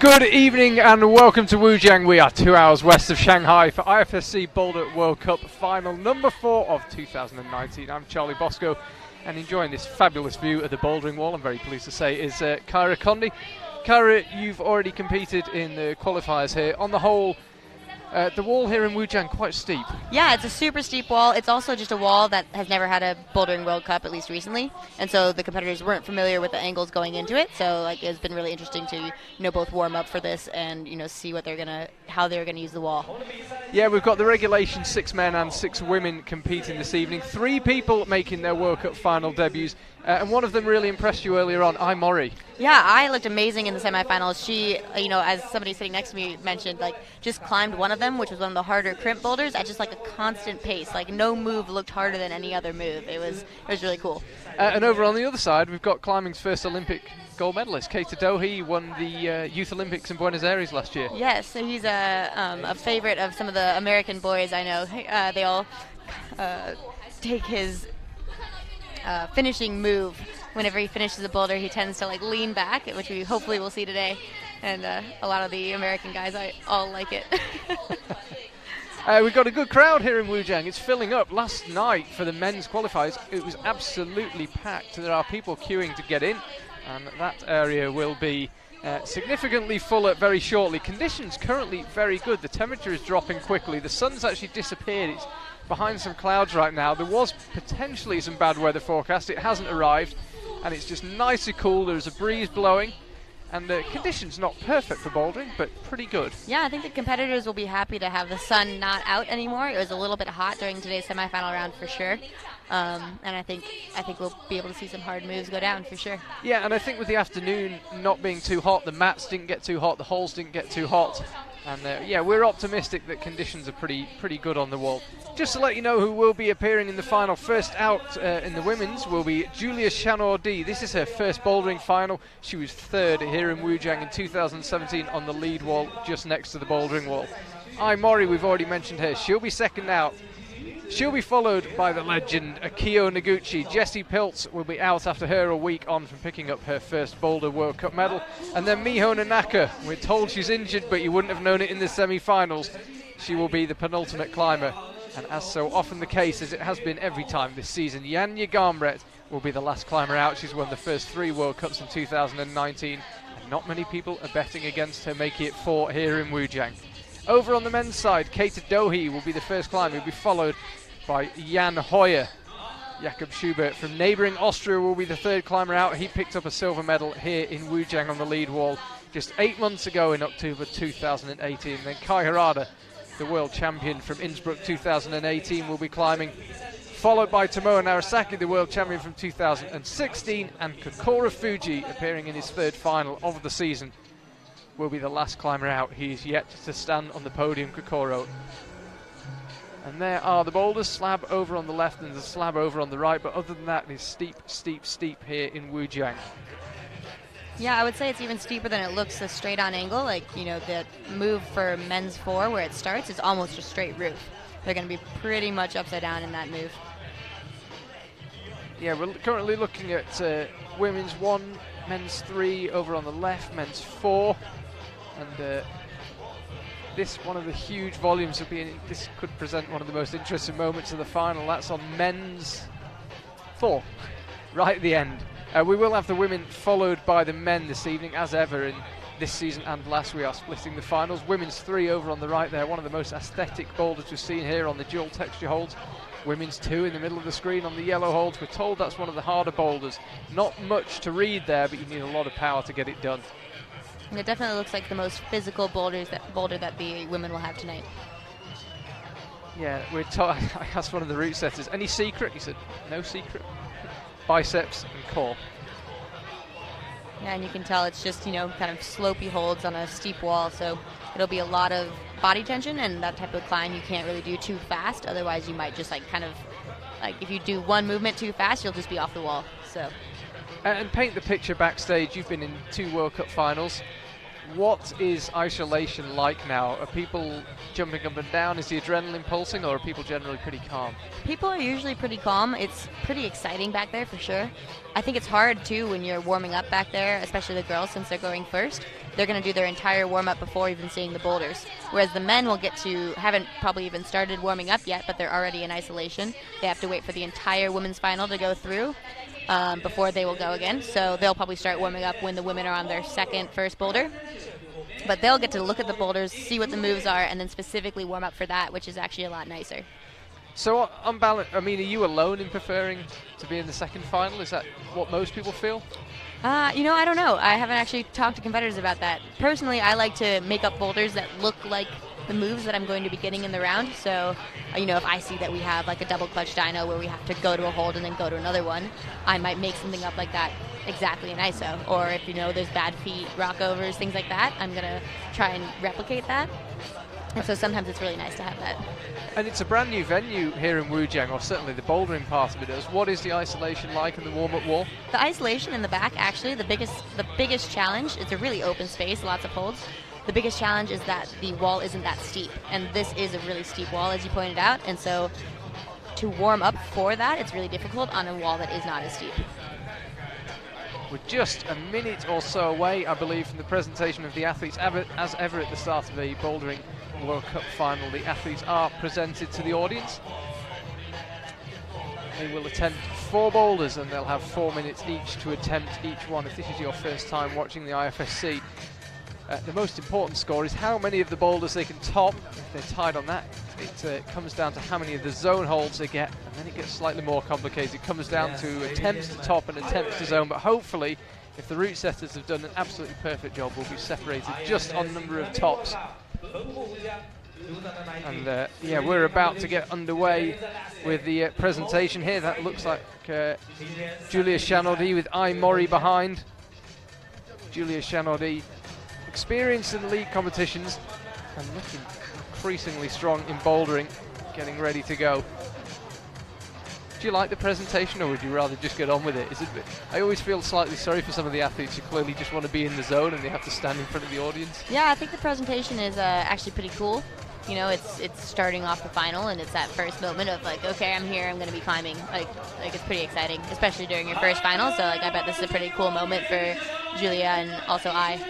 Good evening and welcome to Wujiang. We are 2 hours west of Shanghai for IFSC Boulder World Cup final number 4 of 2019. I'm Charlie Bosco and enjoying this fabulous view of the bouldering wall, I'm very pleased to say, is Kyra Condi. Kyra, you've already competed in the qualifiers here. On the whole, the wall here in Wujiang quite steep. Yeah, it's a super steep wall. It's also just a wall that has never had a bouldering World Cup, at least recently, and so the competitors weren't familiar with the angles going into it. So it's been really interesting to both warm up for this and see what how they're gonna use the wall. Yeah, we've got the regulation 6 men and 6 women competing this evening. 3 people making their World Cup final debuts, and one of them really impressed you earlier on, Mori. Yeah, I looked amazing in the semifinals. She, as somebody sitting next to me mentioned, just climbed one of them, which was one of the harder crimp boulders, at just a constant pace. No move looked harder than any other move. It was really cool. And over on the other side, we've got climbing's first Olympic gold medalist, Keita Dohe, won the Youth Olympics in Buenos Aires last year. Yes, so he's a favorite of some of the American boys I know. They all take his finishing move. Whenever he finishes a boulder, he tends to lean back, which we hopefully will see today. And a lot of the American guys, all like it. We've got a good crowd here in Wujiang. It's filling up. Last night for the men's qualifiers, it was absolutely packed. There are people queuing to get in, and that area will be significantly fuller very shortly. Conditions currently very good. The temperature is dropping quickly. The sun's actually disappeared. It's behind some clouds right now. There was potentially some bad weather forecast. It hasn't arrived, and it's just nice and cool. There's a breeze blowing. And the conditions not perfect for bouldering, but pretty good. Yeah, I think the competitors will be happy to have the sun not out anymore. It was a little bit hot during today's semifinal round for sure. And I think we'll be able to see some hard moves go down for sure. Yeah, and I think with the afternoon not being too hot, the mats didn't get too hot, the holes didn't get too hot. And yeah, we're optimistic that conditions are pretty good on the wall. Just to let you know who will be appearing in the final, first out in the women's will be Julia Chanordi. This is her first bouldering final. She was 3rd here in Wujiang in 2017 on the lead wall just next to the bouldering wall. Mori, we've already mentioned her. She'll be second out. She'll be followed by the legend Akio Noguchi. Jessie Piltz will be out after her a week on from picking up her first Boulder World Cup medal. And then Miho Nanaka, we're told she's injured, but you wouldn't have known it in the semi-finals. She will be the penultimate climber. And as so often the case, as it has been every time this season, Janja Garmret will be the last climber out. She's won the first 3 World Cups in 2019. And not many people are betting against her making it 4 here in Wujiang. Over on the men's side, Keita Dohe will be the first climber. He'll be followed by Jan Hoyer. Jakob Schubert from neighbouring Austria will be the 3rd climber out. He picked up a silver medal here in Wujiang on the lead wall just 8 months ago in October 2018. And then Kai Harada, the world champion from Innsbruck 2018, will be climbing, followed by Tomoe Narasaki, the world champion from 2016, and Kokoro Fuji, appearing in his 3rd final of the season, will be the last climber out. He is yet to stand on the podium, Kokoro. And there are the boulders, slab over on the left and the slab over on the right, but other than that, it's steep here in Wujiang. Yeah, I would say it's even steeper than it looks, a straight-on angle. The move for men's 4, where it starts, is almost a straight roof. They're going to be pretty much upside down in that move. Yeah, we're currently looking at women's 1, men's 3 over on the left, men's 4, and this one of the huge volumes of this could present one of the most interesting moments of the final. That's on men's 4, right at the end. We will have the women followed by the men this evening, as ever in this season and last. We are splitting the finals. Women's 3 over on the right there, one of the most aesthetic boulders we've seen here on the dual texture holds. Women's 2 in the middle of the screen on the yellow holds. We're told that's one of the harder boulders. Not much to read there, but you need a lot of power to get it done. And it definitely looks like the most physical boulder that the women will have tonight. Yeah, we're told. I asked one of the route setters, any secret? He said, no secret. Biceps and core. Yeah, and you can tell it's just, kind of slopey holds on a steep wall, so it'll be a lot of body tension, and that type of climb you can't really do too fast. Otherwise, you might just if you do one movement too fast, you'll just be off the wall. So. And paint the picture backstage. You've been in 2 World Cup finals. What is isolation like now? Are people jumping up and down? Is the adrenaline pulsing, or are people generally pretty calm? People are usually pretty calm. It's pretty exciting back there for sure. I think it's hard too when you're warming up back there, especially the girls since they're going first. they're going to do their entire warm-up before even seeing the boulders. Whereas the men will haven't probably even started warming up yet, but they're already in isolation. They have to wait for the entire women's final to go through before they will go again. So they'll probably start warming up when the women are on their first boulder. But they'll get to look at the boulders, see what the moves are, and then specifically warm up for that, which is actually a lot nicer. So on balance, I mean, are you alone in preferring to be in the second final? Is that what most people feel? I don't know. I haven't actually talked to competitors about that. Personally, I like to make up boulders that look like the moves that I'm going to be getting in the round. So, if I see that we have like a double clutch dyno where we have to go to a hold and then go to another one, I might make something up like that exactly in ISO. Or if there's bad feet, rockovers, things like that, I'm going to try and replicate that. And so sometimes it's really nice to have that. And it's a brand new venue here in Wujiang, or certainly the bouldering part of it is. What is the isolation like in the warm-up wall? The isolation in the back, actually, the biggest challenge, it's a really open space, lots of holds. The biggest challenge is that the wall isn't that steep, and this is a really steep wall, as you pointed out, and so to warm up for that, it's really difficult on a wall that is not as steep. We're just a minute or so away, I believe, from the presentation of the athletes. As ever at the start of a bouldering World Cup final, the athletes are presented to the audience. They will attempt 4 boulders and they'll have 4 minutes each to attempt each one. If this is your first time watching the IFSC, the most important score is how many of the boulders they can top. If they're tied on that, it comes down to how many of the zone holds they get, and then it gets slightly more complicated. It comes down to attempts to top and attempts to zone, but hopefully, if the route setters have done an absolutely perfect job, we'll be separated just on number of tops. And we're about to get underway with the presentation here. That looks like Julia Chanaudy with I Mori behind. Julia Chanaudy, experienced in league competitions and looking increasingly strong in bouldering, getting ready to go. Do you like the presentation, or would you rather just get on with it? I always feel slightly sorry for some of the athletes who clearly just want to be in the zone and they have to stand in front of the audience. Yeah, I think the presentation is actually pretty cool. It's starting off the final, and it's that first moment of like, okay, I'm here, I'm going to be climbing. Like it's pretty exciting, especially during your first final. So I bet this is a pretty cool moment for Julia and also I.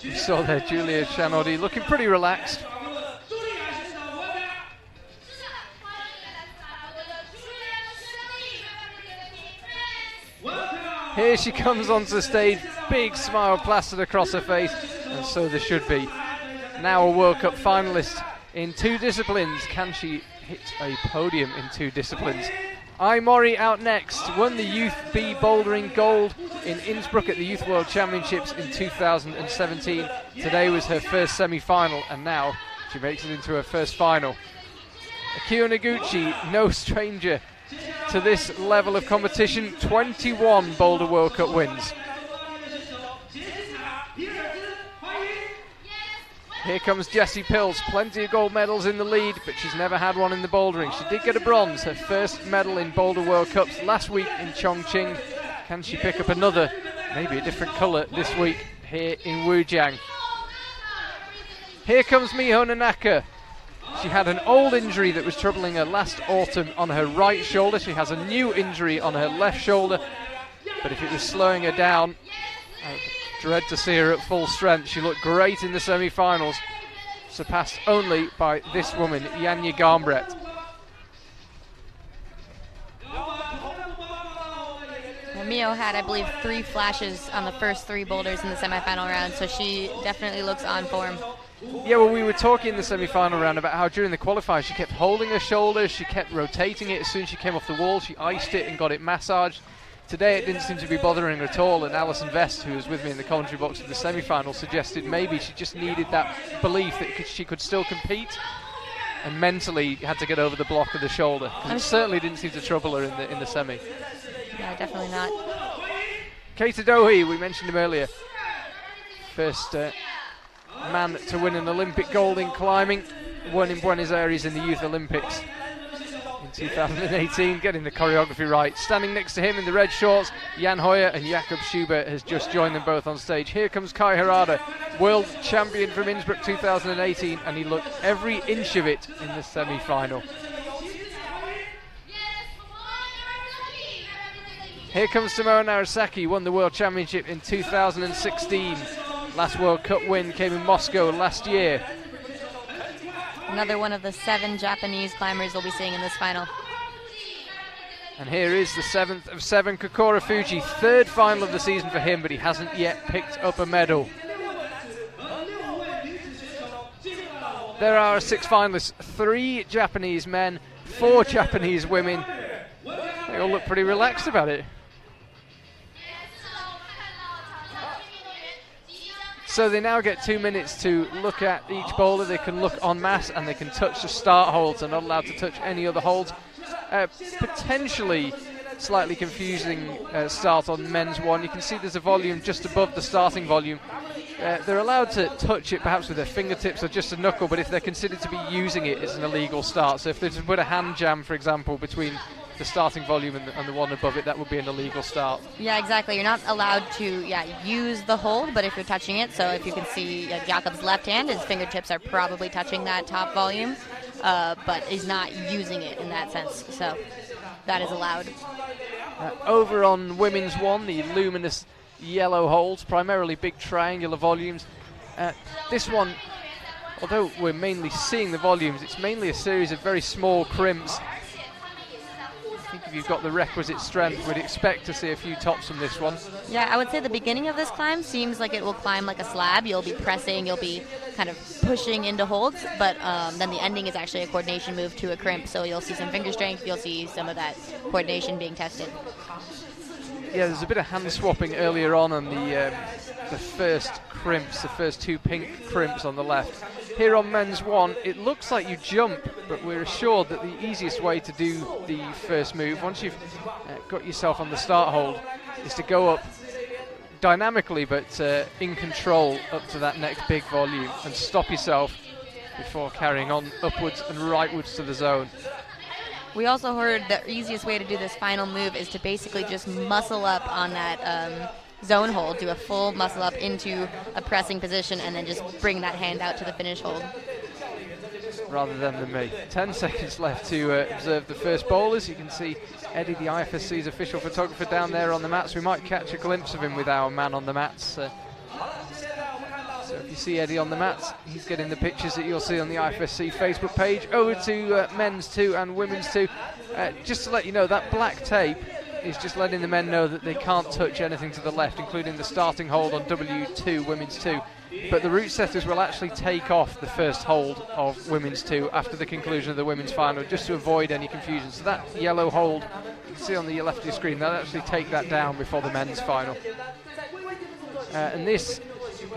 You saw there Julia Chanaudy looking pretty relaxed. Here she comes onto the stage, big smile plastered across her face, and so there should be. Now a World Cup finalist in 2 disciplines. Can she hit a podium in 2 disciplines? I Mori out next, won the Youth B Bouldering Gold in Innsbruck at the Youth World Championships in 2017. Today was her first semi-final, and now she makes it into her first final. Akio Noguchi, no stranger to this level of competition, 21 Boulder World Cup wins. Here comes Jessie Pills, plenty of gold medals in the lead, but she's never had one in the bouldering. She did get a bronze, her first medal in Boulder World Cups last week in Chongqing. Can she pick up another, maybe a different colour this week here in Wujiang? Here comes Miho Nanaka. She had an old injury that was troubling her last autumn on her right shoulder. She has a new injury on her left shoulder, but if it was slowing her down, I dread to see her at full strength. She looked great in the semi-finals, surpassed only by this woman, Janja Garnbret. Mio had, I believe, 3 flashes on the first 3 boulders in the semi-final round, so she definitely looks on form. Yeah, well, we were talking in the semi-final round about how during the qualifiers she kept holding her shoulders, she kept rotating it. As soon as she came off the wall, she iced it and got it massaged. Today it didn't seem to be bothering her at all, and Alison Vest, who was with me in the commentary box for the semi-final, suggested maybe she just needed that belief that she could still compete, and mentally had to get over the block of the shoulder, because it certainly didn't seem to trouble her in the semi. Yeah, definitely not. Keita Dohi, we mentioned him earlier. First man to win an Olympic gold in climbing, won in Buenos Aires in the Youth Olympics in 2018, getting the choreography right. Standing next to him in the red shorts, Jan Hoyer, and Jakob Schubert has just joined them both on stage. Here comes Kai Harada, world champion from Innsbruck 2018, and he looked every inch of it in the semi-final. Here comes Tomoe Narasaki, won the World Championship in 2016. Last World Cup win came in Moscow last year. Another one of the 7 Japanese climbers we'll be seeing in this final. And here is the 7th of 7, Kokoro Fuji. 3rd final of the season for him, but he hasn't yet picked up a medal. There are 6 finalists, 3 Japanese men, 4 Japanese women. They all look pretty relaxed about it. So they now get 2 minutes to look at each boulder. They can look en masse and they can touch the start holds. They're not allowed to touch any other holds. Potentially slightly confusing start on men's 1. You can see there's a volume just above the starting volume. They're allowed to touch it perhaps with their fingertips or just a knuckle, but if they're considered to be using it, it's an illegal start. So if they just put a hand jam, for example, between the starting volume and the one above it, that would be an illegal start. Yeah, exactly. You're not allowed to use the hold, but if you're touching it, so if you can see Jakob's left hand, his fingertips are probably touching that top volume, but he's not using it in that sense, so that is allowed. Over on women's 1, the luminous yellow holds, primarily big triangular volumes. This one, although we're mainly seeing the volumes, it's mainly a series of very small crimps. I think if you've got the requisite strength, we'd expect to see a few tops from this one. Yeah, I would say the beginning of this climb seems like it will climb like a slab. You'll be pressing, you'll be kind of pushing into holds, but then the ending is actually a coordination move to a crimp, so you'll see some finger strength, you'll see some of that coordination being tested. Yeah, there's a bit of hand swapping earlier on the first crimps, the first 2 pink crimps on the left. Here on men's 1, it looks like you jump, but we're assured that the easiest way to do the first move, once you've got yourself on the start hold, is to go up dynamically but in control up to that next big volume and stop yourself before carrying on upwards and rightwards to the zone. We also heard the easiest way to do this final move is to basically just muscle up on that zone hold, do a full muscle up into a pressing position, and then just bring that hand out to the finish hold. Rather than me. 10 seconds left to observe the first bowlers. You can see Eddie, the IFSC's official photographer, down there on the mats. We might catch a glimpse of him with our man on the mats. So if you see Eddie on the mats, he's getting the pictures that you'll see on the IFSC Facebook page. Over to men's 2 and women's 2. Just to let you know, that black tape is just letting the men know that they can't touch anything to the left, including the starting hold on W2, women's 2. But the route setters will actually take off the first hold of women's 2 after the conclusion of the women's final, just to avoid any confusion. So that yellow hold, you can see on the left of your screen, they'll actually take that down before the men's final. And this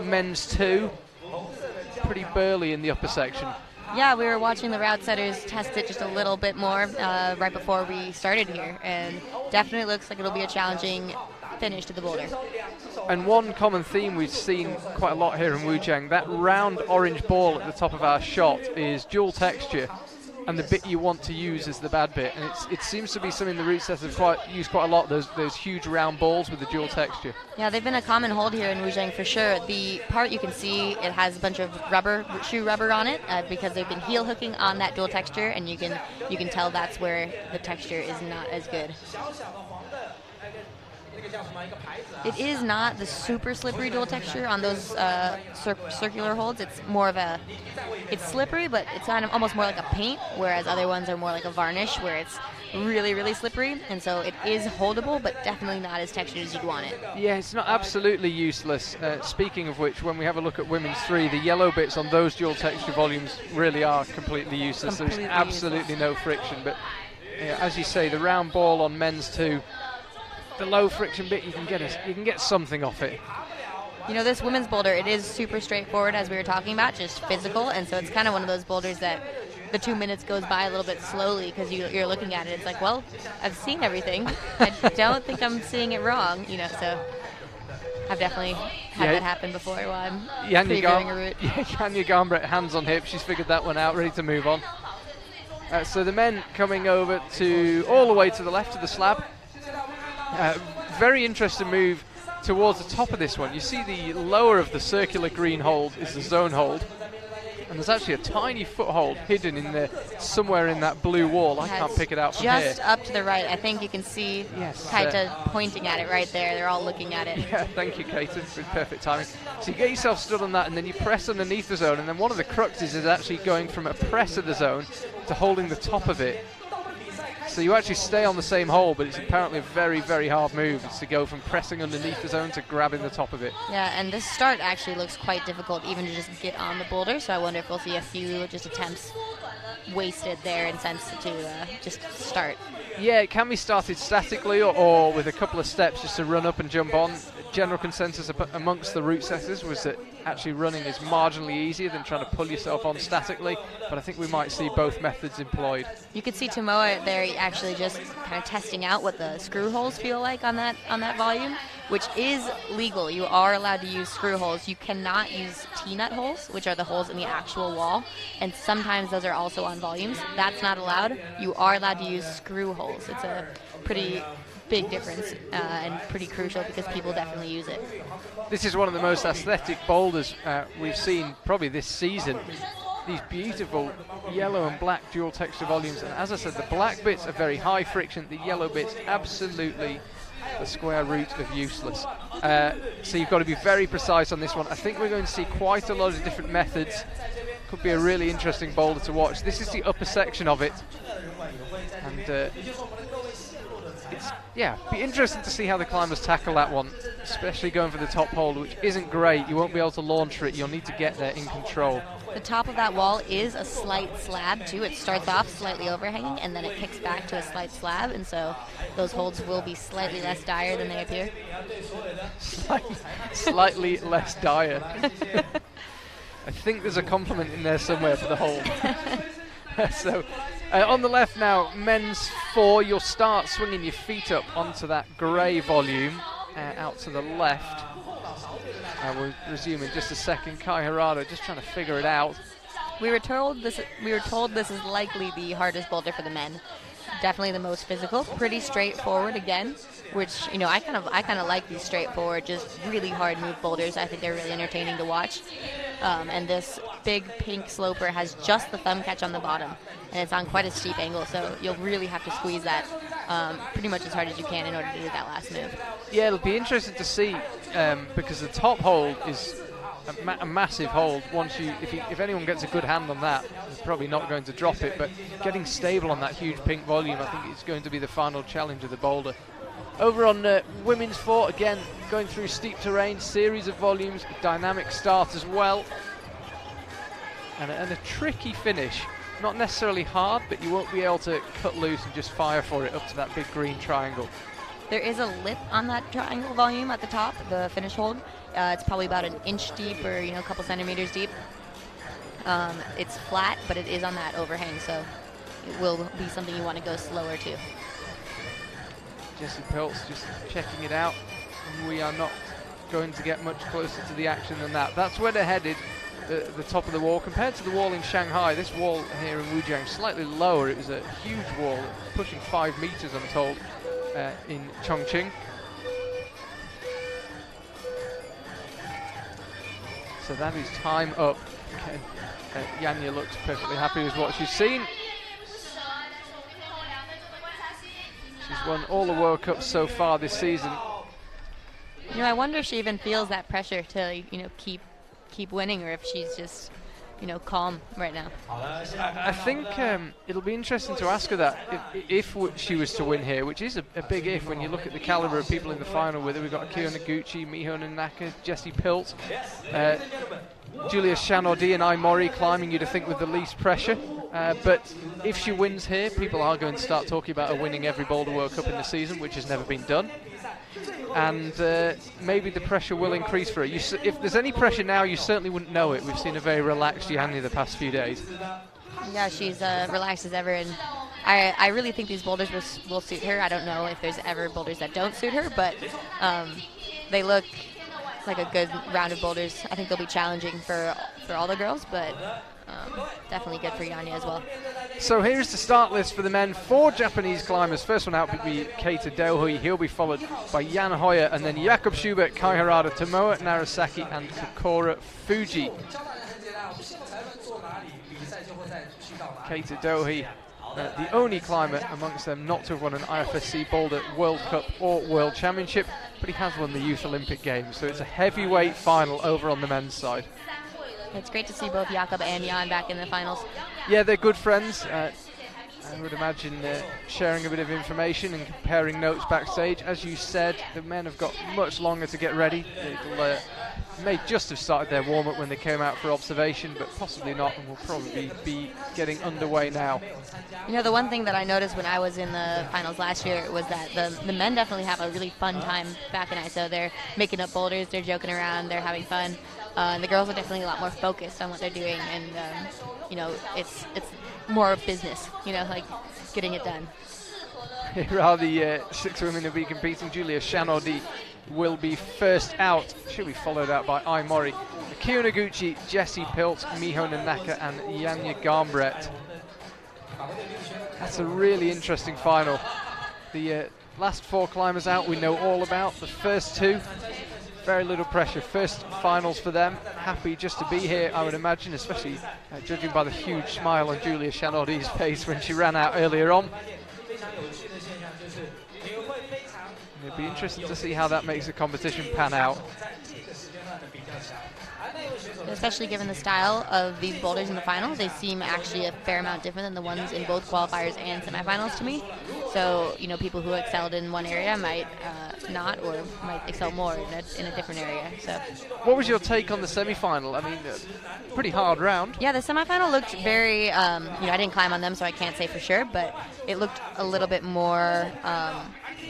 men's 2, pretty burly in the upper section. Yeah, we were watching the route setters test it just a little bit more right before we started here, and definitely looks like it'll be a challenging finish to the boulder. And one common theme we've seen quite a lot here in Wujiang, that round orange ball at the top of our shot is dual texture, and the bit you want to use is the bad bit. And it seems to be something the route setters use quite a lot, those huge round balls with the dual texture. Yeah, they've been a common hold here in Wujiang for sure. The part you can see, it has a bunch of shoe rubber on it because they've been heel hooking on that dual texture, and you can tell that's where the texture is not as good. It is not the super slippery dual texture on those circular holds. It's more of it's slippery, but it's kind of almost more like a paint, whereas other ones are more like a varnish, where it's really, really slippery. And so it is holdable, but definitely not as textured as you'd want it. Yeah, it's not absolutely useless. Speaking of which, when we have a look at women's 3, the yellow bits on those dual texture volumes really are completely useless. There's absolutely no friction. But as you say, the round ball on men's 2, the low friction bit, you can get something off it. You know, this women's boulder, it is super straightforward, as we were talking about, just physical, and so it's kind of one of those boulders that the 2 minutes goes by a little bit slowly because you're looking at it. It's like, well, I've seen everything. I don't think I'm seeing it wrong, so I've definitely had that happen before while I'm previewing a route. Kanya Gambret, hands on hip, she's figured that one out, ready to move on. So the men coming over all the way to the left of the slab. Very interesting move towards the top of this one. You see the lower of the circular green hold is the zone hold, And there's actually a tiny foothold hidden in there, somewhere in that blue wall. I can't pick it out from here. Just up to the right. I think you can see Kaita pointing at it right there. They're all looking at it. Yeah, thank you, Kaita, with perfect timing. So you get yourself stood on that, and then you press underneath the zone, and then one of the cruxes is actually going from a press of the zone to holding the top of it. So you actually stay on the same hole, but it's apparently a very, very hard move. It's to go from pressing underneath the zone to grabbing the top of it. Yeah, and this start actually looks quite difficult, even to just get on the boulder. So I wonder if we'll see a few just attempts wasted there in sense to just start. Yeah, it can be started statically or with a couple of steps just to run up and jump on. General consensus amongst the route setters was that actually running is marginally easier than trying to pull yourself on statically, but I think we might see both methods employed. You could see Tomoa there actually just kind of testing out what the screw holes feel like on that volume, which is legal. You are allowed to use screw holes. You cannot use T-nut holes, which are the holes in the actual wall, and sometimes those are also on volumes. That's not allowed. You are allowed to use screw holes. It's a pretty big difference and pretty crucial because people definitely use it. This is one of the most aesthetic boulders we've seen probably this season. These beautiful yellow and black dual texture volumes, and as I said, the black bits are very high friction, the yellow bits absolutely the square root of useless. So you've got to be very precise on this one. I think we're going to see quite a lot of different methods. Could be a really interesting boulder to watch. This is the upper section of it, and be interesting to see how the climbers tackle that one, especially going for the top hold, which isn't great. You won't be able to launch for it. You'll need to get there in control. The top of that wall is a slight slab too. It starts off slightly overhanging and then it kicks back to a slight slab, and so those holds will be slightly less dire than they appear. Slightly less dire. I think there's a compliment in there somewhere for the hold. So on the left now, men's 4, you'll start swinging your feet up onto that grey volume out to the left. We'll resume in just a second. Kai Harada just trying to figure it out. We were told this is likely the hardest boulder for the men. Definitely the most physical, pretty straightforward again, which I kind of like these straightforward, just really hard move boulders. I think they're really entertaining to watch. And this big pink sloper has just the thumb catch on the bottom, and it's on quite a steep angle, so you'll really have to squeeze that pretty much as hard as you can in order to do that last move. Yeah, it'll be interesting to see because the top hold is a massive hold. If anyone gets a good hand on that, they're probably not going to drop it, but getting stable on that huge pink volume, I think it's going to be the final challenge of the boulder. Over on women's 4, again, going through steep terrain, series of volumes, dynamic start as well, and a tricky finish. Not necessarily hard, but you won't be able to cut loose and just fire for it up to that big green triangle. There is a lip on that triangle volume at the top, the finish hold. It's probably about an inch deep or a couple centimeters deep. It's flat, but it is on that overhang, so it will be something you want to go slower to. Jesse Piltz just checking it out, and we are not going to get much closer to the action than that. That's where they're headed, the top of the wall. Compared to the wall in Shanghai, this wall here in Wujiang is slightly lower. It was a huge wall, pushing 5 meters, I'm told, in Chongqing. So that is time up. Okay. Yanya looks perfectly happy with what she's seen. She's won all the World Cups so far this season. I wonder if she even feels that pressure to, keep winning, or if she's just, calm right now. I think it'll be interesting to ask her that if she was to win here, which is a big if when you look at the caliber of people in the final with her. We've got Akio Noguchi, Miho Nanaka, Jessie Piltz, Julia Shanodi and Aimori climbing, you'd think, with the least pressure. But if she wins here, people are going to start talking about her winning every Boulder World Cup in the season, which has never been done. And maybe the pressure will increase for her. If there's any pressure now, you certainly wouldn't know it. We've seen a very relaxed Yanya the past few days. Yeah, she's relaxed as ever, and I really think these boulders will suit her. I don't know if there's ever boulders that don't suit her, but they look like a good round of boulders. I think they'll be challenging for all the girls, but definitely good for Yanya as well. So here's the start list for the men. 4 Japanese climbers. First one out will be Keita Delhui. He'll be followed by Jan Hoyer, and then Jakob Schubert, Kai Harada, Tomoa Narasaki, and Kokora Fuji. Keita Dohi, the only climber amongst them not to have won an IFSC Boulder World Cup or World Championship, but he has won the Youth Olympic Games, so it's a heavyweight final over on the men's side. It's great to see both Jakob and Jan back in the finals. Yeah, they're good friends. I would imagine sharing a bit of information and comparing notes backstage. As you said, the men have got much longer to get ready. They may just have started their warm-up when they came out for observation, but possibly not, and will probably be getting underway now. You know, the one thing that I noticed when I was in the finals last year was that the men definitely have a really fun time back in ISO. They're making up boulders, they're joking around, they're having fun. And the girls are definitely a lot more focused on what they're doing, and you know, it's more business, you know, like getting it done. Here are the 6 women who will be competing. Julia Shanodi will be first out. She'll be followed out by Ai Mori, Akio Noguchi, Jessie Pilt, Miho Nanaka, and Yanya Garmbret. That's a really interesting final. The last 4 climbers out we know all about. The first 2, very little pressure. First finals for them. Happy just to be here, I would imagine, especially judging by the huge smile on Julia Shanodi's face when she ran out earlier on. It'll be interesting to see how that makes the competition pan out. Especially given the style of these boulders in the finals, they seem actually a fair amount different than the ones in both qualifiers and semifinals to me. So, you know, people who excelled in one area might not, or might excel more in a different area. So, what was your take on the semi-final? I mean, pretty hard round. Yeah, the semifinal looked very, you know, I didn't climb on them, so I can't say for sure, but it looked a little bit more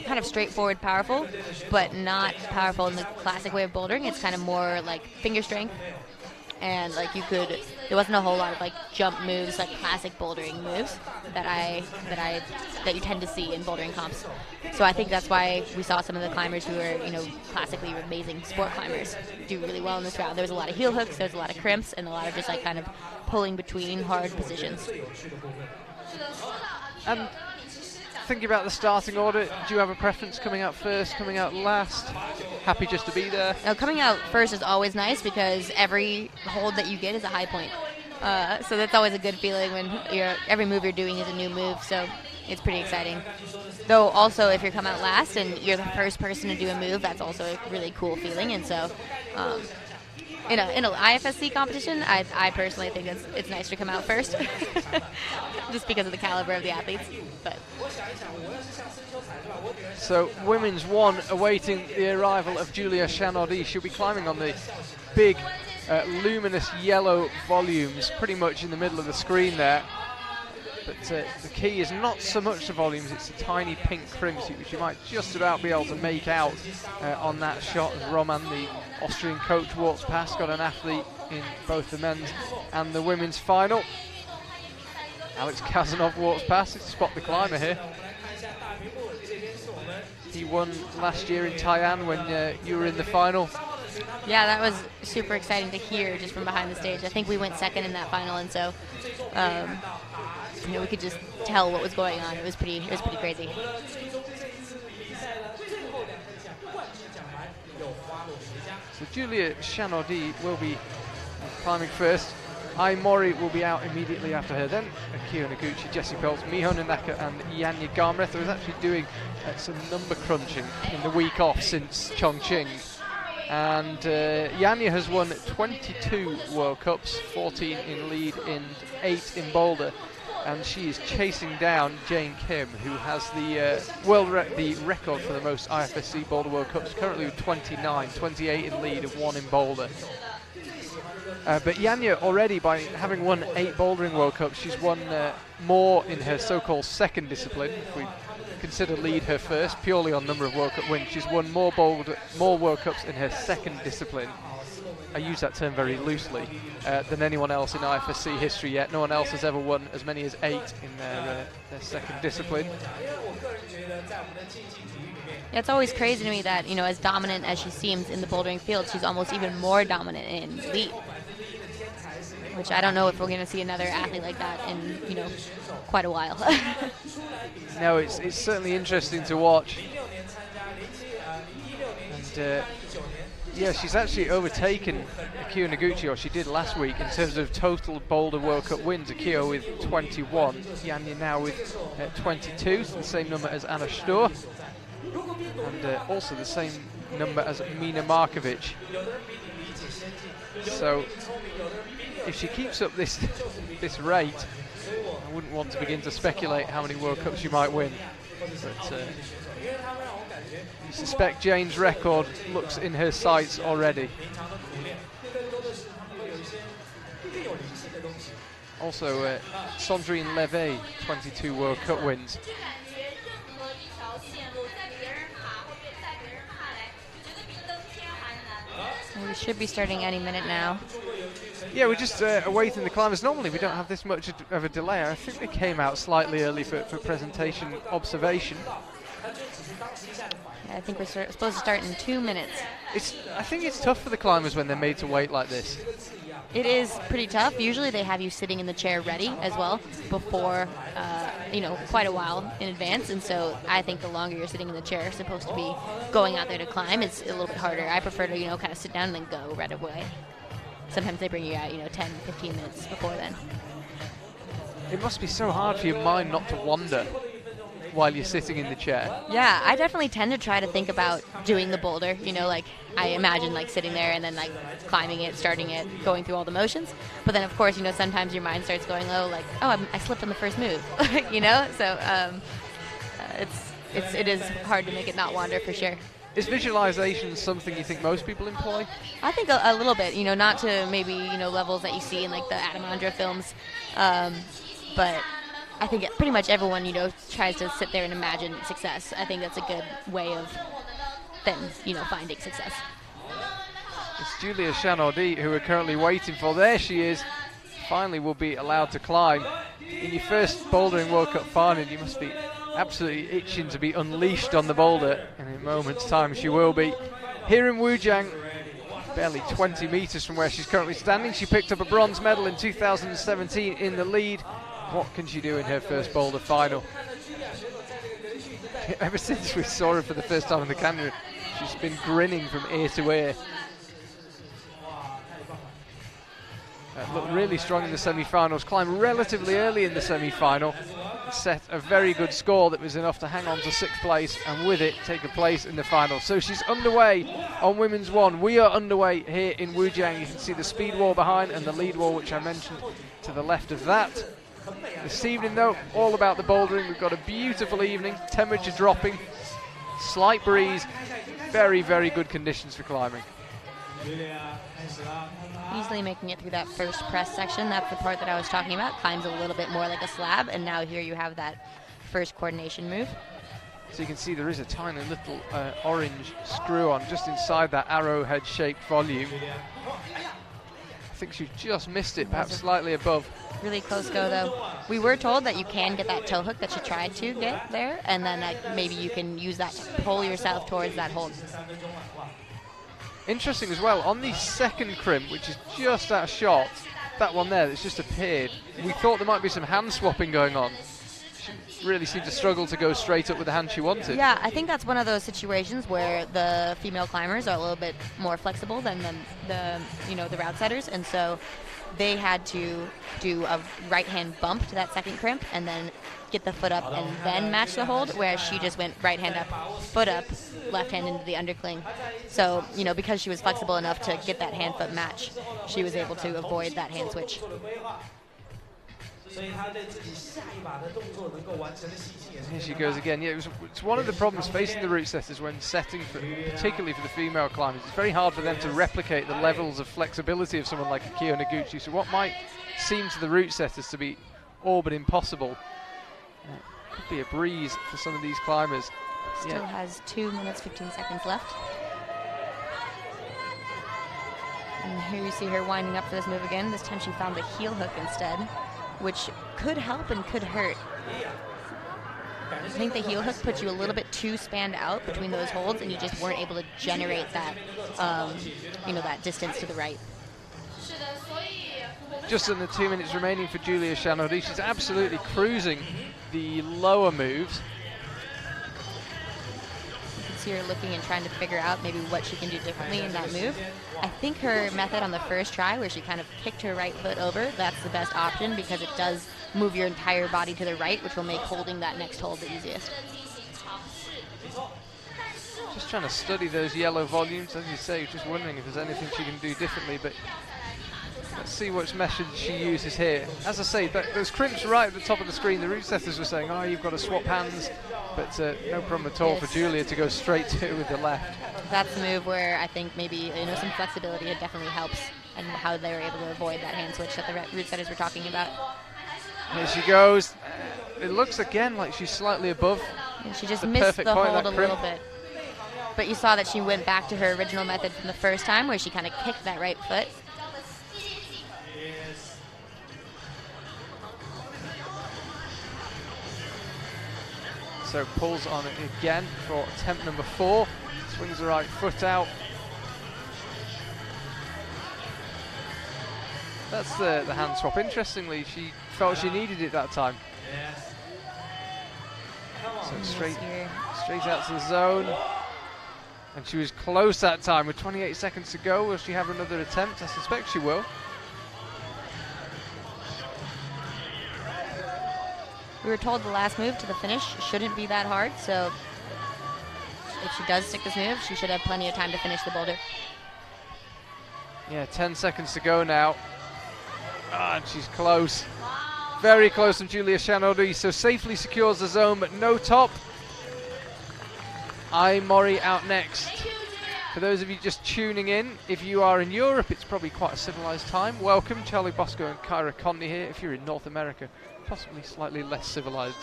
kind of straightforward, powerful, but not powerful in the classic way of bouldering. It's kind of more like finger strength. And like there wasn't a whole lot of like jump moves, like classic bouldering moves that you tend to see in bouldering comps. So I think that's why we saw some of the climbers who are, you know, classically amazing sport climbers do really well in this round. There was a lot of heel hooks, there was a lot of crimps, and a lot of just like kind of pulling between hard positions. And thinking about the starting order, do you have a preference coming out first, coming out last? Happy just to be there? Now, coming out first is always nice because every hold that you get is a high point. So that's always a good feeling when every move you're doing is a new move, so it's pretty exciting. Though also if you come out last and you're the first person to do a move, that's also a really cool feeling. And so in an IFSC competition, I personally think it's nice to come out first just because of the caliber of the athletes. But so women's 1 awaiting the arrival of Julia Shanodi. She'll be climbing on the big luminous yellow volumes pretty much in the middle of the screen there. But the key is not so much the volumes, it's the tiny pink crimps which you might just about be able to make out on that shot as Roman, the Austrian coach, walks past. Got an athlete in both the men's and the women's final. Alex Kazanov walks past to spot the climber here. He won last year in Taiwan when you were in the final. Yeah, that was super exciting to hear just from behind the stage. I think we went second in that final, and so you know, we could just tell what was going on. It was pretty crazy. So Julia Shanodi will be climbing first. Ai Mori will be out immediately after her. Then Akio Noguchi, Jessie Peltz, Miho Nanaka, and Yanya Garmbret. I was actually doing some number crunching in the week off since Chongqing. And Yanya has won 22 World Cups, 14 in lead and 8 in Boulder. And she is chasing down Jane Kim, who has the record for the most IFSC Boulder World Cups, currently with 29, 28 in lead and 1 in Boulder. But Yanya already, by having won 8 bouldering World Cups, she's won more in her so-called second discipline. If we consider lead her first, purely on number of World Cup wins, she's won more World Cups in her second discipline. I use that term very loosely, than anyone else in IFSC history yet. No one else has ever won as many as 8 in their second discipline. Yeah, it's always crazy to me that, you know, as dominant as she seems in the bouldering field, she's almost even more dominant in lead. Which I don't know if we're going to see another athlete like that in, you know, quite a while. No, it's certainly interesting to watch. And Yeah, she's actually overtaken Akio Noguchi, or she did last week, in terms of total Boulder World Cup wins. Akio with 21, Yanya now with 22, so the same number as Anna Stur, and also the same number as Mina Markovic. So if she keeps up this rate, I wouldn't want to begin to speculate how many World Cups she might win. But you suspect Jane's record looks in her sights already. Also, Sandrine Levy, 22 World Cup wins. We should be starting any minute now. Yeah, we're just awaiting the climbers. Normally we don't have this much of a delay. I think they came out slightly early for presentation observation. Yeah, I think we're supposed to start in 2 minutes. I think it's tough for the climbers when they're made to wait like this. It is pretty tough. Usually they have you sitting in the chair ready as well before, quite a while in advance. And so I think the longer you're sitting in the chair, supposed to be going out there to climb, it's a little bit harder. I prefer to, kind of sit down and then go right away. Sometimes they bring you out, 10, 15 minutes before then. It must be so hard for your mind not to wander while you're sitting in the chair. Yeah, I definitely tend to try to think about doing the boulder, I imagine sitting there and then climbing it, starting it, going through all the motions. But then of course, sometimes your mind starts going low, I slipped on the first move, So it is hard to make it not wander for sure. Is visualization something you think most people employ? I think a little bit, not to maybe, levels that you see in the Adamandra films, but I think pretty much everyone, tries to sit there and imagine success. I think that's a good way of then, finding success. It's Julia Chanaudy who we're currently waiting for. There she is. Finally will be allowed to climb. In your first bouldering World Cup final, you must be absolutely itching to be unleashed on the boulder. And in a moment's time, she will be. Here in Wujiang, barely 20 meters from where she's currently standing. She picked up a bronze medal in 2017 in the lead. What can she do in her first boulder final? Ever since we saw her for the first time in the canyon, she's been grinning from ear to ear. Looked really strong in the semi-finals, climbed relatively early in the semi-final, set a very good score that was enough to hang on to 6th place and with it take a place in the final. So she's underway on Women's 1. We are underway here in Wujiang. You can see the speed wall behind and the lead wall, which I mentioned to the left of that. This evening though, all about the bouldering. We've got a beautiful evening, temperature dropping, slight breeze, very, very good conditions for climbing. Easily making it through that first press section. That's the part that I was talking about. Climbs a little bit more like a slab, and now here you have that first coordination move. So you can see there is a tiny little orange screw on just inside that arrowhead shaped volume. I think she just missed it, perhaps slightly above. Really close go though. We were told that you can get that toe hook that she tried to get there, and then maybe you can use that to pull yourself towards that hold. Interesting as well, on the second crimp, which is just out of shot, that one there that's just appeared, we thought there might be some hand swapping going on. She really seemed to struggle to go straight up with the hand she wanted. Yeah, I think that's one of those situations where the female climbers are a little bit more flexible than the route setters, and so they had to do a right hand bump to that second crimp and then get the foot up and then match the hold, whereas she just went right hand up, foot up, left hand into the undercling. So, because she was flexible enough to get that hand foot match, she was able to avoid that hand switch. Here she goes again. Yeah, it's one of the problems facing the route setters when setting, particularly for the female climbers. It's very hard for them to replicate the levels of flexibility of someone like Akio Noguchi. So what might seem to the route setters to be all but impossible could be a breeze for some of these climbers. Still has 2 minutes, 15 seconds left. And here you see her winding up for this move again. This time she found the heel hook instead, which could help and could hurt. I think the heel hook puts you a little bit too spanned out between those holds, and you just weren't able to generate that, that distance to the right. Just under 2 minutes remaining for Julia Chanaudy. She's absolutely cruising the lower moves. You can see her looking and trying to figure out maybe what she can do differently in that move. I think her method on the first try, where she kind of kicked her right foot over, that's the best option because it does move your entire body to the right, which will make holding that next hold the easiest. Just trying to study those yellow volumes, as you say, just wondering if there's anything she can do differently, but let's see which method she uses here. As I say, those crimps right at the top of the screen, the route setters were saying, oh, you've got to swap hands, but no problem at all for Julia to go straight to it with the left. That's the move where I think maybe some flexibility, it definitely helps, and how they were able to avoid that hand switch that the route setters were talking about. Here she goes. It looks again like she's slightly above. And she just missed the hold a little bit. But you saw that she went back to her original method from the first time, where she kind of kicked that right foot. So pulls on it again for attempt number 4. Swings the right foot out. That's the hand swap. Interestingly, she felt she needed it that time. So straight out to the zone. And she was close that time with 28 seconds to go. Will she have another attempt? I suspect she will. We were told the last move to the finish shouldn't be that hard, so if she does stick this move, she should have plenty of time to finish the boulder. Yeah, 10 seconds to go now. And she's close. Very close from Julia Shanodi, so safely secures the zone, but no top. Mori out next. For those of you just tuning in, if you are in Europe, it's probably quite a civilized time. Welcome, Charlie Bosco and Kyra Conley here. If you're in North America, possibly slightly less civilized.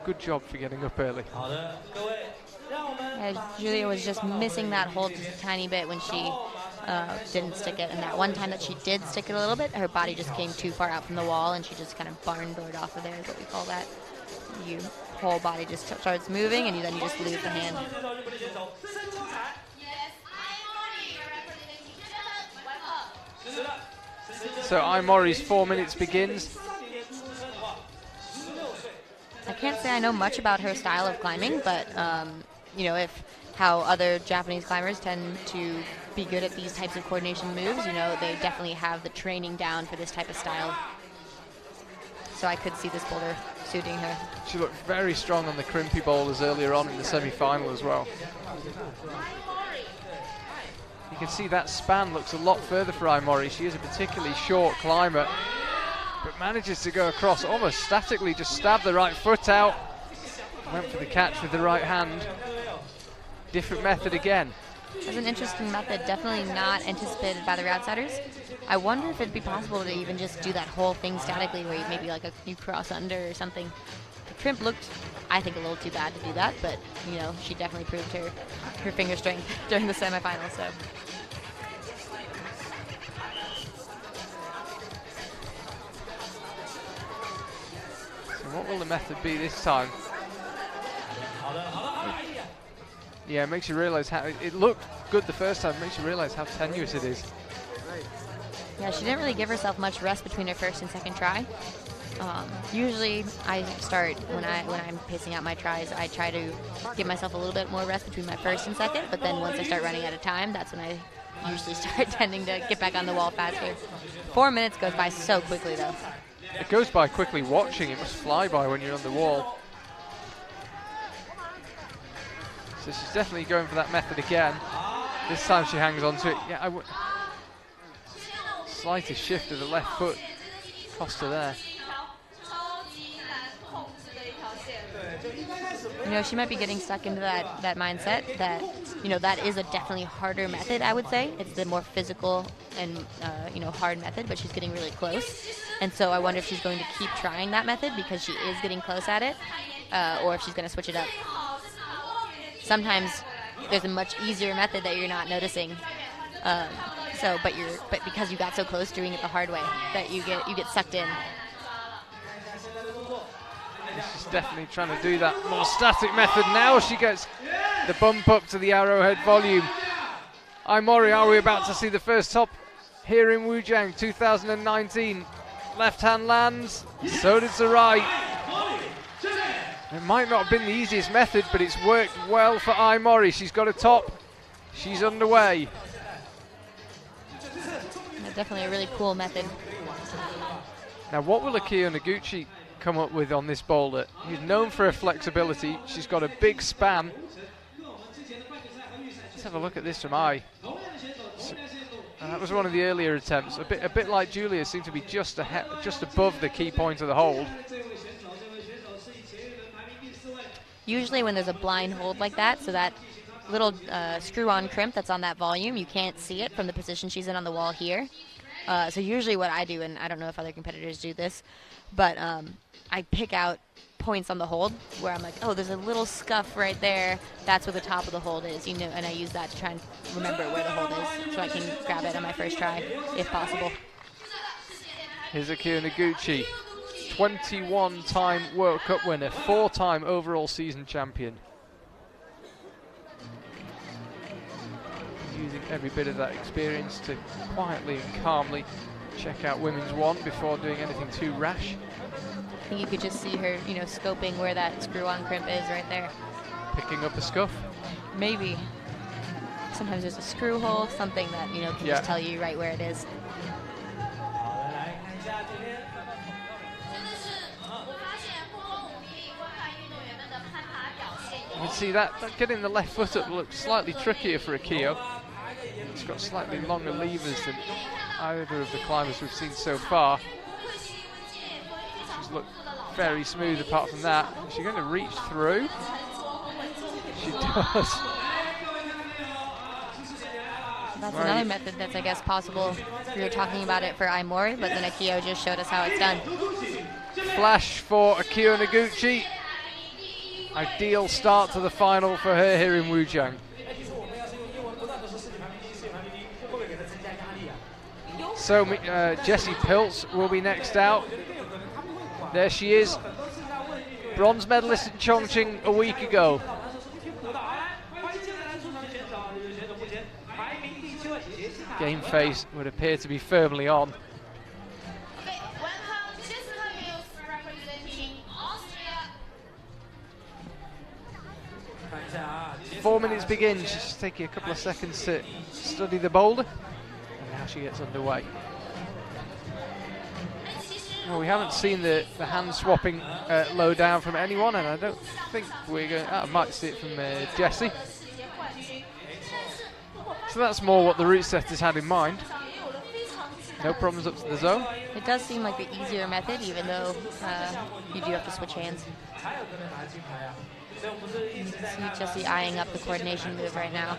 Good job for getting up early. Julia was just missing that hold just a tiny bit when she didn't stick it, and that one time that she did stick it a little bit, her body just came too far out from the wall, and she just kind of barn-doored off of there is what we call that. Your whole body just starts moving, and then you just lose the hand. So Mori's 4 minutes begins. I can't say I know much about her style of climbing, but if how other Japanese climbers tend to be good at these types of coordination moves, they definitely have the training down for this type of style. So I could see this boulder suiting her. She looked very strong on the crimpy boulders earlier on in the semi-final as well. You can see that span looks a lot further for Mori. She is a particularly short climber, but manages to go across almost statically, just stabbed the right foot out, went for the catch with the right hand. Different method again. That's an interesting method, definitely not anticipated by the outsiders. I wonder if it'd be possible to even just do that whole thing statically, where you maybe you cross under or something. The crimp looked, I think, a little too bad to do that, but she definitely proved her finger strength during the semifinals. So. What will the method be this time? Yeah, it makes you realise how it looked good the first time. It makes you realise how tenuous it is. Yeah, she didn't really give herself much rest between her first and second try. Usually, I start when I'm pacing out my tries. I try to give myself a little bit more rest between my first and second. But then once I start running out of time, that's when I usually start tending to get back on the wall faster. 4 minutes goes by so quickly, though. It goes by quickly watching. It must fly by when you're on the wall. So she's definitely going for that method again. This time she hangs on to it. Yeah, slightest shift of the left foot cost her there. She might be getting stuck into that mindset that, that is a definitely harder method, I would say. It's the more physical and, hard method, but she's getting really close. And so I wonder if she's going to keep trying that method because she is getting close at it, or if she's going to switch it up. Sometimes there's a much easier method that you're not noticing. But because you got so close doing it the hard way, that you get sucked in. She's definitely trying to do that more static method. Now she gets the bump up to the arrowhead volume. Mori, are we about to see the first top here in Wujiang 2019? Left hand lands, so does the right. It might not have been the easiest method, but it's worked well for Ai Mori. She's got a top. She's underway. Definitely a really cool method. Now, what will Akio Noguchi come up with on this boulder? She's known for her flexibility. She's got a big span. Let's have a look at this from Ai. So, that was one of the earlier attempts. A bit like Julia, seemed to be just above the key point of the hold. Usually when there's a blind hold like that, so that little screw-on crimp that's on that volume, you can't see it from the position she's in on the wall here. So usually what I do, and I don't know if other competitors do this, but I pick out points on the hold where I'm like, oh, there's a little scuff right there. That's where the top of the hold is, you know, and I use that to try and remember where the hold is so I can grab it on my first try, if possible. Here's Akio Noguchi, 21-time World Cup winner, 4-time overall season champion. Using every bit of that experience to quietly and calmly check out women's one before doing anything too rash. I think you could just see her, you know, scoping where that screw-on crimp is right there. Picking up a scuff? Maybe. Sometimes there's a screw hole, something that, you know, can just tell you right where it is. You can see that getting the left foot up looks slightly trickier for Akio. It's got slightly longer levers than either of the climbers we've seen so far. She's looked very smooth apart from that. Is she going to reach through? She does. That's another method that's, I guess, possible. We were talking about it for Ai Mori, but then Akio just showed us how it's done. Flash for Akio Noguchi. Ideal start to the final for her here in Wujiang. So Jessie Pilz will be next out. There she is, bronze medalist in Chongqing a week ago. Game face would appear to be firmly on. 4 minutes begin. She's just taking a couple of seconds to study the boulder, and now she gets underway. Well, we haven't seen the hand swapping low down from anyone, and I don't think we're going. I might see it from Jessie. So that's more what the route setters had in mind. No problems up to the zone. It does seem like the easier method, even though you do have to switch hands. See Jessie eyeing up the coordination move right now.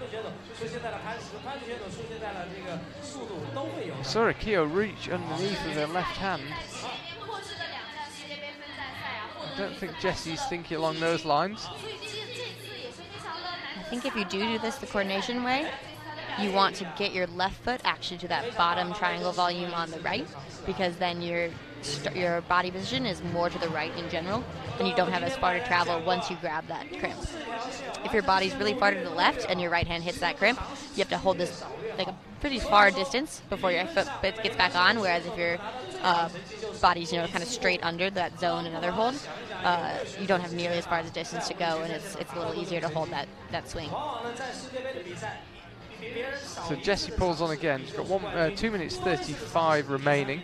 I saw Akio reach underneath with her left hand. I don't think Jessie's thinking along those lines. I think if you do this the coordination way, you want to get your left foot actually to that bottom triangle volume on the right, because then your body position is more to the right in general, and you don't have as far to travel once you grab that crimp. If your body's really far to the left and your right hand hits that crimp, you have to hold this like a pretty far distance before your foot gets back on, whereas if your body's, you know, kind of straight under that zone and other hold, you don't have nearly as far as a distance to go, and it's a little easier to hold that swing. So Jessie pulls on again. She's got 2 minutes 35 remaining.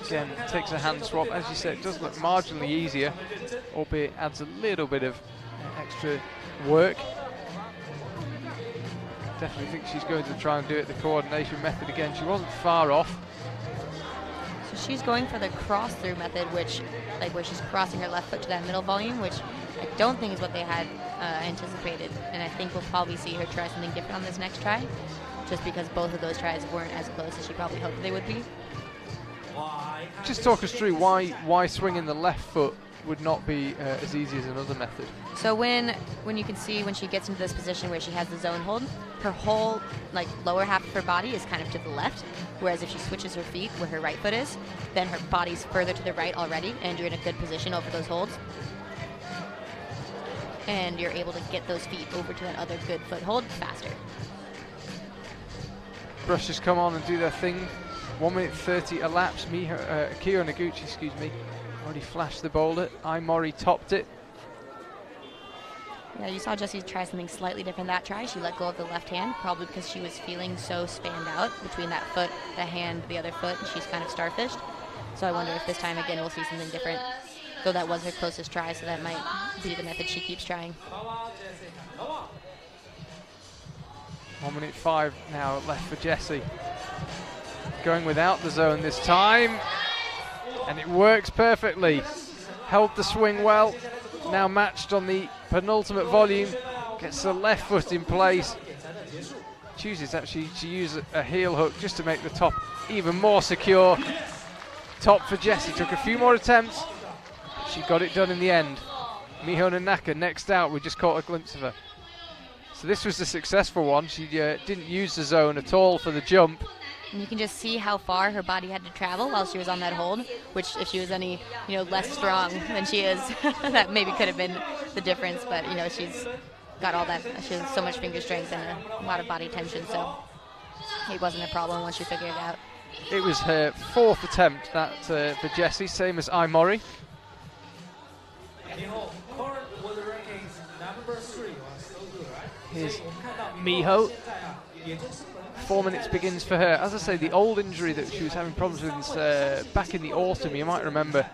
Again, takes a hand swap. As you said, it does look marginally easier, albeit adds a little bit of extra work. Definitely think she's going to try and do it the coordination method again. She wasn't far off. So she's going for the cross-through method, which, like where she's crossing her left foot to that middle volume, which I don't think is what they had anticipated. And I think we'll probably see her try something different on this next try, just because both of those tries weren't as close as she probably hoped they would be. Just talk us through why swinging the left foot would not be as easy as another method. So when you can see when she gets into this position where she has the zone hold, her whole like lower half of her body is kind of to the left, whereas if she switches her feet where her right foot is, then her body's further to the right already, and you're in a good position over those holds. And you're able to get those feet over to that other good foothold faster. Brushes come on and do their thing 1 minute 30 elapsed. Akio Noguchi, excuse me, already flashed the boulder. Aimori topped it. Yeah, you saw Jessie try something slightly different that try. She let go of the left hand, probably because she was feeling so spanned out between that foot, the hand, the other foot, and she's kind of starfished. So I wonder if this time again we'll see something different. Though that was her closest try, so that might be the method she keeps trying. 1 minute 5 now left for Jessie. Going without the zone this time, and it works perfectly. Held the swing well, now matched on the penultimate volume, gets the left foot in place. Chooses actually to use a heel hook just to make the top even more secure. Top for Jessie, took a few more attempts, but she got it done in the end. Miho Nanaka next out, we just caught a glimpse of her. So this was the successful one. She didn't use the zone at all for the jump. And you can just see how far her body had to travel while she was on that hold, which if she was any, less strong than she is, that maybe could have been the difference. But, she's got all that. She has so much finger strength and a lot of body tension, so it wasn't a problem once she figured it out. It was her 4th attempt, that for Jessie, same as Aimori. Here's Miho. 4 minutes begins for her. As I say, the old injury that she was having problems with back in the autumn, you might remember,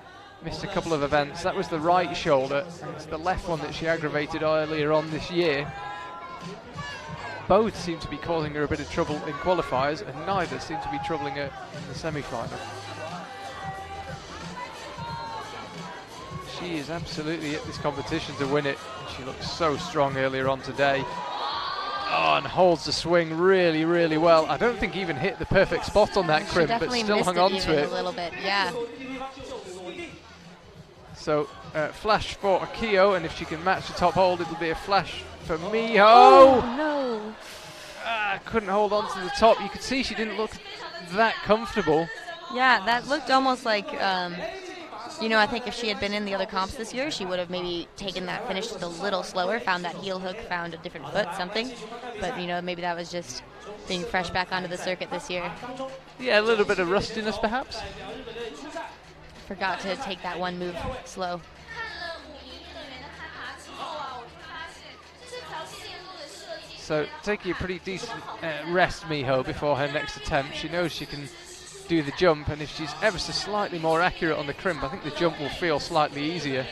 missed a couple of events. That was the right shoulder, and it's the left one that she aggravated earlier on this year. Both seem to be causing her a bit of trouble in qualifiers, and neither seem to be troubling her in the semi-final. She is absolutely at this competition to win it. She looked so strong earlier on today. Oh, and holds the swing really, really well. I don't think even hit the perfect spot on that crimp, but still hung on to it a little bit. Yeah. So flash for Akio, and if she can match the top hold, it'll be a flash for Miho. Oh no! Couldn't hold on to the top. You could see she didn't look that comfortable. Yeah, that looked almost like. I think if she had been in the other comps this year, she would have maybe taken that finish just a little slower, found that heel hook, found a different foot, something. But, maybe that was just being fresh back onto the circuit this year. Yeah, a little bit of rustiness, perhaps. Forgot to take that one move slow. So, taking a pretty decent rest, Miho, before her next attempt. She knows she can do the jump, and if she's ever so slightly more accurate on the crimp, I think the jump will feel slightly easier.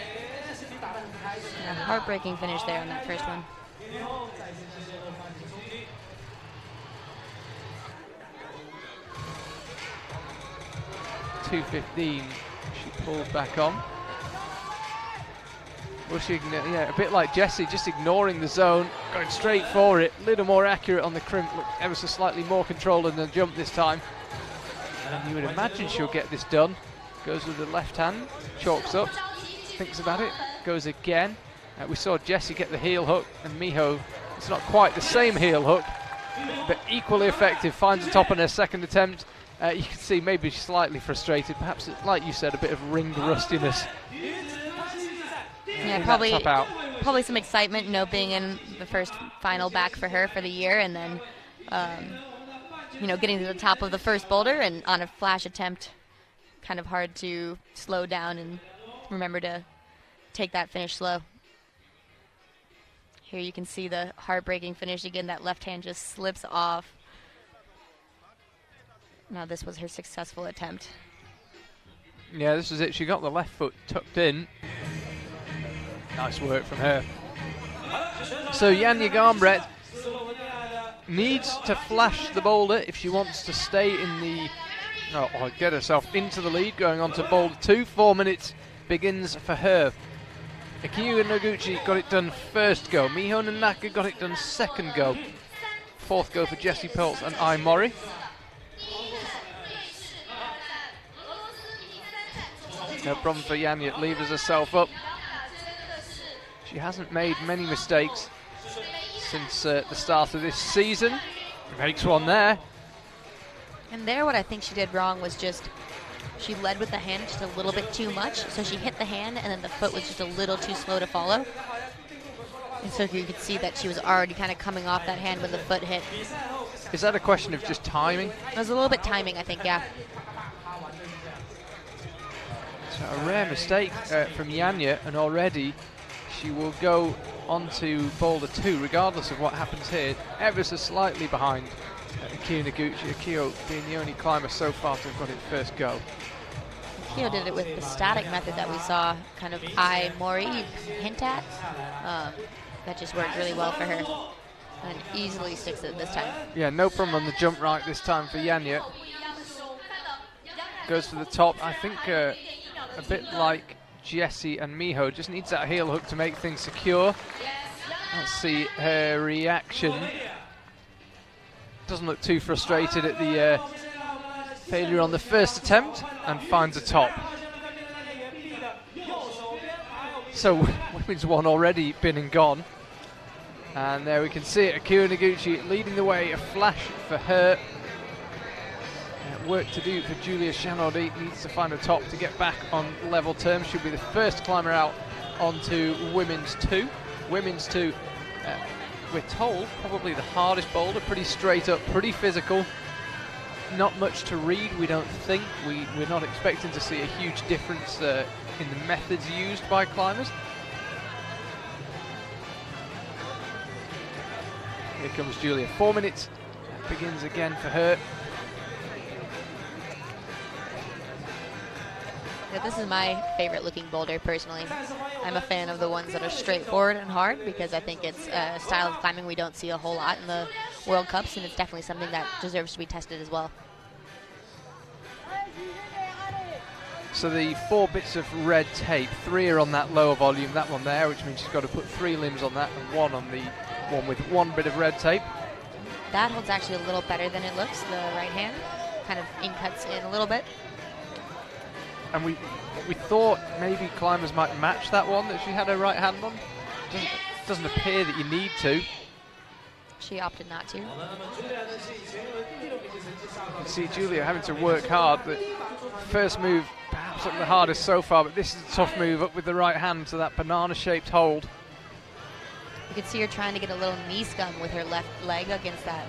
Yeah, heartbreaking finish there on that first one. .215 she pulled back on. Well, a bit like Jessie, just ignoring the zone, going straight for it, a little more accurate on the crimp, looked ever so slightly more controlled in the jump this time. And you would imagine she'll get this done. Goes with the left hand, chalks up, thinks about it, goes again. We saw Jessie get the heel hook, and Miho, it's not quite the same heel hook, but equally effective, finds the top on her second attempt. You can see maybe she's slightly frustrated, perhaps, like you said, a bit of ring rustiness. Yeah, probably some excitement, being in the first final back for her for the year, and then getting to the top of the first boulder and on a flash attempt, kind of hard to slow down and remember to take that finish slow. Here you can see the heartbreaking finish again. That left hand just slips off. Now this was her successful attempt. Yeah, this was it. She got the left foot tucked in. Nice work from her. So Janja Garnbret needs to flash the boulder if she wants to stay in the, or get herself into the lead, going on to boulder 2. 4 minutes begins for her. Akio Noguchi got it done first go. Miho Nanaka got it done second go. Fourth go for Jessie Peltz and Aimori. No problem for Janja, levers herself up. She hasn't made many mistakes since the start of this season. Makes one there. And there what I think she did wrong was just, she led with the hand just a little bit too much, so she hit the hand and then the foot was just a little too slow to follow. And so you could see that she was already kind of coming off that hand when the foot hit. Is that a question of just timing? It was a little bit timing, I think, yeah. So a rare mistake from Yanya, and already she will go on to Boulder 2, regardless of what happens here, ever so slightly behind Akio Noguchi. Akio being the only climber so far to have got it first go. Akio did it with the static method that we saw kind of eye Mori hint at. That just worked really well for her and easily sticks it this time. Yeah, no problem on the jump right this time for Yanya. Goes to the top. I think a bit like Jessie and Miho, just needs that heel hook to make things secure. Let's see her reaction. Doesn't look too frustrated at the failure on the first attempt, and finds a top. So women's one already been and gone. And there we can see it, Akio Noguchi leading the way, a flash for her. Work to do for Julia Chanaudy, needs to find a top to get back on level terms. She'll be the first climber out onto women's 2. Women's 2, we're told, probably the hardest boulder, pretty straight up, pretty physical. Not much to read, we don't think. We're not expecting to see a huge difference in the methods used by climbers. Here comes Julia, 4 minutes, that begins again for her. Yeah, this is my favorite looking boulder personally. I'm a fan of the ones that are straightforward and hard because I think it's a style of climbing we don't see a whole lot in the World Cups, and it's definitely something that deserves to be tested as well. So the 4 bits of red tape, 3 are on that lower volume, that one there, which means she's got to put 3 limbs on that and 1 on the one with 1 bit of red tape. That holds actually a little better than it looks, the right hand. Kind of in-cuts in a little bit. And we thought maybe climbers might match that one that she had her right hand on. Doesn't appear that you need to. She opted not to. You can see Julia having to work hard. The first move perhaps not the hardest so far, but this is a tough move up with the right hand to that banana-shaped hold. You can see her trying to get a little knee scum with her left leg against that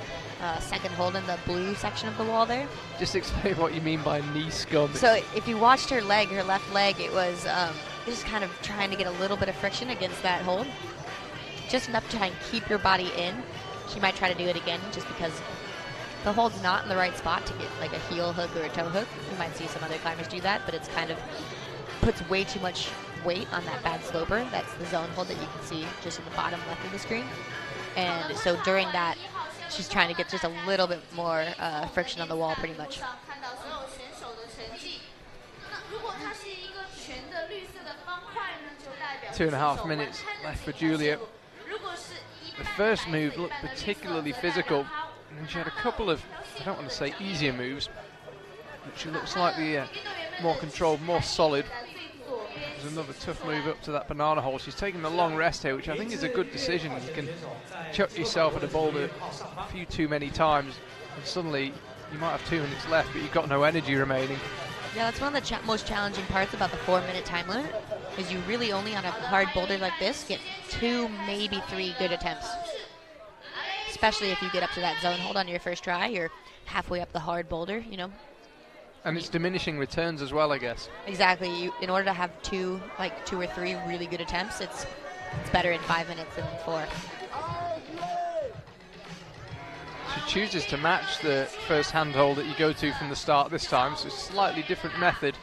second hold in the blue section of the wall there. Just explain what you mean by knee scum. So if you watched her left leg, it was just kind of trying to get a little bit of friction against that hold. Just enough to try and keep your body in. She might try to do it again just because the hold's not in the right spot to get like a heel hook or a toe hook. You might see some other climbers do that, but it's kind of puts way too much weight on that bad sloper. That's the zone hold that you can see just in the bottom left of the screen. And so during that, she's trying to get just a little bit more friction on the wall pretty much. 2.5 minutes left for Julia. The first move looked particularly physical, and she had a couple of, I don't want to say easier moves, but she looked slightly more controlled, more solid. There's another tough move up to that banana hole. She's taking a long rest here, which I think is a good decision. You can chuck yourself at a boulder a few too many times, and suddenly you might have 2 minutes left, but you've got no energy remaining. Yeah, that's one of the most challenging parts about the 4-minute time limit, is you really only on a hard boulder like this get 2, maybe 3 good attempts. Especially if you get up to that zone hold on your first try, you're halfway up the hard boulder, you know. And it's diminishing returns as well, I guess. Exactly. In order to have 2 or 3 really good attempts, it's better in 5 minutes than in 4. She chooses to match the first handhold that you go to from the start this time, so it's a slightly different method,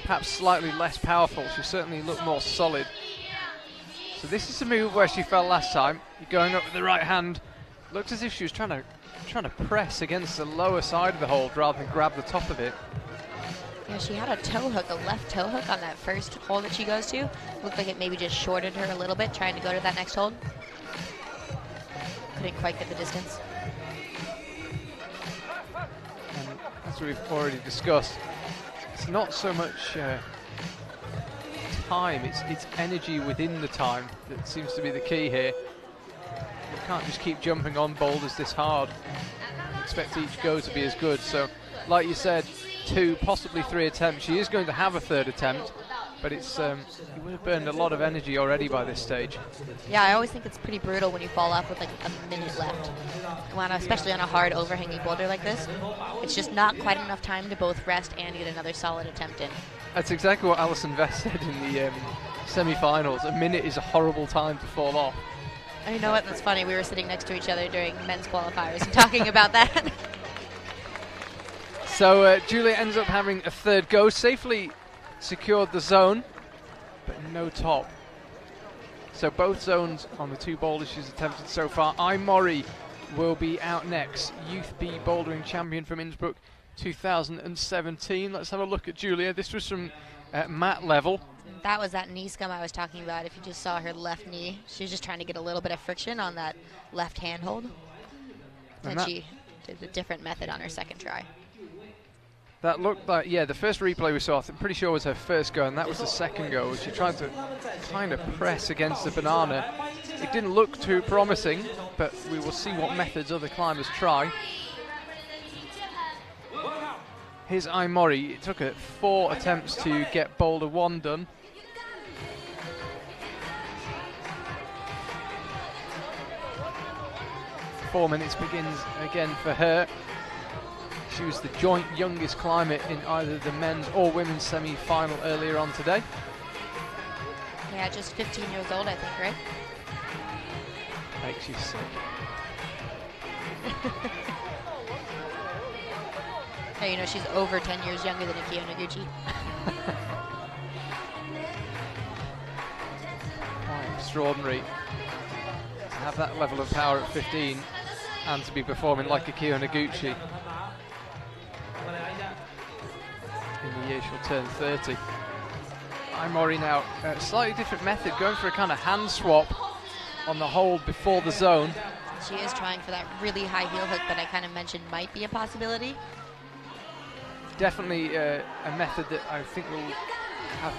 perhaps slightly less powerful. She certainly looked more solid. So this is a move where she fell last time. You're going up with the right hand. Looked as if she was trying to press against the lower side of the hold rather than grab the top of it. Yeah, she had a toe hook, a left toe hook on that first hold that she goes to. Looked like it maybe just shorted her a little bit trying to go to that next hold. Couldn't quite get the distance. And as we've already discussed, it's not so much time, it's energy within the time that seems to be the key here. You can't just keep jumping on boulders this hard and expect each go to be as good. So, like you said, 2, possibly 3 attempts. She is going to have a 3rd attempt, but it's you would have burned a lot of energy already by this stage. Yeah, I always think it's pretty brutal when you fall off with like a minute left. Especially on a hard overhanging boulder like this, it's just not quite enough time to both rest and get another solid attempt in. That's exactly what Alison Vest said in the semi-finals. A minute is a horrible time to fall off. And you know what? That's funny. We were sitting next to each other during men's qualifiers and talking about that. So Julia ends up having a third go, safely secured the zone, but no top. So both zones on the 2 boulders she's attempted so far. Mori will be out next. Youth B bouldering champion from Innsbruck 2017. Let's have a look at Julia. This was from mat level. That was that knee scum I was talking about. If you just saw her left knee, she was just trying to get a little bit of friction on that left handhold. And she did a different method on her second try. That looked like, yeah, the first replay we saw, I'm pretty sure was her first go, and that was the second go. She tried to kind of press against the banana. It didn't look too promising, but we will see what methods other climbers try. Here's Mori. It took her 4 attempts to get boulder 1 done. Four minutes begins again for her. She was the joint youngest climber in either the men's or women's semi-final earlier on today. Yeah, just 15 years old, I think, right? Makes you sick. Hey, you know, she's over 10 years younger than Akio Noguchi. Quite extraordinary to have that level of power at 15 and to be performing like Akio Noguchi in the year she'll turn 30. Mori now, slightly different method, going for a kind of hand swap on the hold before the zone. She is trying for that really high heel hook that I kind of mentioned might be a possibility. Definitely a method that I think will have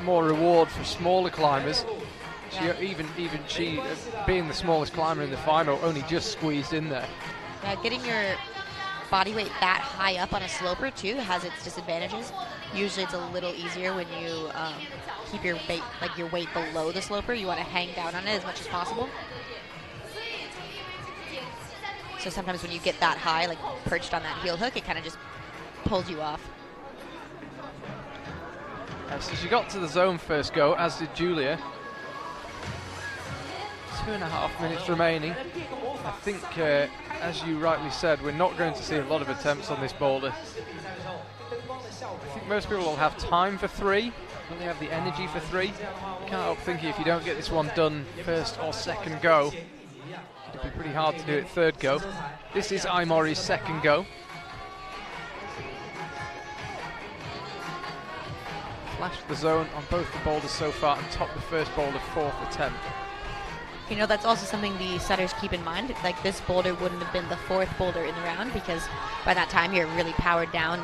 more reward for smaller climbers. Yeah. Even she, being the smallest climber in the final, only just squeezed in there. Yeah, getting your body weight that high up on a sloper too has its disadvantages. Usually it's a little easier when you keep your weight below the sloper. You want to hang down on it as much as possible. So sometimes when you get that high, like perched on that heel hook, it kind of just pulls you off. So she got to the zone first go, as did Julia. 2.5 minutes remaining. I think, as you rightly said, we're not going to see a lot of attempts on this boulder. I think most people will have time for 3, but they have the energy for 3. You can't help thinking if you don't get this one done first or second go, it'd be pretty hard to do it third go. This is Mori's second go. Flashed the zone on both the boulders so far and topped the first boulder 4th attempt. You know, that's also something the setters keep in mind. Like, this boulder wouldn't have been the 4th boulder in the round because by that time you're really powered down,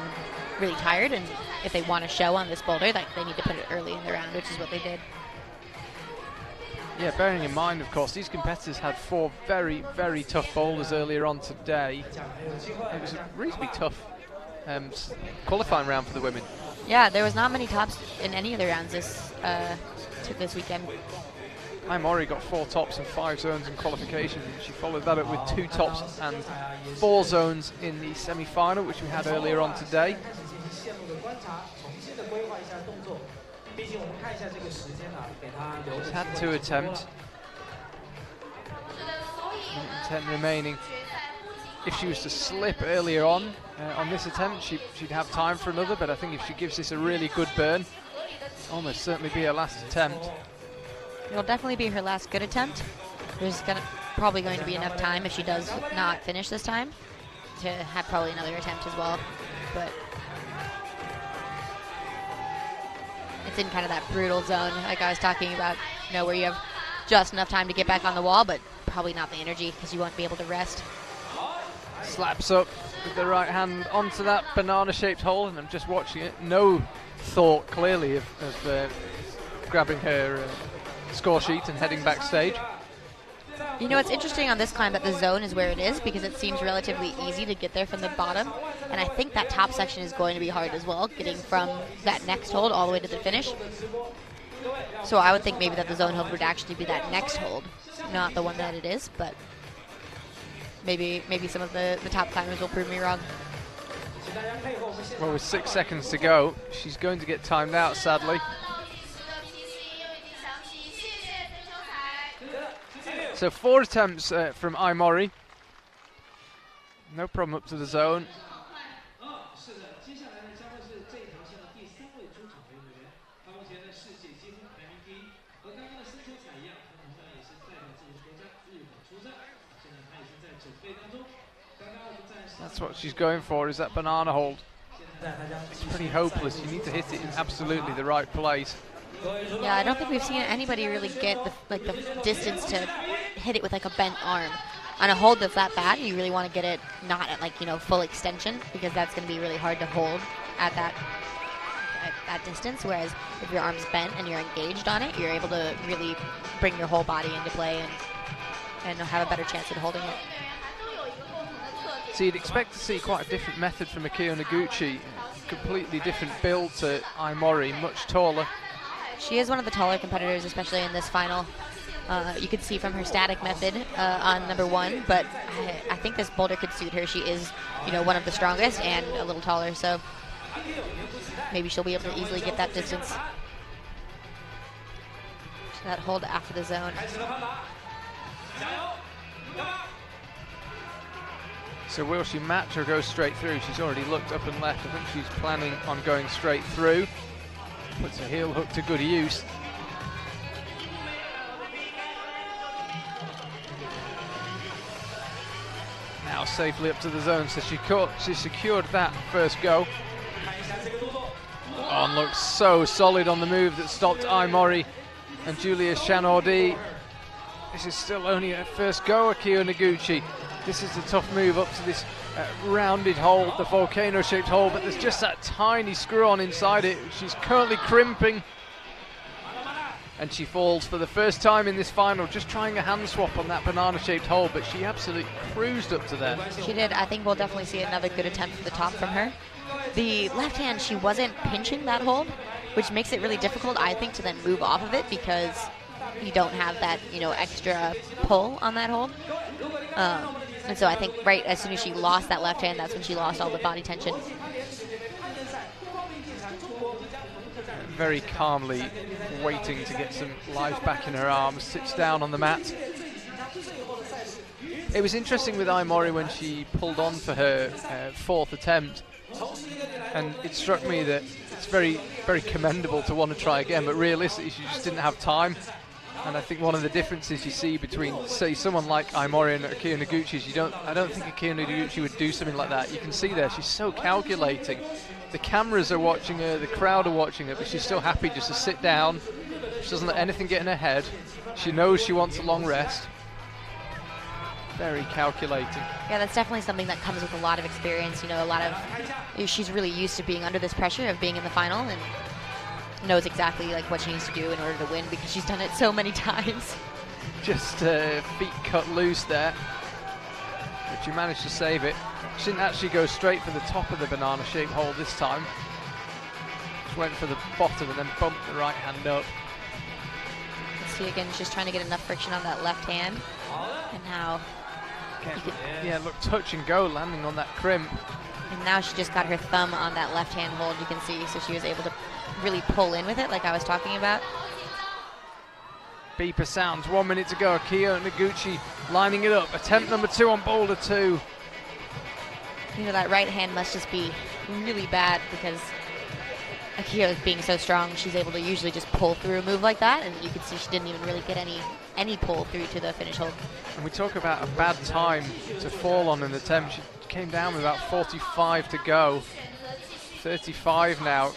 really tired, and if they want to show on this boulder, like, they need to put it early in the round, which is what they did. Yeah, bearing in mind, of course, these competitors had 4 very, very tough boulders earlier on today. It was a reasonably tough qualifying round for the women. Yeah, there was not many tops in any of the rounds this weekend. Mori got 4 tops and 5 zones in qualification. She followed that up with 2 tops and 4 zones in the semi-final, which we had earlier on today. She's had 2 attempts. 10 remaining. If she was to slip earlier on this attempt, she'd have time for another, but I think if she gives this a really good burn, almost certainly be her last attempt. It'll definitely be her last good attempt. There's probably going to be enough time if she does not finish this time to have probably another attempt as well. But it's in kind of that brutal zone like I was talking about, you know, where you have just enough time to get back on the wall, but probably not the energy because you won't be able to rest. Slaps up with the right hand onto that banana-shaped hole, and I'm just watching it. No thought, clearly, of grabbing her score sheet and heading backstage. You know, it's interesting on this climb that the zone is where it is because it seems relatively easy to get there from the bottom. And I think that top section is going to be hard as well, getting from that next hold all the way to the finish. So I would think maybe that the zone hold would actually be that next hold, not the one that it is. But maybe some of the top climbers will prove me wrong. Well, with 6 seconds to go, she's going to get timed out, sadly. So 4 attempts from Aimori. No problem up to the zone. That's what she's going for, is that banana hold. It's pretty hopeless. You need to hit it in absolutely the right place. Yeah, I don't think we've seen anybody really get the distance to hit it with like a bent arm. On a hold that's that bad, you really want to get it not at like, you know, full extension, because that's going to be really hard to hold at that distance. Whereas if your arm's bent and you're engaged on it, you're able to really bring your whole body into play and have a better chance at holding it. So you'd expect to see quite a different method from Akio Noguchi. Completely different build to Aimori, much taller. She is one of the taller competitors, especially in this final. You could see from her static method on number 1, but I think this boulder could suit her. She is, you know, one of the strongest and a little taller, so maybe she'll be able to easily get that distance. So that hold after the zone. So will she match or go straight through? She's already looked up and left. I think she's planning on going straight through. Puts her heel hook to good use. Now safely up to the zone, so she secured that first go. Oh, and looks so solid on the move that stopped Aimori and Julia Chanordi. This is still only her first go, Akio Noguchi. This is a tough move up to this rounded hole, the volcano-shaped hole, but there's just that tiny screw-on inside it. She's currently crimping, and she falls for the first time in this final, just trying a hand swap on that banana-shaped hole, but she absolutely cruised up to there. She did. I think we'll definitely see another good attempt at the top from her. The left hand, she wasn't pinching that hold, which makes it really difficult, I think, to then move off of it because you don't have that, you know, extra pull on that hold. And so I think right as soon as she lost that left hand, that's when she lost all the body tension. Very calmly waiting to get some life back in her arms, sits down on the mat. It was interesting with Aimori when she pulled on for her 4th attempt, and it struck me that it's very, very commendable to want to try again, but realistically she just didn't have time. And I think one of the differences you see between, say, someone like Aimori and Akio Noguchi is I don't think Akio Noguchi would do something like that. You can see there, she's so calculating. The cameras are watching her, the crowd are watching her, but she's still happy just to sit down. She doesn't let anything get in her head. She knows she wants a long rest. Very calculating. Yeah, that's definitely something that comes with a lot of experience. You know, she's really used to being under this pressure of being in the final, and knows exactly like what she needs to do in order to win because she's done it so many times. Just feet cut loose there, but she managed to save it. She didn't actually go straight for the top of the banana-shaped hole this time. She went for the bottom and then bumped the right hand up. Let's see again, she's trying to get enough friction on that left hand, and now yeah, look, touch and go, landing on that crimp. And now she just got her thumb on that left hand hold, you can see, so she was able to really pull in with it like I was talking about. Beeper sounds, 1 minute to go. Akio Noguchi lining it up. Attempt number 2 on Boulder 2. You know, that right hand must just be really bad because Akio being so strong, she's able to usually just pull through a move like that, and you can see she didn't even really get any pull through to the finish hold. And we talk about a bad time to fall on an attempt. She came down with about 45 to go. 35 now.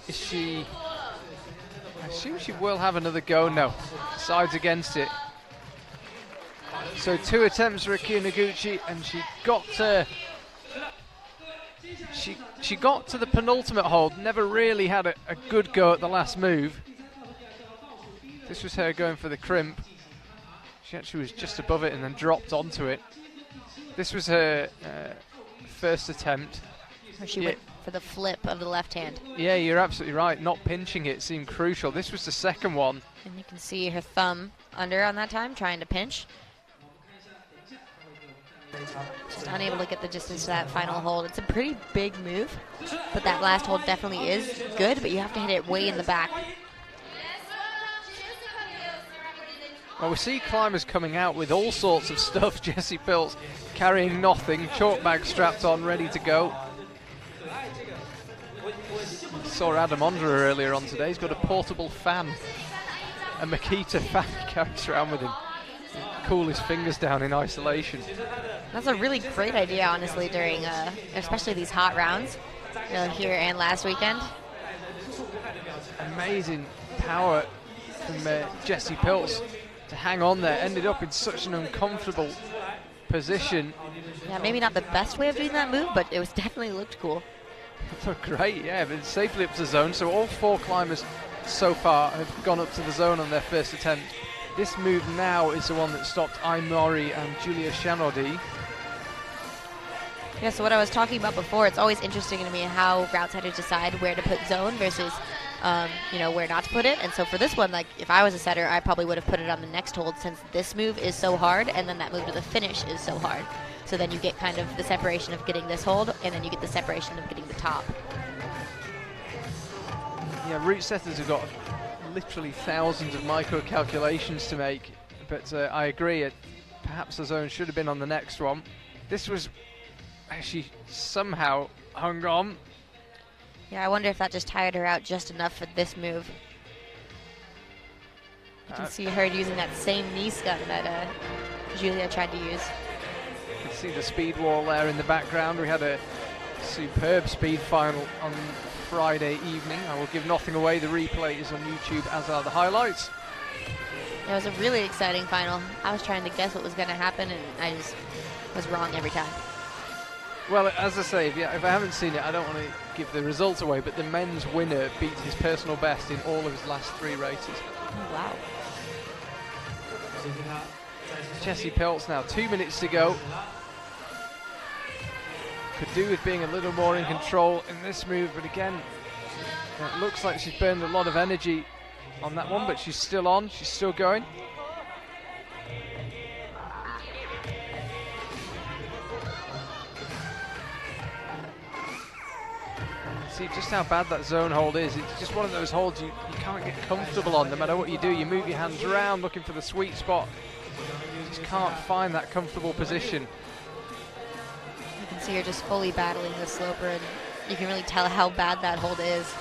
Is she... I assume she will have another go. No. Sides against it. So 2 attempts for Akio Noguchi, and she got to... She got to the penultimate hold, never really had a good go at the last move. This was her going for the crimp. She actually was just above it and then dropped onto it. This was her first attempt. Where she went for the flip of the left hand. Yeah, you're absolutely right. Not pinching it seemed crucial. This was the second one. And you can see her thumb under on that time, trying to pinch. Just unable to get the distance to that final hold. It's a pretty big move, but that last hold definitely is good, but you have to hit it way in the back. Well, we see climbers coming out with all sorts of stuff. Jessie Pilz carrying nothing, chalk bag strapped on, ready to go. Saw Adam Ondra earlier on today. He's got a portable fan, a Makita fan he carries around with him. Cool his fingers down in isolation. That's a really great idea, honestly, during especially these hot rounds, here and last weekend. Amazing power from Jessie Pilz to hang on there. Ended up in such an uncomfortable position. Yeah, maybe not the best way of doing that move, but it was definitely looked cool. It looked great, yeah, but safely up to the zone. So all 4 climbers so far have gone up to the zone on their first attempt. This move now is the one that stopped Aymori and Julia Chanodi. Yeah, so what I was talking about before, it's always interesting to me how route setters decide where to put zone versus, where not to put it. And so for this one, like, if I was a setter, I probably would have put it on the next hold, since this move is so hard, and then that move to the finish is so hard. So then you get kind of the separation of getting this hold, and then you get the separation of getting the top. Yeah, route setters have got literally thousands of micro calculations to make, but I agree, perhaps the zone should have been on the next one. This was actually somehow hung on. Yeah, I wonder if that just tired her out just enough for this move. You can see her using that same knee scum that Julia tried to use. You can see the speed wall there in the background. We had a superb speed final on Friday evening. I will give nothing away. The replay is on YouTube, as are the highlights. It was a really exciting final. I was trying to guess what was going to happen, and I just was wrong every time. Well, as I say, if I haven't seen it, I don't want to give the results away, but the men's winner beat his personal best in all of his last 3 races. Oh, wow. Jessie Pilz now, 2 minutes to go. Could do with being a little more in control in this move, but again, it looks like she's burned a lot of energy on that one, but she's still on, she's still going. See just how bad that zone hold is. It's just one of those holds you can't get comfortable on. No matter what you do, you move your hands around looking for the sweet spot. You just can't find that comfortable position. You can see her just fully battling the sloper, and you can really tell how bad that hold is.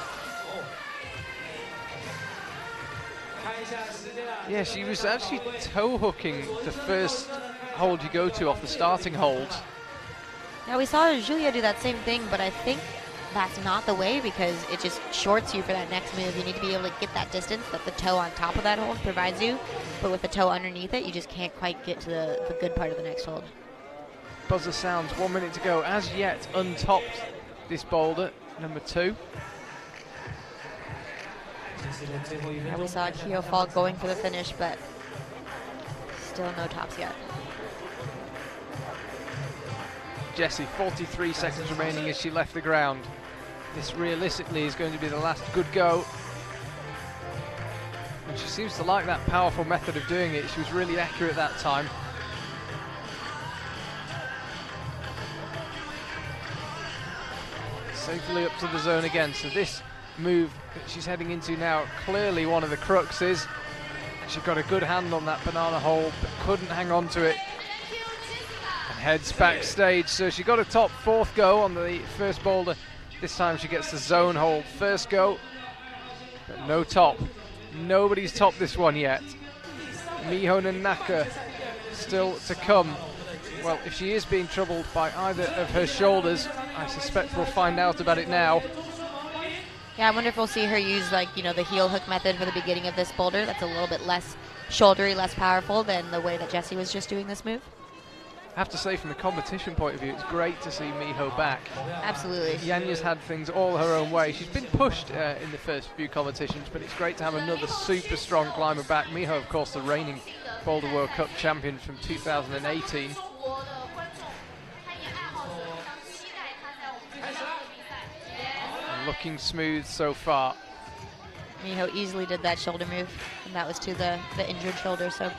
Yeah, she was actually toe hooking the first hold you go to off the starting hold. Now we saw Julia do that same thing, but I think that's not the way, because it just shorts you for that next move. You need to be able to get that distance that the toe on top of that hold provides you, but with the toe underneath it, you just can't quite get to the good part of the next hold. Buzzer sounds, 1 minute to go. As yet untopped this boulder, number 2. Yeah, we saw Kyo fall going for the finish, but still no tops yet. Jessie, 43 seconds remaining as she left the ground. This realistically is going to be the last good go. And she seems to like that powerful method of doing it. She was really accurate that time. Safely up to the zone again. So this move that she's heading into now, clearly one of the cruxes. She got a good hand on that banana hold, but couldn't hang on to it. And heads backstage. So she got a top 4th go on the first boulder. This time she gets the zone hold first go, but no top. Nobody's topped this one yet. Miho Nanaka still to come. Well, if she is being troubled by either of her shoulders, I suspect we'll find out about it now. Yeah, I wonder if we'll see her use, the heel hook method for the beginning of this boulder. That's a little bit less shouldery, less powerful than the way that Jessie was just doing this move. I have to say, from the competition point of view, it's great to see Miho back. Absolutely. Yanya's had things all her own way. She's been pushed in the first few competitions, but it's great to have another super strong climber back. Miho, of course, the reigning Boulder World Cup champion from 2018. And looking smooth so far. Miho easily did that shoulder move, and that was to the injured shoulder. So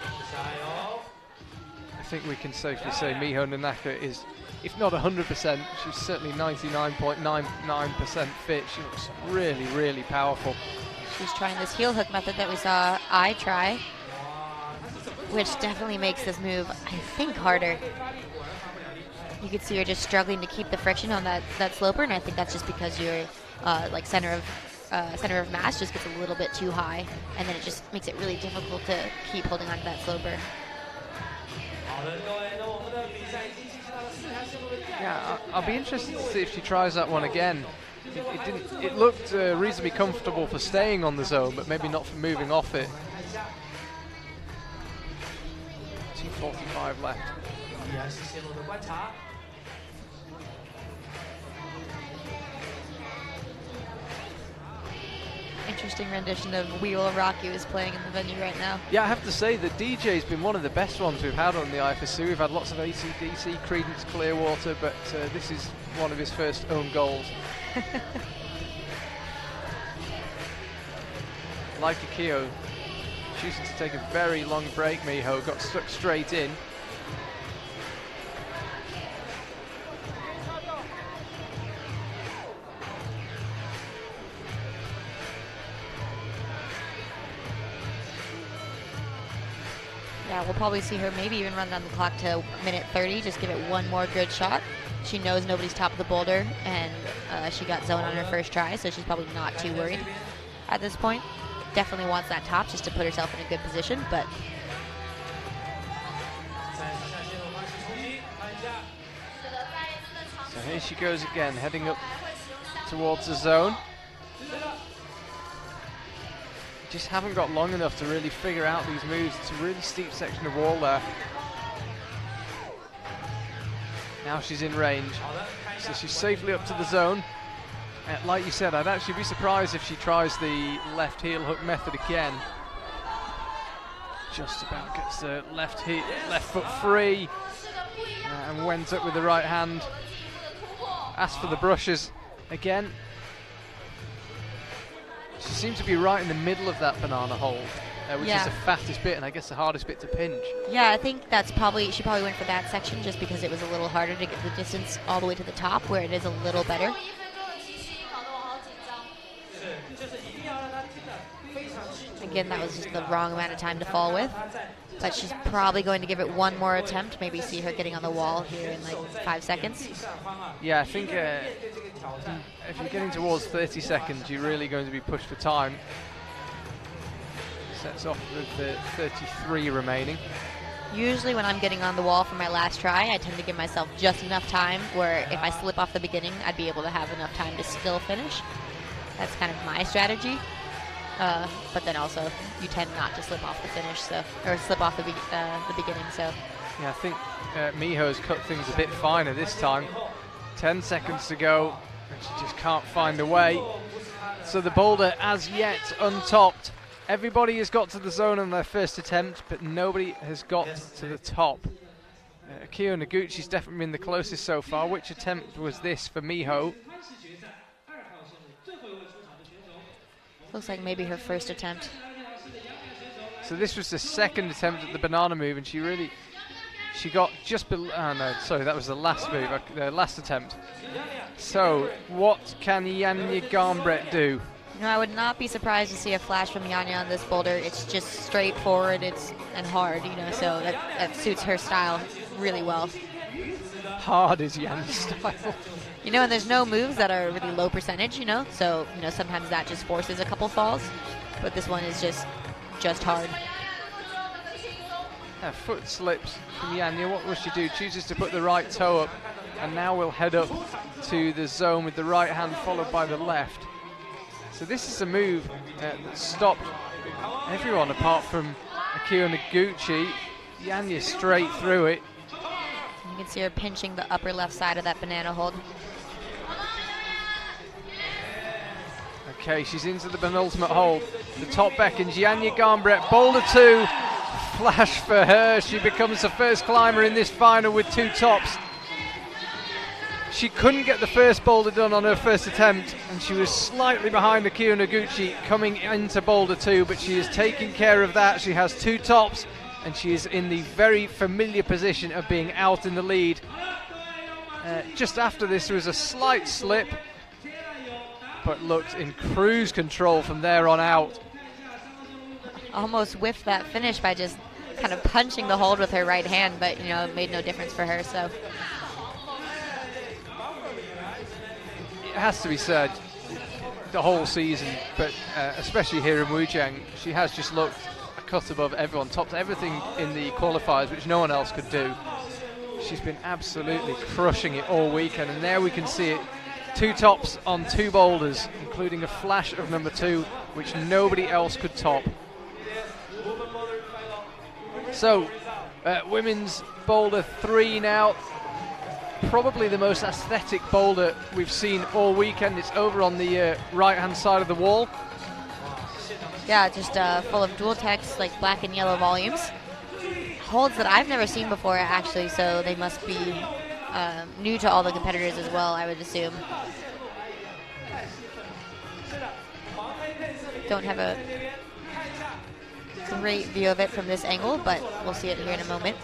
I think we can safely say Miho Nanaka is, if not 100%, she's certainly 99.99% fit. She looks really, really powerful. She's trying this heel hook method that we saw I try, which definitely makes this move, I think, harder. You could see her just struggling to keep the friction on that sloper, and I think that's just because your like center of mass just gets a little bit too high, and then it just makes it really difficult to keep holding on to that sloper. Yeah, I'll be interested to see if she tries that one again. It looked reasonably comfortable for staying on the zone, but maybe not for moving off it. 2:45 left. Interesting rendition of We Will Rock You is playing in the venue right now. Yeah, I have to say the DJ's been one of the best ones we've had on the IFSC. We've had lots of AC/DC, Creedence Clearwater, but this is one of his first own goals. Like Akio, choosing to take a very long break. Miho got stuck straight in. Yeah, we'll probably see her maybe even run down the clock to minute 30, just give it one more good shot. She knows nobody's top of the boulder, and she got zone on her first try, so she's probably not too worried at this point. Definitely wants that top just to put herself in a good position, but so here she goes again, heading up towards the zone. Just haven't got long enough to really figure out these moves. It's a really steep section of wall there. Now she's in range, so she's safely up to the zone. Like you said, I'd actually be surprised if she tries the left heel hook method again. Just about gets the left foot free, and went up with the right hand. Asked for the brushes again. She seems to be right in the middle of that banana hold, which is the fattest bit and I guess the hardest bit to pinch. Yeah, I think that's she probably went for that section just because it was a little harder to get the distance all the way to the top, where it is a little better. Again, that was just the wrong amount of time to fall with, but she's probably going to give it one more attempt, maybe see her getting on the wall here in like 5 seconds. Yeah, I think if you're getting towards 30 seconds, you're really going to be pushed for time. Sets off with the 33 remaining. Usually when I'm getting on the wall for my last try, I tend to give myself just enough time where if I slip off the beginning, I'd be able to have enough time to still finish. That's kind of my strategy. But then also, you tend not to slip off the finish, or slip off the beginning. So, yeah, I think Miho's cut things a bit finer this time. 10 seconds to go, and she just can't find a way. So the boulder, as yet untopped. Everybody has got to the zone on their first attempt, but nobody has got to the top. Akio Noguchi's definitely been the closest so far. Which attempt was this for Miho? Looks like maybe her first attempt. So this was the second attempt at the banana move, and she got just below. Oh no, sorry, that was the last move, the last attempt. So what can Yanya Garnbrett do? You know, I would not be surprised to see a flash from Yanya on this boulder. It's just straightforward, and hard, you know, so that suits her style really well. Hard is Yanya's style. You know, and there's no moves that are really low percentage, you know, so, you know, sometimes that just forces a couple falls, but this one is just hard. Foot slips from Yanya. What will she do? Chooses to put the right toe up, and now we'll head up to the zone with the right hand followed by the left. So this is a move that stopped everyone apart from Akio Noguchi. Yanya straight through it. You can see her pinching the upper left side of that banana hold. Okay, she's into the penultimate hold. The top beckons. Yanya Garnbrett, boulder 2, flash for her. She becomes the first climber in this final with 2 tops. She couldn't get the first boulder done on her first attempt, and she was slightly behind Akira Noguchi coming into boulder 2, but she is taking care of that. She has 2 tops, and she is in the very familiar position of being out in the lead. Just after this, there was a slight slip, but looked in cruise control from there on out. Almost whiffed that finish by just kind of punching the hold with her right hand, but it made no difference for her. So it has to be said, the whole season, but especially here in Wujiang, she has just looked a cut above everyone, topped everything in the qualifiers, which no one else could do. She's been absolutely crushing it all weekend, and there we can see it. 2 tops on 2 boulders, including a flash of number 2, which nobody else could top. So, women's boulder 3 now. Probably the most aesthetic boulder we've seen all weekend. It's over on the right-hand side of the wall. Yeah, just full of dual text, like black and yellow volumes. Holds that I've never seen before, actually, so they must be new to all the competitors as well, I would assume. Don't have a great view of it from this angle, but we'll see it here in a moment.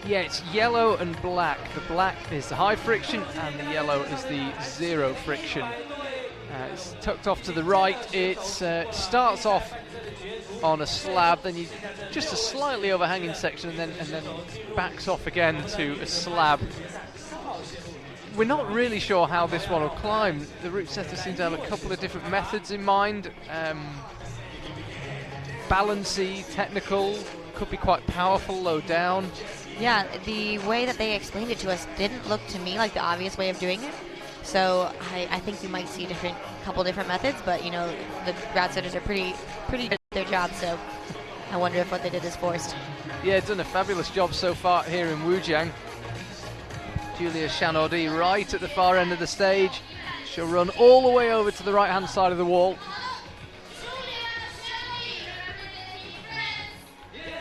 Yeah, it's yellow and black. The black is the high friction and the yellow is the 0 friction. It's tucked off to the right. It starts off on a slab, then you just a slightly overhanging section, and then backs off again to a slab. We're not really sure how this one will climb. The route setters seem to have a couple of different methods in mind. Balancy, technical, could be quite powerful, low down. Yeah, the way that they explained it to us didn't look to me like the obvious way of doing it. So I think we might see a couple different methods, but the route setters are pretty good at their job, so I wonder if what they did is forced. Yeah, done a fabulous job so far here in Wujiang. Julia Chanaudy right at the far end of the stage. She'll run all the way over to the right-hand side of the wall.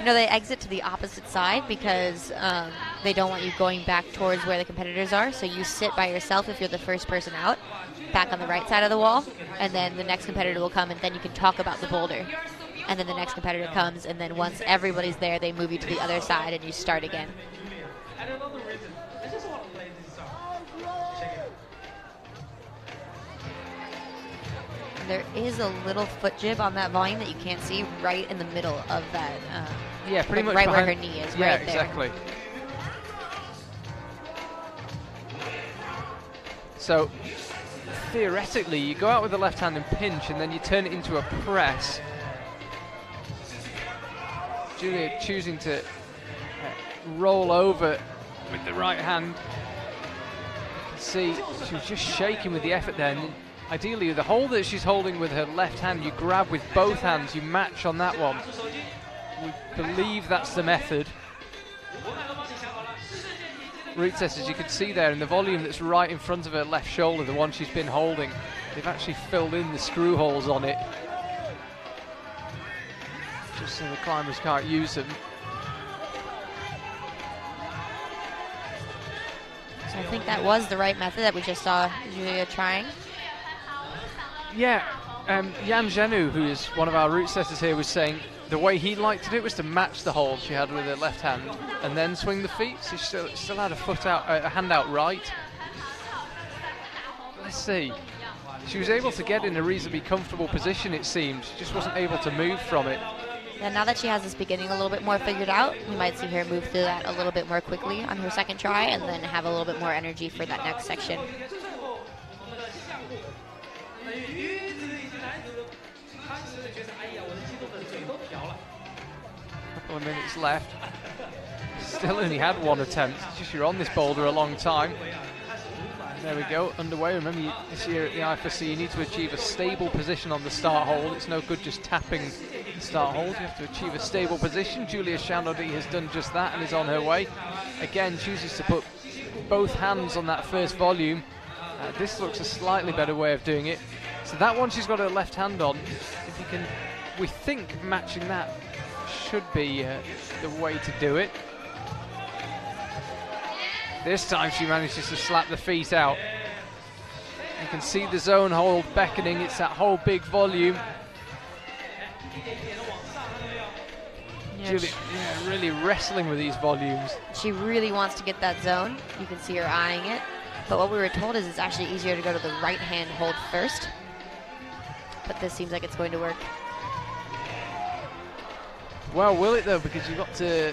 They exit to the opposite side because they don't want you going back towards where the competitors are. So you sit by yourself if you're the first person out, back on the right side of the wall, and then the next competitor will come, and then you can talk about the boulder. And then the next competitor comes, and then once everybody's there, they move you to the other side, and you start again. There is a little foot jib on that volume that you can't see right in the middle of that. Yeah, pretty much right behind, where her knee is. Yeah, right there. exactly. So theoretically, you go out with the left hand and pinch, and then you turn it into a press. Julia choosing to roll over with the right hand. You can see she was just shaking with the effort there. And ideally, the hold that she's holding with her left hand, you grab with both hands, you match on that one. We believe that's the method. Root test, as you can see there, in the volume that's right in front of her left shoulder, the one she's been holding, they've actually filled in the screw holes on it, just so the climbers can't use them. So I think that was the right method that we just saw Julia trying. Yeah, Yan Zhenu, who is one of our route setters here, was saying the way he liked to do it was to match the hold she had with her left hand and then swing the feet. So she still had a hand out right. Let's see. She was able to get in a reasonably comfortable position, it seemed. She just wasn't able to move from it. Yeah, now that she has this beginning a little bit more figured out, we might see her move through that a little bit more quickly on her second try, and then have a little bit more energy for that next section. Couple of minutes left. Still only had one attempt. It's just you're on this boulder a long time. There we go, underway. Remember, this year at the IFSC, you need to achieve a stable position on the start hold. It's no good just tapping the start hold. You have to achieve a stable position. Julia Chanaudy has done just that and is on her way. Again, chooses to put both hands on that first volume. This looks a slightly better way of doing it. So that one she's got her left hand on. If you can, we think, matching that should be the way to do it. This time she manages to slap the feet out. You can see the zone hold beckoning. It's that whole big volume. Julia, really wrestling with these volumes. She really wants to get that zone. You can see her eyeing it. But what we were told is it's actually easier to go to the right hand hold first. But this seems like it's going to work. Well, will it though? Because you've got to...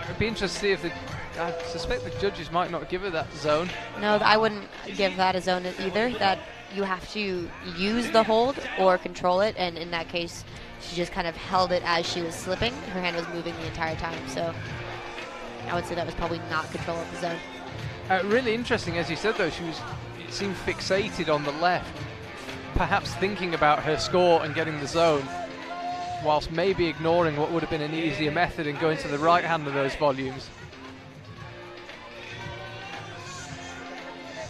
It'd be interesting to see if I suspect the judges might not give her that zone. No, I wouldn't give that a zone either. That you have to use the hold or control it, and in that case, she just kind of held it as she was slipping. Her hand was moving the entire time, so I would say that was probably not control of the zone. Really interesting, as you said though, it seemed fixated on the left, perhaps thinking about her score and getting the zone, whilst maybe ignoring what would have been an easier method and going to the right hand of those volumes.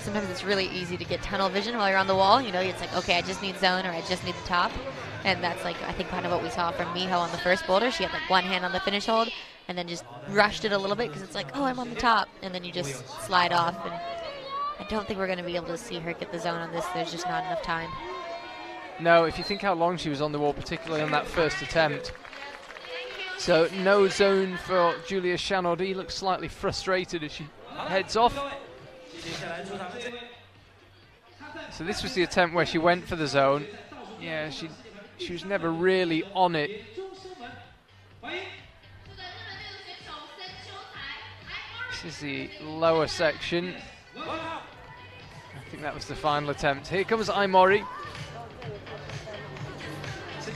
Sometimes it's really easy to get tunnel vision while you're on the wall. You know, it's like, okay, I just need zone or I just need the top. And that's like, I think kind of what we saw from Miho on the first boulder. She had like one hand on the finish hold and then just rushed it a little bit because it's like, oh, I'm on the top. And then you just slide off. And I don't think we're going to be able to see her get the zone on this. There's just not enough time. No, if you think how long she was on the wall, particularly on that first attempt. So no zone for Julia Chanaudy. Looks slightly frustrated as she heads off. So this was the attempt where she went for the zone. Yeah, she was never really on it. This is the lower section. I think that was the final attempt. Here comes Aimori. She's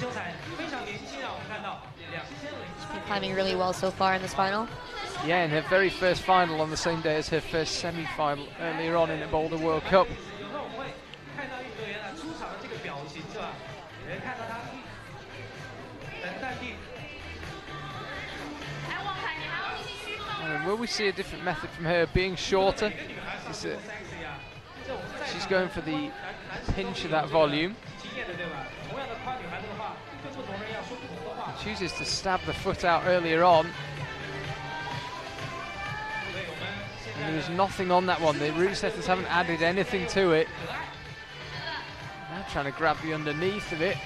been climbing really well so far in this final. Yeah, in her very first final on the same day as her first semi-final earlier on in the Boulder World Cup. Will we see a different method from her being shorter? She's going for the pinch of that volume. Chooses to stab the foot out earlier on. And there was nothing on that one. The route setters haven't added anything to it. Now trying to grab the underneath of it.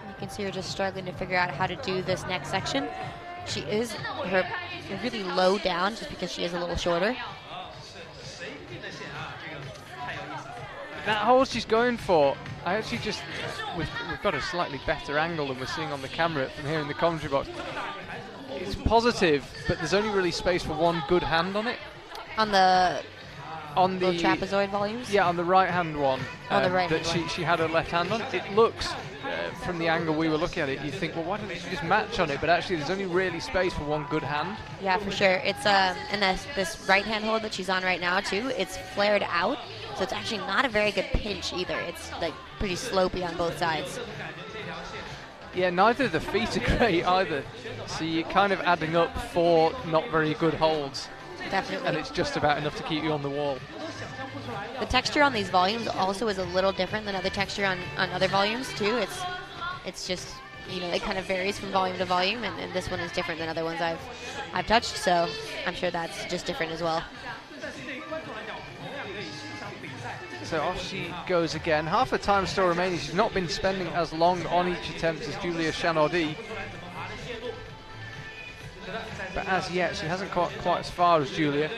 You can see her just struggling to figure out how to do this next section. She is really low down just because she is a little shorter. That hold she's going for, I actually just, we've got a slightly better angle than we're seeing on the camera from here in the commentary box. It's positive, but there's only really space for one good hand on it. On the trapezoid volumes? Yeah, on the right hand one. On the right that she had her left hand on. It looks, from the angle we were looking at it, you think, well, why didn't she just match on it? But actually, there's only really space for one good hand. Yeah, for sure. It's and this right hand hold that she's on right now too. It's flared out, so it's actually not a very good pinch either. It's like pretty slopey on both sides. Yeah, neither of the feet are great either. So you're kind of adding up 4 not very good holds. Definitely. And it's just about enough to keep you on the wall. The texture on these volumes also is a little different than other texture on other volumes too. It's just, you know, it kind of varies from volume to volume, and this one is different than other ones I've touched, so I'm sure that's just different as well. So off she goes again. Half her time still remaining. She's not been spending as long on each attempt as Julia Chanaudy. But as yet, she hasn't got quite as far as Julia.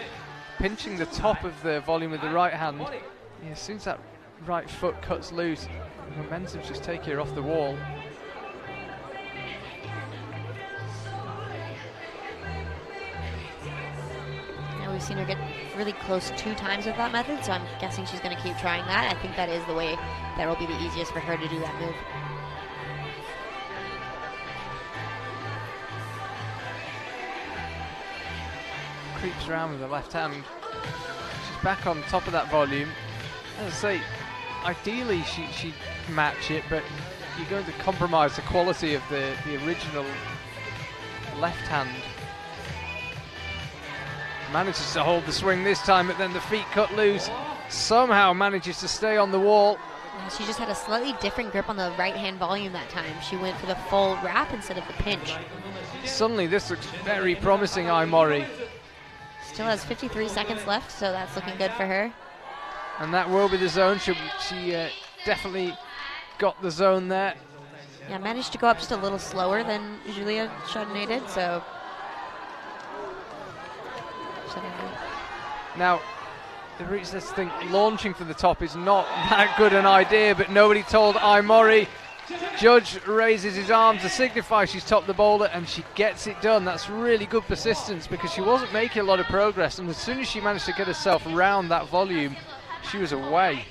Pinching the top of the volume with the right hand. Yeah, as soon as that right foot cuts loose, the momentum's just taking her off the wall. Now we've seen her get really close 2 times with that method, so I'm guessing she's going to keep trying that. I think that is the way that will be the easiest for her to do that move. Creeps around with the left hand. She's back on top of that volume. As I say, ideally she'd match it, but you're going to compromise the quality of the original left hand. Manages to hold the swing this time, but then the feet cut loose. somehow manages to stay on the wall. Yeah, she just had a slightly different grip on the right-hand volume that time. She went for the full wrap instead of the pinch. Suddenly this looks very promising, Aimori. Still has 53 seconds left, so that's looking good for her. And that will be the zone. She definitely got the zone there. Yeah, managed to go up just a little slower than Julia Chardonnay did, so. Now, there is this thing, launching for the top is not that good an idea, but nobody told Aimori. Judge raises his arm to signify she's topped the boulder, and she gets it done. That's really good persistence because she wasn't making a lot of progress, and as soon as she managed to get herself around that volume, she was away.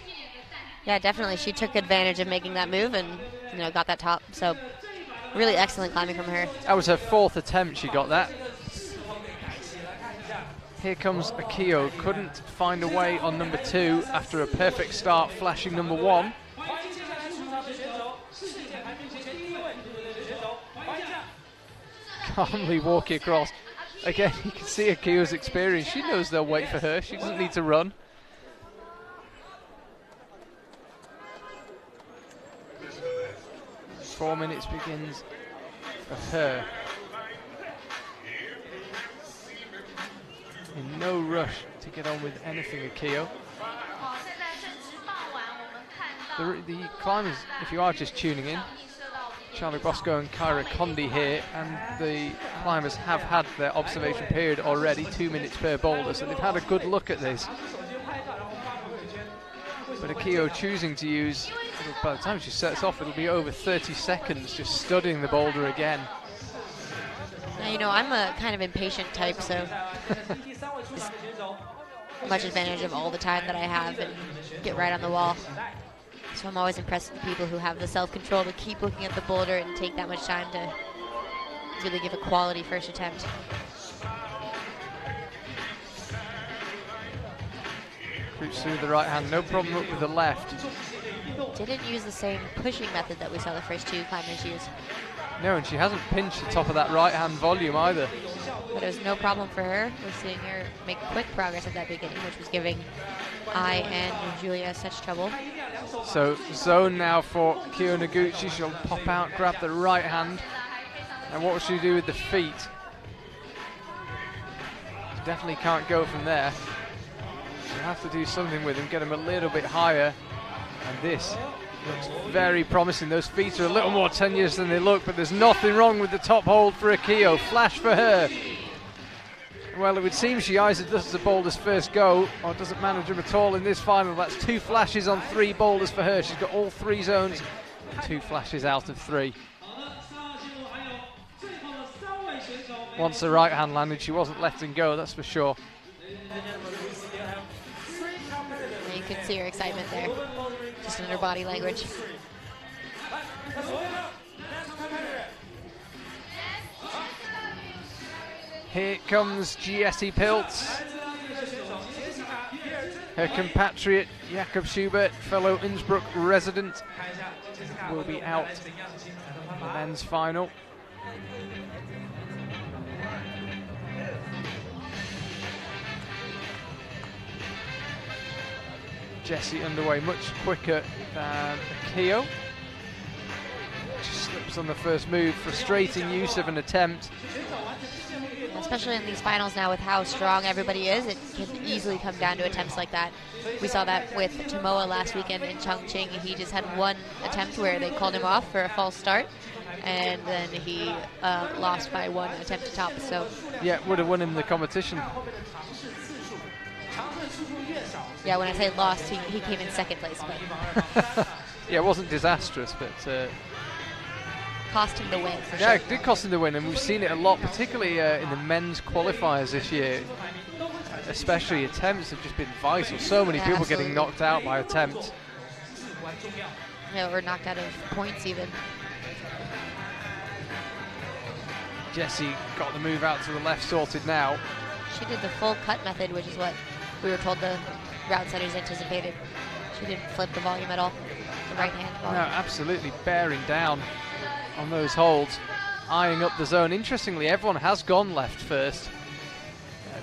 Yeah, definitely. She took advantage of making that move and, got that top. So, really excellent climbing from her. That was her 4th attempt, she got that. Here comes Akio. Couldn't find a way on number 2 after a perfect start, flashing number 1. Calmly walking across. Again, you can see Akio's experience. She knows they'll wait for her. She doesn't need to run. Four minutes begins for her. In no rush to get on with anything, Akio. The climbers, if you are just tuning in, Charlie Bosco and Kyra Condi here, and the climbers have had their observation period already, 2 minutes per boulder, so they've had a good look at this. But Akio choosing to use, by the time she sets off, it'll be over 30 seconds just studying the boulder again. Now, I'm a kind of impatient type, so much advantage of all the time that I have and get right on the wall. So I'm always impressed with the people who have the self-control to keep looking at the boulder and take that much time to really give a quality first attempt. Creeps through the right hand, no problem up with the left. Didn't use the same pushing method that we saw the first 2 climbers use. No, and she hasn't pinched the top of that right hand volume either. But it was no problem for her. We're seeing her make quick progress at that beginning, which was giving I and Julia such trouble. So zone now for Kyo Noguchi. She'll pop out, grab the right hand. And what will she do with the feet? She definitely can't go from there. She'll have to do something with them, get them a little bit higher. And this looks very promising. Those feet are a little more tenuous than they look, but there's nothing wrong with the top hold for Akio. Flash for her. Well, it would seem she either does the boulders first go or doesn't manage them at all in this final. That's 2 flashes on 3 boulders for her. She's got all 3 zones, 2 flashes out of 3. Once the right hand landed, she wasn't letting go, that's for sure. You could see her excitement there, just in her body language. Here comes Giesse Pilz. Her compatriot Jakob Schubert, fellow Innsbruck resident, will be out in the men's final. Giesse underway much quicker than Akio. She slips on the first move, frustrating use of an attempt. Especially in these finals now with how strong everybody is, it can easily come down to attempts like that. We saw that with Tomoa last weekend in Chongqing. He just had one attempt where they called him off for a false start, and then he lost by 1 attempt to top. So yeah, would have won him the competition. Yeah, when I say lost, he came in 2nd place. But yeah, it wasn't disastrous, but cost him the win, for yeah, sure. it did cost him the win, and we've seen it a lot, particularly in the men's qualifiers this year. Especially attempts have just been vital. So many people absolutely. getting knocked out by attempts. Yeah, or knocked out of points even. Giesse got the move out to the left sorted now. She did the full cut method, which is what we were told the route setters anticipated. She didn't flip the volume at all, the right hand volume. No, absolutely bearing down on those holds, eyeing up the zone. Interestingly, everyone has gone left first.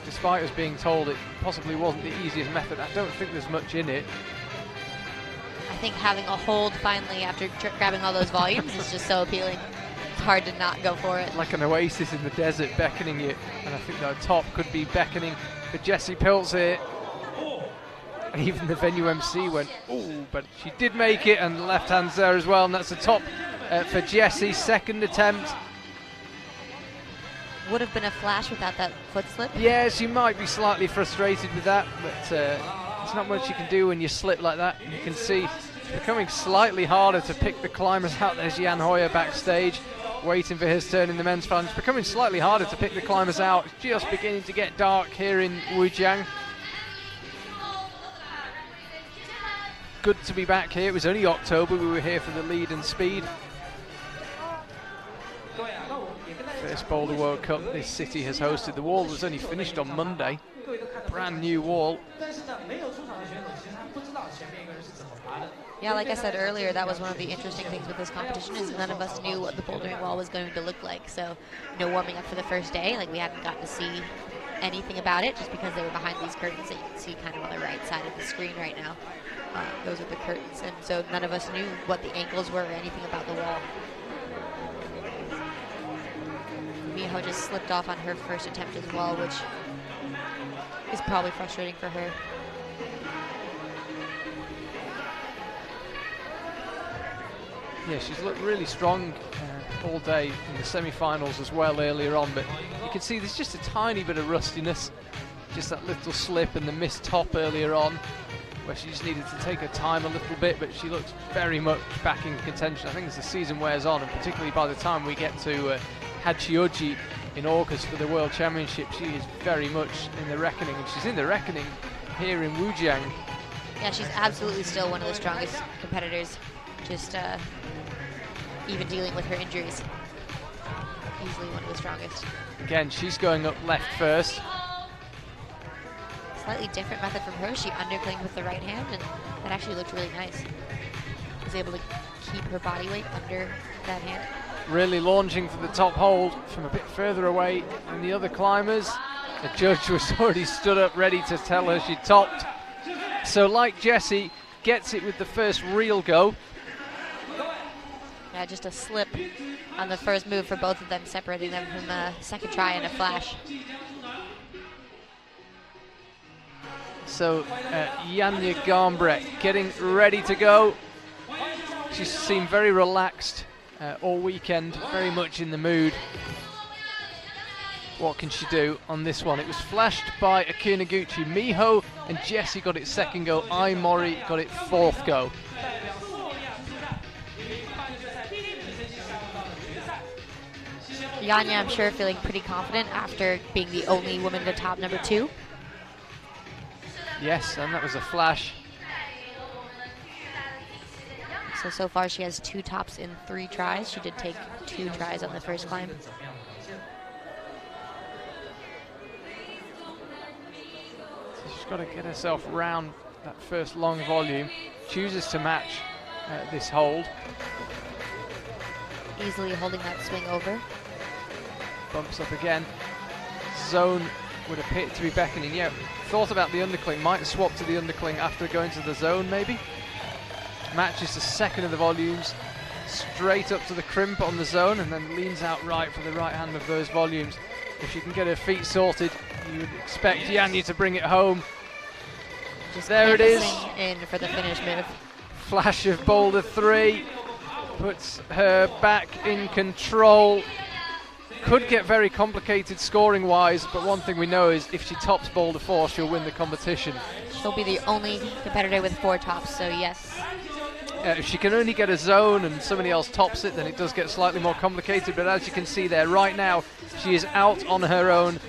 despite us being told it possibly wasn't the easiest method. I don't think there's much in it. I think having a hold finally after grabbing all those volumes is just so appealing. It's hard to not go for it. Like an oasis in the desert beckoning you, and I think that top could be beckoning for Jessie Pilz here. And even the venue MC went, ooh, but she did make it, and the left hand's there as well, and that's a top for Jessie, second attempt. Would have been a flash without that foot slip. Yeah, she might be slightly frustrated with that, but there's not much you can do when you slip like that. You can see it's becoming slightly harder to pick the climbers out. There's Jan Hoyer backstage, waiting for his turn in the men's final. It's becoming slightly harder to pick the climbers out. It's just beginning to get dark here in Wujiang. Good to be back here. It was only October. We were here for the lead and speed. First Boulder World Cup this city has hosted. The wall was only finished on Monday. Brand new wall. Yeah, like I said earlier, that was one of the interesting things with this competition is none of us knew what the bouldering wall was going to look like. So, warming up for the first day, like we hadn't gotten to see anything about it just because they were behind these curtains that you can see kind of on the right side of the screen right now. Those are the curtains, and so none of us knew what the angles were or anything about the wall. Miho just slipped off on her first attempt as well, which is probably frustrating for her. Yeah, she's looked really strong all day in the semi-finals as well earlier on, but you can see there's just a tiny bit of rustiness, just that little slip and the missed top earlier on, where she just needed to take her time a little bit, but she looks very much back in contention. I think as the season wears on, and particularly by the time we get to Hachioji in August for the World Championship, she is very much in the reckoning, and she's in the reckoning here in Wujiang. Yeah, she's absolutely still one of the strongest competitors, just even dealing with her injuries. Easily one of the strongest. Again, she's going up left first. Slightly different method from her. She underclinged with the right hand, and that actually looked really nice. Was able to keep her body weight under that hand. Really launching for the top hold from a bit further away than the other climbers. The judge was already stood up ready to tell her she topped. So like Jessie, gets it with the first real go. Yeah, just a slip on the first move for both of them, separating them from the second try and a flash. So Janja Garnbret getting ready to go. She seemed very relaxed all weekend, very much in the mood. What can she do on this one? It was flashed by Akinoguchi. Miho and Jessie got it second go. Mori got it fourth go. Janja, I'm sure, feeling pretty confident after being the only woman to top number 2. Yes, and that was a flash. So far she has 2 tops in 3 tries. She did take 2 tries on the first climb. So she's got to get herself round that first long volume. Chooses to match this hold. Easily holding that swing over. Bumps up again. Zone would appear to be beckoning. Yeah, thought about the undercling. Might have swapped to the undercling after going to the zone, maybe. Matches the second of the volumes. Straight up to the crimp on the zone, and then leans out right for the right hand of those volumes. If she can get her feet sorted, you would expect Janja to bring it home. Just there it is. In for the finish move. Flash of Boulder 3 puts her back in control. Could get very complicated scoring wise, but one thing we know is if she tops Boulder 4, she'll win the competition. She'll be the only competitor with 4 tops, so yes. If she can only get a zone and somebody else tops it, then it does get slightly more complicated, but as you can see there right now, she is out on her own.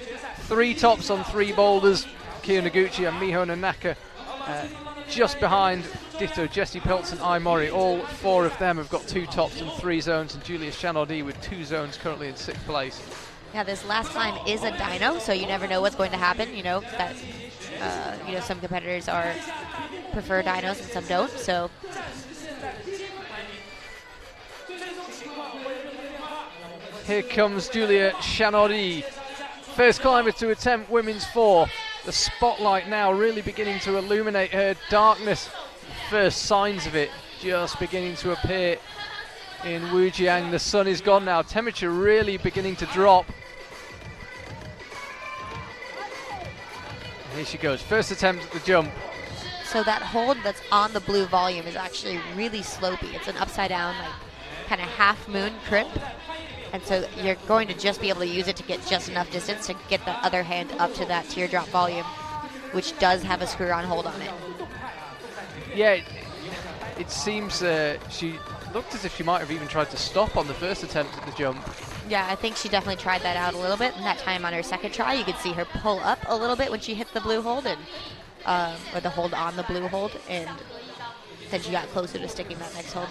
3 tops on 3 boulders. Kiyo Noguchi and Miho Nanaka just behind ditto Jessie Pilz and Mori. All 4 of them have got 2 tops and 3 zones, and Julia Chanaudy with 2 zones currently in 6th place. Yeah, this last climb is a dyno, so you never know what's going to happen. You know that some competitors prefer dynos and some don't. So here comes Julia Chanaudy first climber to attempt women's 4. The spotlight now really beginning to illuminate her darkness. First signs of it just beginning to appear in Wujiang. The sun is gone now. Temperature really beginning to drop. Here she goes. First attempt at the jump. So that hold that's on the blue volume is actually really slopey. It's an upside down, like kind of half moon crimp. And so you're going to just be able to use it to get just enough distance to get the other hand up to that teardrop volume, which does have a screw-on hold on it. Yeah, it seems she looked as if she might have even tried to stop on the first attempt at the jump. Yeah, I think she definitely tried that out a little bit. And that time on her second try, you could see her pull up a little bit when she hit the blue hold, and or the hold on the blue hold, and then she got closer to sticking that next hold.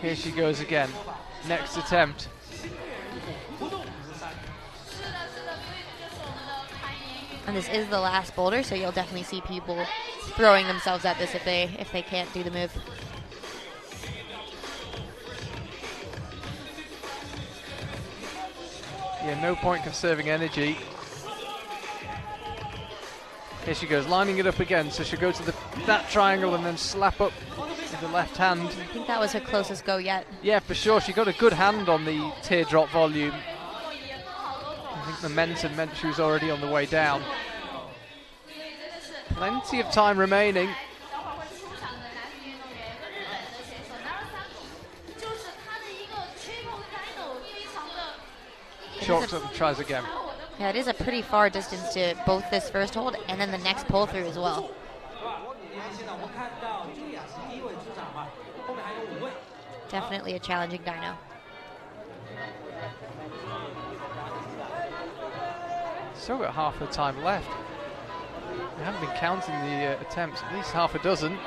Here she goes again. Next attempt. And this is the last boulder, so you'll definitely see people throwing themselves at this if they can't do the move. Yeah, no point conserving energy. Here she goes, lining it up again. So she'll go to that triangle and then slap up with the left hand. I think that was her closest go yet. Yeah, for sure. She got a good hand on the teardrop volume. I think momentum meant she was already on the way down. Plenty of time remaining. Chalks up and tries again. Yeah, it is a pretty far distance to both this first hold and then the next pull through as well. Definitely a challenging dyno. Still got half the time left. We haven't been counting the attempts, at least half a dozen.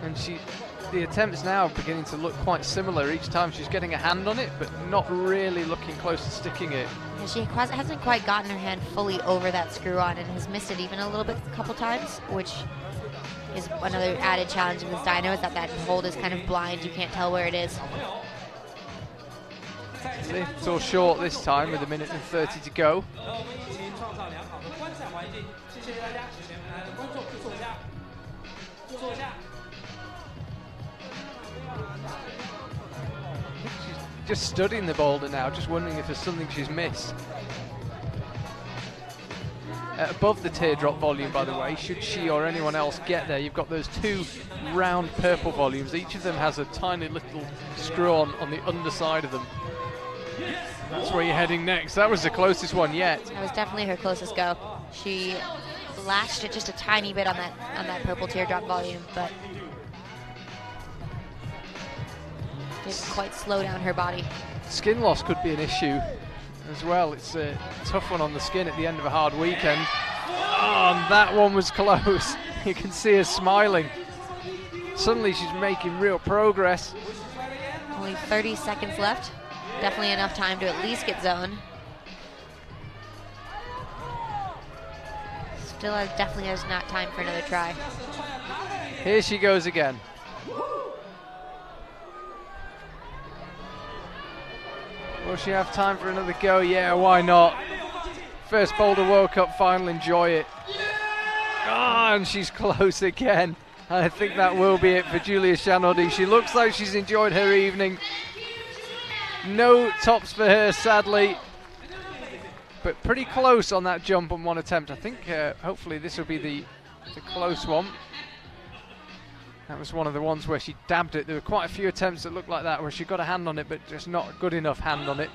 And the attempts now are beginning to look quite similar. Each time she's getting a hand on it, but not really looking close to sticking it. Yeah, she hasn't quite gotten her hand fully over that screw on and has missed it even a little bit a couple times, which is another added challenge of this dyno, is that hold is kind of blind. You can't tell where it is. Little short this time with 1:30 to go. She's just studying the boulder now, just wondering if there's something she's missed. Above the teardrop volume, by the way, should she or anyone else get there, you've got those two round purple volumes. Each of them has a tiny little screw on the underside of them. That's where you're heading next. That was the closest one yet. That was definitely her closest go. She latched it just a tiny bit on that purple teardrop volume, but didn't quite slow down her body. Skin loss could be an issue as well. It's a tough one on the skin at the end of a hard weekend. Oh, and that one was close. You can see her smiling. Suddenly she's making real progress. Only 30 seconds left. Definitely enough time to at least get zone. Still definitely has not time for another try. Here she goes again. Will she have time for another go? Yeah, why not? First Boulder World Cup final, enjoy it. Ah, and she's close again. I think that will be it for Julia Shanodi. She looks like she's enjoyed her evening. No tops for her, sadly, but pretty close on that jump on one attempt. I think hopefully this will be the close one. That was one of the ones where she dabbed it. There were quite a few attempts that looked like that where she got a hand on it, but just not a good enough hand on it.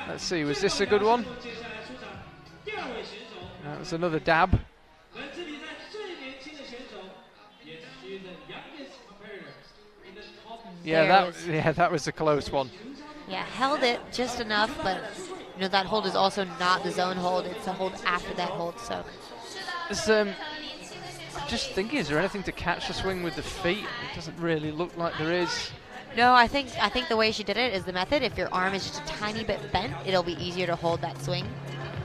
Let's see, was this a good one? That was another dab. Yeah, that was a close one. Yeah, held it just enough, but you know that hold is also not the zone hold. It's a hold after that hold. So, just thinking, is there anything to catch the swing with the feet? It doesn't really look like there is. No, I think the way she did it is the method. If your arm is just a tiny bit bent, it'll be easier to hold that swing.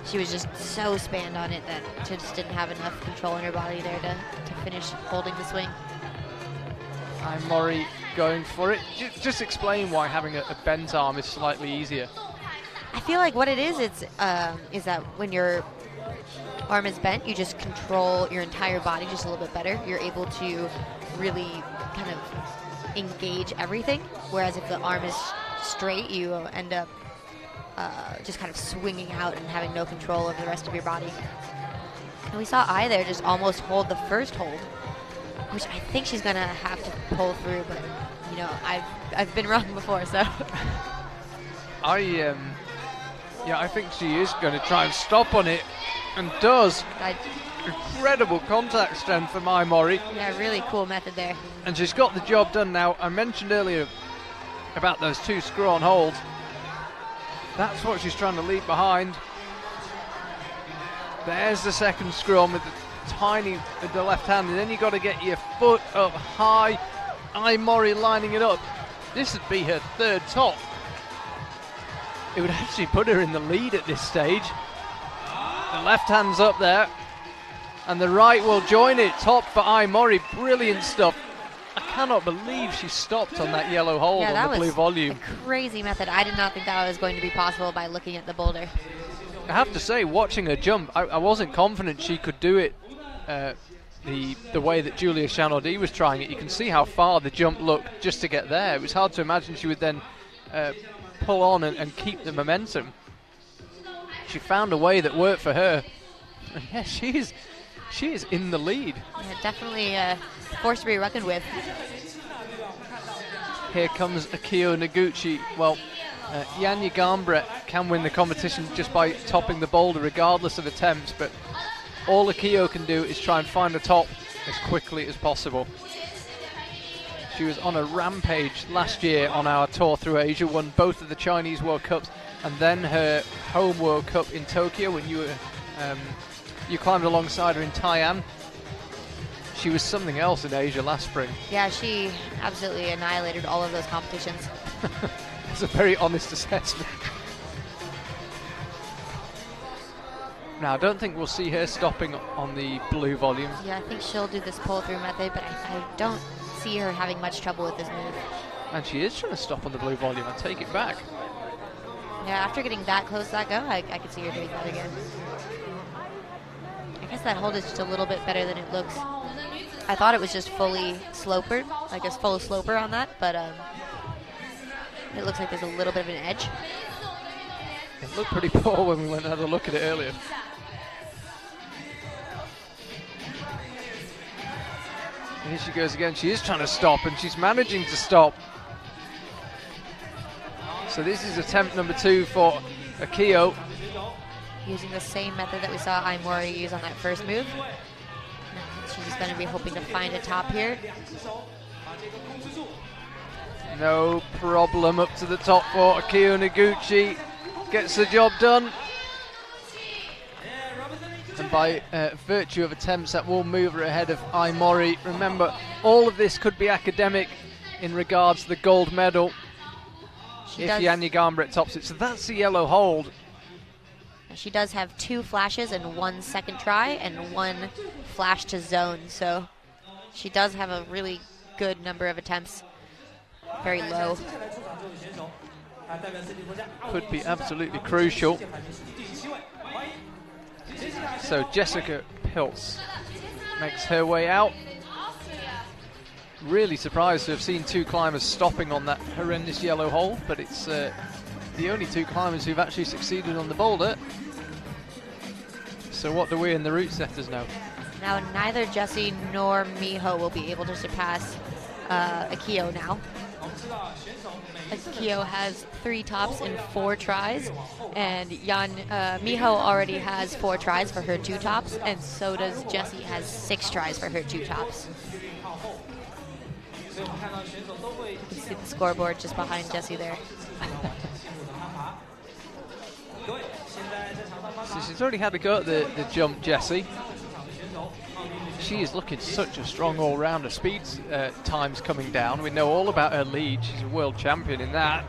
She was just so spanned on it that she just didn't have enough control in her body there to finish holding the swing. Mori going for it. Just explain why having a bent arm is slightly easier. I feel like what it is that when your arm is bent, you just control your entire body just a little bit better. You're able to really kind of engage everything, whereas if the arm is straight, you end up just kind of swinging out and having no control over the rest of your body. And we saw Ai there just almost hold the first hold, which I think she's gonna have to pull through, but you know, I've been wrong before, so. I think she is going to try and stop on it, and does. Incredible contact strength from Ai Mori. Yeah, really cool method there. And she's got the job done now. I mentioned earlier about those 2 screw-on holds. That's what she's trying to leave behind. There's the second screw-on with the left hand, and then you got to get your foot up high. Ai Mori lining it up. This would be her 3rd top. It would actually put her in the lead at this stage. The left hand's up there, and the right will join it. Top for Ai Mori, brilliant stuff. I cannot believe she stopped on that yellow hold on the blue volume. A crazy method. I did not think that was going to be possible by looking at the boulder. I have to say, watching her jump, I wasn't confident she could do it the way that Julia Chanaudy was trying it. You can see how far the jump looked just to get there. It was hard to imagine she would then pull on and keep the momentum. She found a way that worked for her. And yeah, she is in the lead. Yeah, definitely a force to be reckoned with. Here comes Akio Noguchi. Well, Yanya Gambret can win the competition just by topping the boulder regardless of attempts, but all Akio can do is try and find the top as quickly as possible. She was on a rampage last year on our tour through Asia, won both of the Chinese World Cups and then her home World Cup in Tokyo when you climbed alongside her in Tai'an. She was something else in Asia last spring. Yeah, she absolutely annihilated all of those competitions. It's a very honest assessment. Now, I don't think we'll see her stopping on the blue volume. Yeah, I think she'll do this pull-through method, but I don't see her having much trouble with this move. And she is trying to stop on the blue volume. I take it back. Yeah, after getting that close to that go, I could see her doing that again. I guess that hold is just a little bit better than it looks. I thought it was just fully sloper, like a full sloper on that, but it looks like there's a little bit of an edge. It looked pretty poor when we went and had a look at it earlier. Here she goes again. She is trying to stop, and she's managing to stop. So this is attempt number 2 for Akio. Using the same method that we saw Ai Mori use on that first move. She's going to be hoping to find a top here. No problem up to the top for Akio Noguchi. Gets the job done. And by virtue of attempts, that will move her ahead of Ai Mori. Remember, all of this could be academic in regards to the gold medal if Yanya Gambret tops it. So that's the yellow hold. She does have 2 flashes and 1 second try and 1 flash to zone. So she does have a really good number of attempts. Very low. Could be absolutely crucial. So Jessica Pilz makes her way out. Really surprised to have seen 2 climbers stopping on that horrendous yellow hole, but it's the only 2 climbers who've actually succeeded on the boulder. So what do we and the route setters know? Now neither Jessie nor Miho will be able to surpass Akio now. Akio has 3 tops in 4 tries, and Miho already has 4 tries for her 2 tops, and so does Jessie has 6 tries for her 2 tops. You can see the scoreboard just behind Jessie there. So she's already had a go at the jump, Jessie. She is looking such a strong all-rounder. Speed times coming down. We know all about her lead. She's a world champion in that.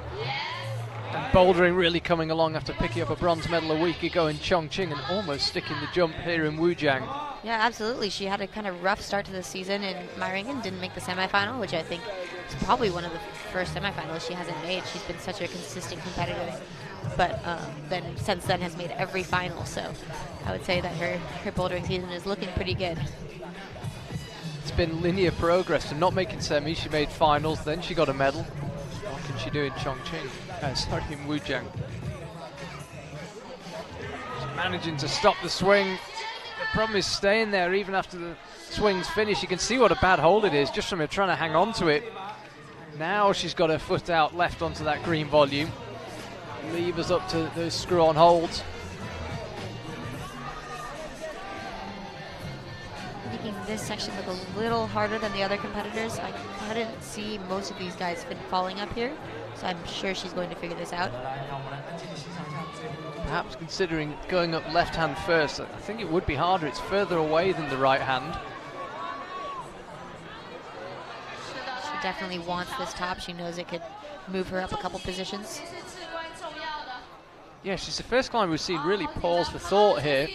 And bouldering really coming along after picking up a bronze medal a week ago in Chongqing and almost sticking the jump here in Wujiang. Yeah, absolutely. She had a kind of rough start to the season in Meiringen, didn't make the semifinal, which I think is probably one of the first semifinals she hasn't made. She's been such a consistent competitor, but then since then has made every final. So I would say that her bouldering season is looking pretty good. It's been linear progress, and not making semis, she made finals, then she got a medal. What can she do in Chongqing? Sorry, in Wujiang. She's managing to stop the swing. The problem is staying there even after the swing's finished. You can see what a bad hold it is just from her trying to hang on to it. Now she's got her foot out left onto that green volume. Levers up to those screw-on holds. Making this section look a little harder than the other competitors. I couldn't see most of these guys falling up here, so I'm sure she's going to figure this out. Perhaps considering going up left hand first, I think it would be harder. It's further away than the right hand. She definitely wants this top. She knows it could move her up a couple positions. Yeah, she's the first climber we've seen really pause for thought here.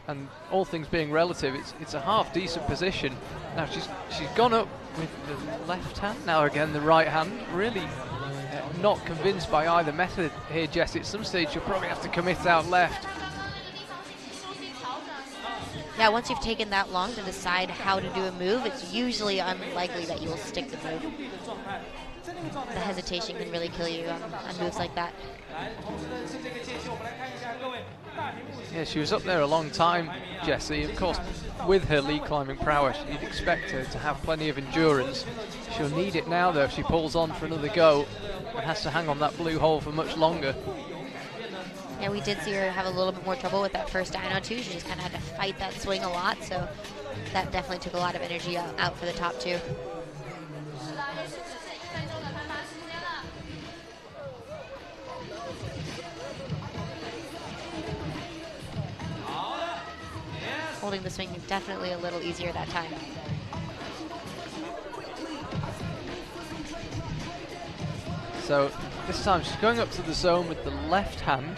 And all things being relative, it's a half decent position. Now she's gone up with the left hand, now again the right hand. Really not convinced by either method here, Jess. At some stage you'll probably have to commit out left. Yeah, once you've taken that long to decide how to do a move, it's usually unlikely that you will stick the move. The hesitation can really kill you on moves like that. Yeah, she was up there a long time, Jessie. Of course, with her lead climbing prowess, you'd expect her to have plenty of endurance. She'll need it now, though, if she pulls on for another go and has to hang on that blue hole for much longer. Yeah, we did see her have a little bit more trouble with that first dyno, too. She just kind of had to fight that swing a lot, so that definitely took a lot of energy out for the top two. Holding the swing definitely a little easier that time. So this time she's going up to the zone with the left hand.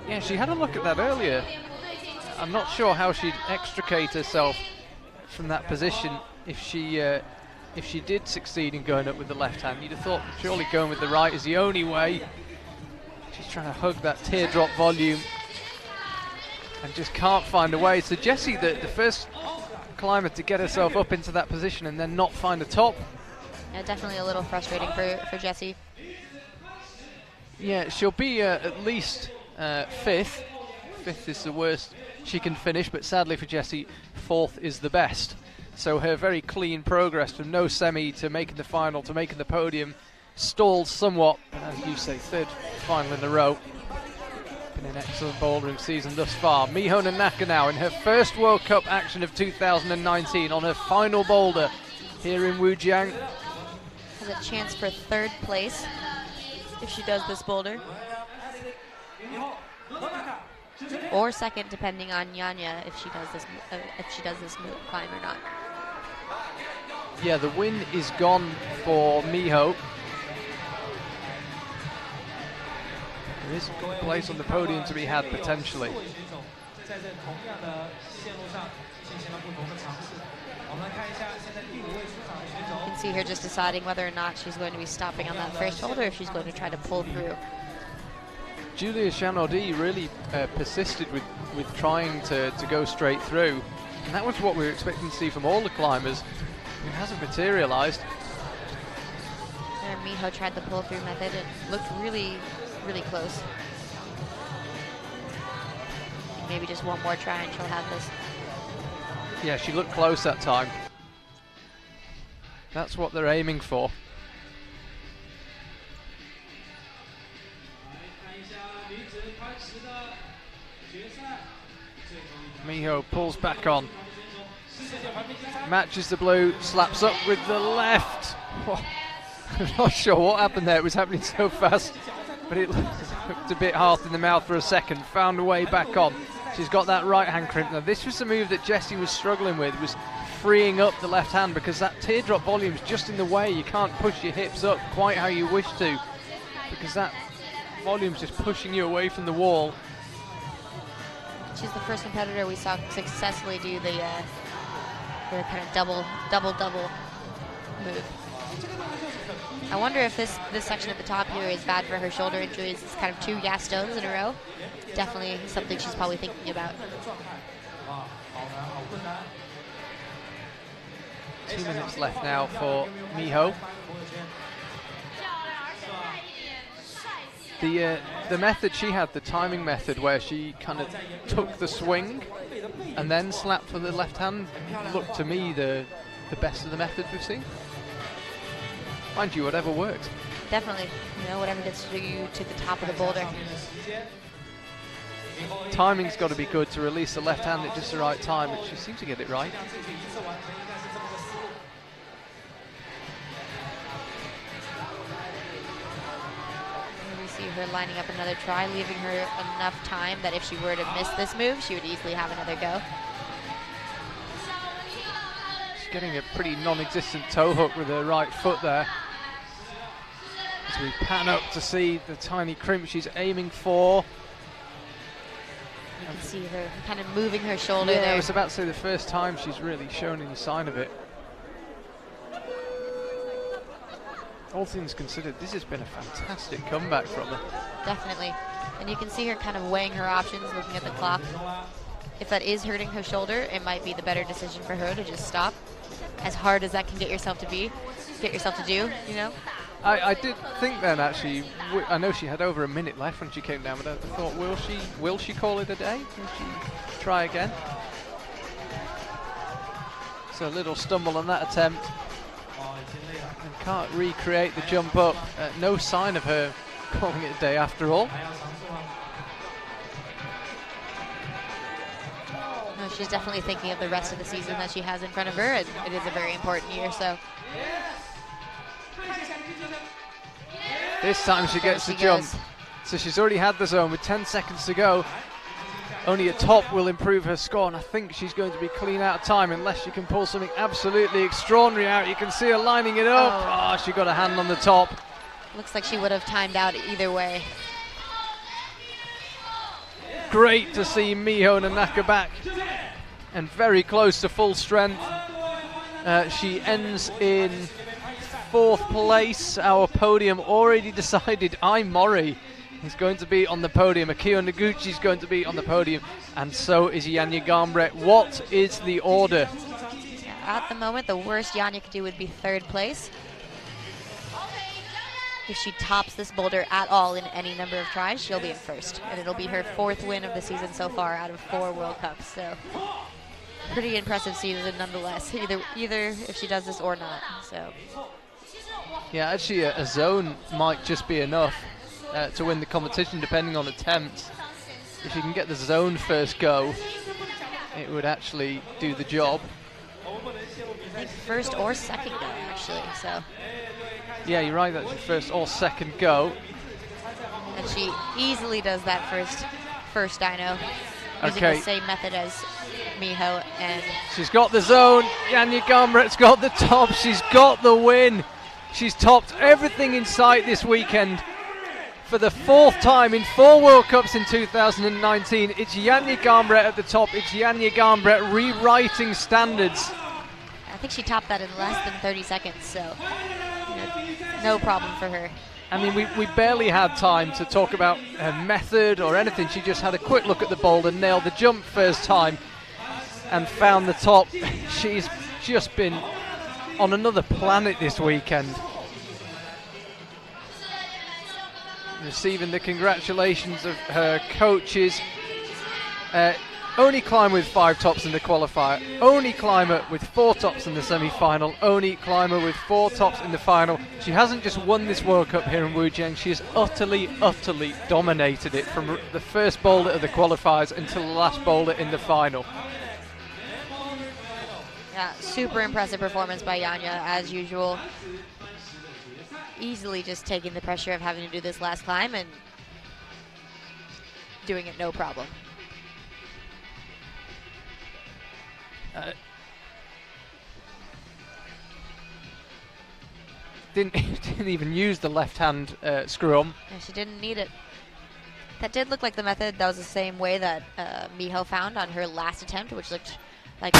Yeah, she had a look at that earlier. I'm not sure how she'd extricate herself from that position if she did succeed in going up with the left hand. You'd have thought surely going with the right is the only way. She's trying to hug that teardrop volume and just can't find a way. So Jessie, the first climber to get herself up into that position and then not find a top. Yeah, definitely a little frustrating for Jessie. Yeah, she'll be at least fifth. Fifth is the worst she can finish, but sadly for Jessie, fourth is the best. So her very clean progress from no semi to making the final to making the podium stalled somewhat, but as you say, third final in a row. Been an excellent bouldering season thus far. Miho Nanaka now in her first World Cup action of 2019 on her final boulder here in Wujiang. Has a chance for third place if she does this boulder. Or second, depending on Nyanya, if she does this climb or not. Yeah, the win is gone for Miho. There is a place on the podium to be had potentially. You can see her just deciding whether or not she's going to be stopping on that first hold or if she's going to try to pull through. Julia Chanaudy really persisted with trying to go straight through, and that was what we were expecting to see from all the climbers. It hasn't materialized. There, Miho tried the pull through method. It looked really close. Maybe just one more try and she'll have this. Yeah, she looked close that time. That's what they're aiming for. Miho pulls back on. Matches the blue, slaps up with the left. I'm not sure what happened there. It was happening so fast, but it looked a bit hard in the mouth for a second. Found a way back on. She's got that right hand crimp. Now this was the move that Jessie was struggling with, was freeing up the left hand, because that teardrop volume is just in the way. You can't push your hips up quite how you wish to, because that volume's just pushing you away from the wall. She's the first competitor we saw successfully do the kind of double move. I wonder if this section at the top here is bad for her shoulder injuries. It's kind of 2 gas stones in a row. Definitely something she's probably thinking about. 2 minutes left now for Miho. The method she had, the timing method, where she kind of took the swing and then slapped with the left hand, looked to me the best of the methods we've seen. Mind you, whatever works. Definitely, whatever gets you to the top of the boulder. Timing's got to be good to release the left hand at just the right time, but she seems to get it right. We see her lining up another try, leaving her enough time that if she were to miss this move, she would easily have another go. She's getting a pretty non-existent toe hook with her right foot there. As we pan up to see the tiny crimp she's aiming for. You can see her kind of moving her shoulder Yeah, there. I was about to say the first time she's really shown any sign of it. All things considered, this has been a fantastic comeback from her. Definitely. And you can see her kind of weighing her options, looking at the clock. If that is hurting her shoulder, it might be the better decision for her to just stop. As hard as that can get yourself to do, I did think then, actually, I know she had over a minute left when she came down, but I thought, will she call it a day? Will she try again? So a little stumble on that attempt. And can't recreate the jump up. No sign of her calling it a day after all. No, she's definitely thinking of the rest of the season that she has in front of her, and it is a very important year, so. This time she gets the jump. So she's already had the zone with 10 seconds to go. Only a top will improve her score, and I think she's going to be clean out of time unless she can pull something absolutely extraordinary out. You can see her lining it up. Oh, she got a hand on the top. Looks like she would have timed out either way. Great to see Miho Nanaka back and very close to full strength. She ends in 4th place. Our podium already decided. Mori is going to be on the podium. Akio Noguchi is going to be on the podium, and so is Yanya Gambret. What is the order? At the moment, the worst Yanya could do would be 3rd place. If she tops this boulder at all in any number of tries, she'll be in 1st, and it'll be her 4th win of the season so far out of 4 World Cups. So pretty impressive season nonetheless, either if she does this or not. So yeah, actually a zone might just be enough to win the competition, depending on attempts. If you can get the zone first go, it would actually do the job. I think 1st or 2nd go, actually. So yeah, you're right, that's your 1st or 2nd go. And she easily does that first dyno, using the same method as Miho. And she's got the zone. Yanya Gambret's got the top. She's got the win. She's topped everything in sight this weekend. For the 4th time in 4 World Cups in 2019, it's Yanya Gambret at the top. It's Yanya Gambret rewriting standards. I think she topped that in less than 30 seconds, so no problem for her. I mean, we barely had time to talk about her method or anything. She just had a quick look at the boulder, nailed the jump first time, and found the top. She's just been on another planet this weekend. Receiving the congratulations of her coaches. Only climber with 5 tops in the qualifier. Only climber with 4 tops in the semi-final. Only climber with 4 tops in the final. She hasn't just won this World Cup here in Wujiang. She has utterly dominated it from the first boulder of the qualifiers until the last boulder in the final. Yeah, super impressive performance by Yanya, as usual. Easily just taking the pressure of having to do this last climb and doing it no problem. didn't even use the left hand screw on. Yeah, she didn't need it. That did look like the method. That was the same way that Miho found on her last attempt, which looked like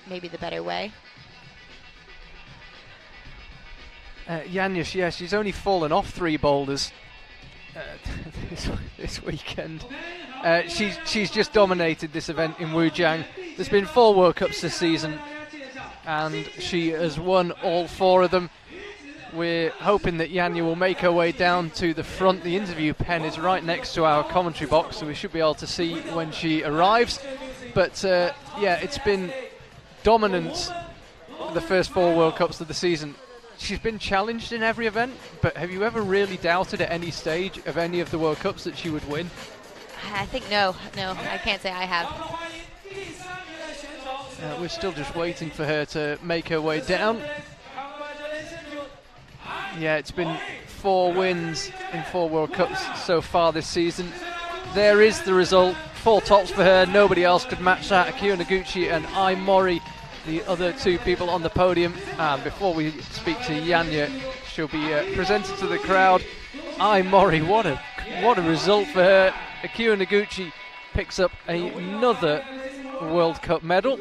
maybe the better way. Yanya, she's only fallen off 3 boulders this weekend. She's just dominated this event in Wujiang. There's been 4 World Cups this season, and she has won all 4 of them. We're hoping that Yanya will make her way down to the front. The interview pen is right next to our commentary box, so we should be able to see when she arrives. But yeah, it's been dominant the first 4 World Cups of the season. She's been challenged in every event, but have you ever really doubted at any stage of any of the World Cups that she would win? I think no, I can't say I have. We're still just waiting for her to make her way down. Yeah, it's been 4 wins in 4 World Cups so far this season. There is the result. 4 tops for her. Nobody else could match that. Akio Noguchi and Ai Mori, the other 2 people on the podium. Before we speak to Yanya, she'll be presented to the crowd. Ai Mori, what a result for her. Akio Noguchi picks up another World Cup medal.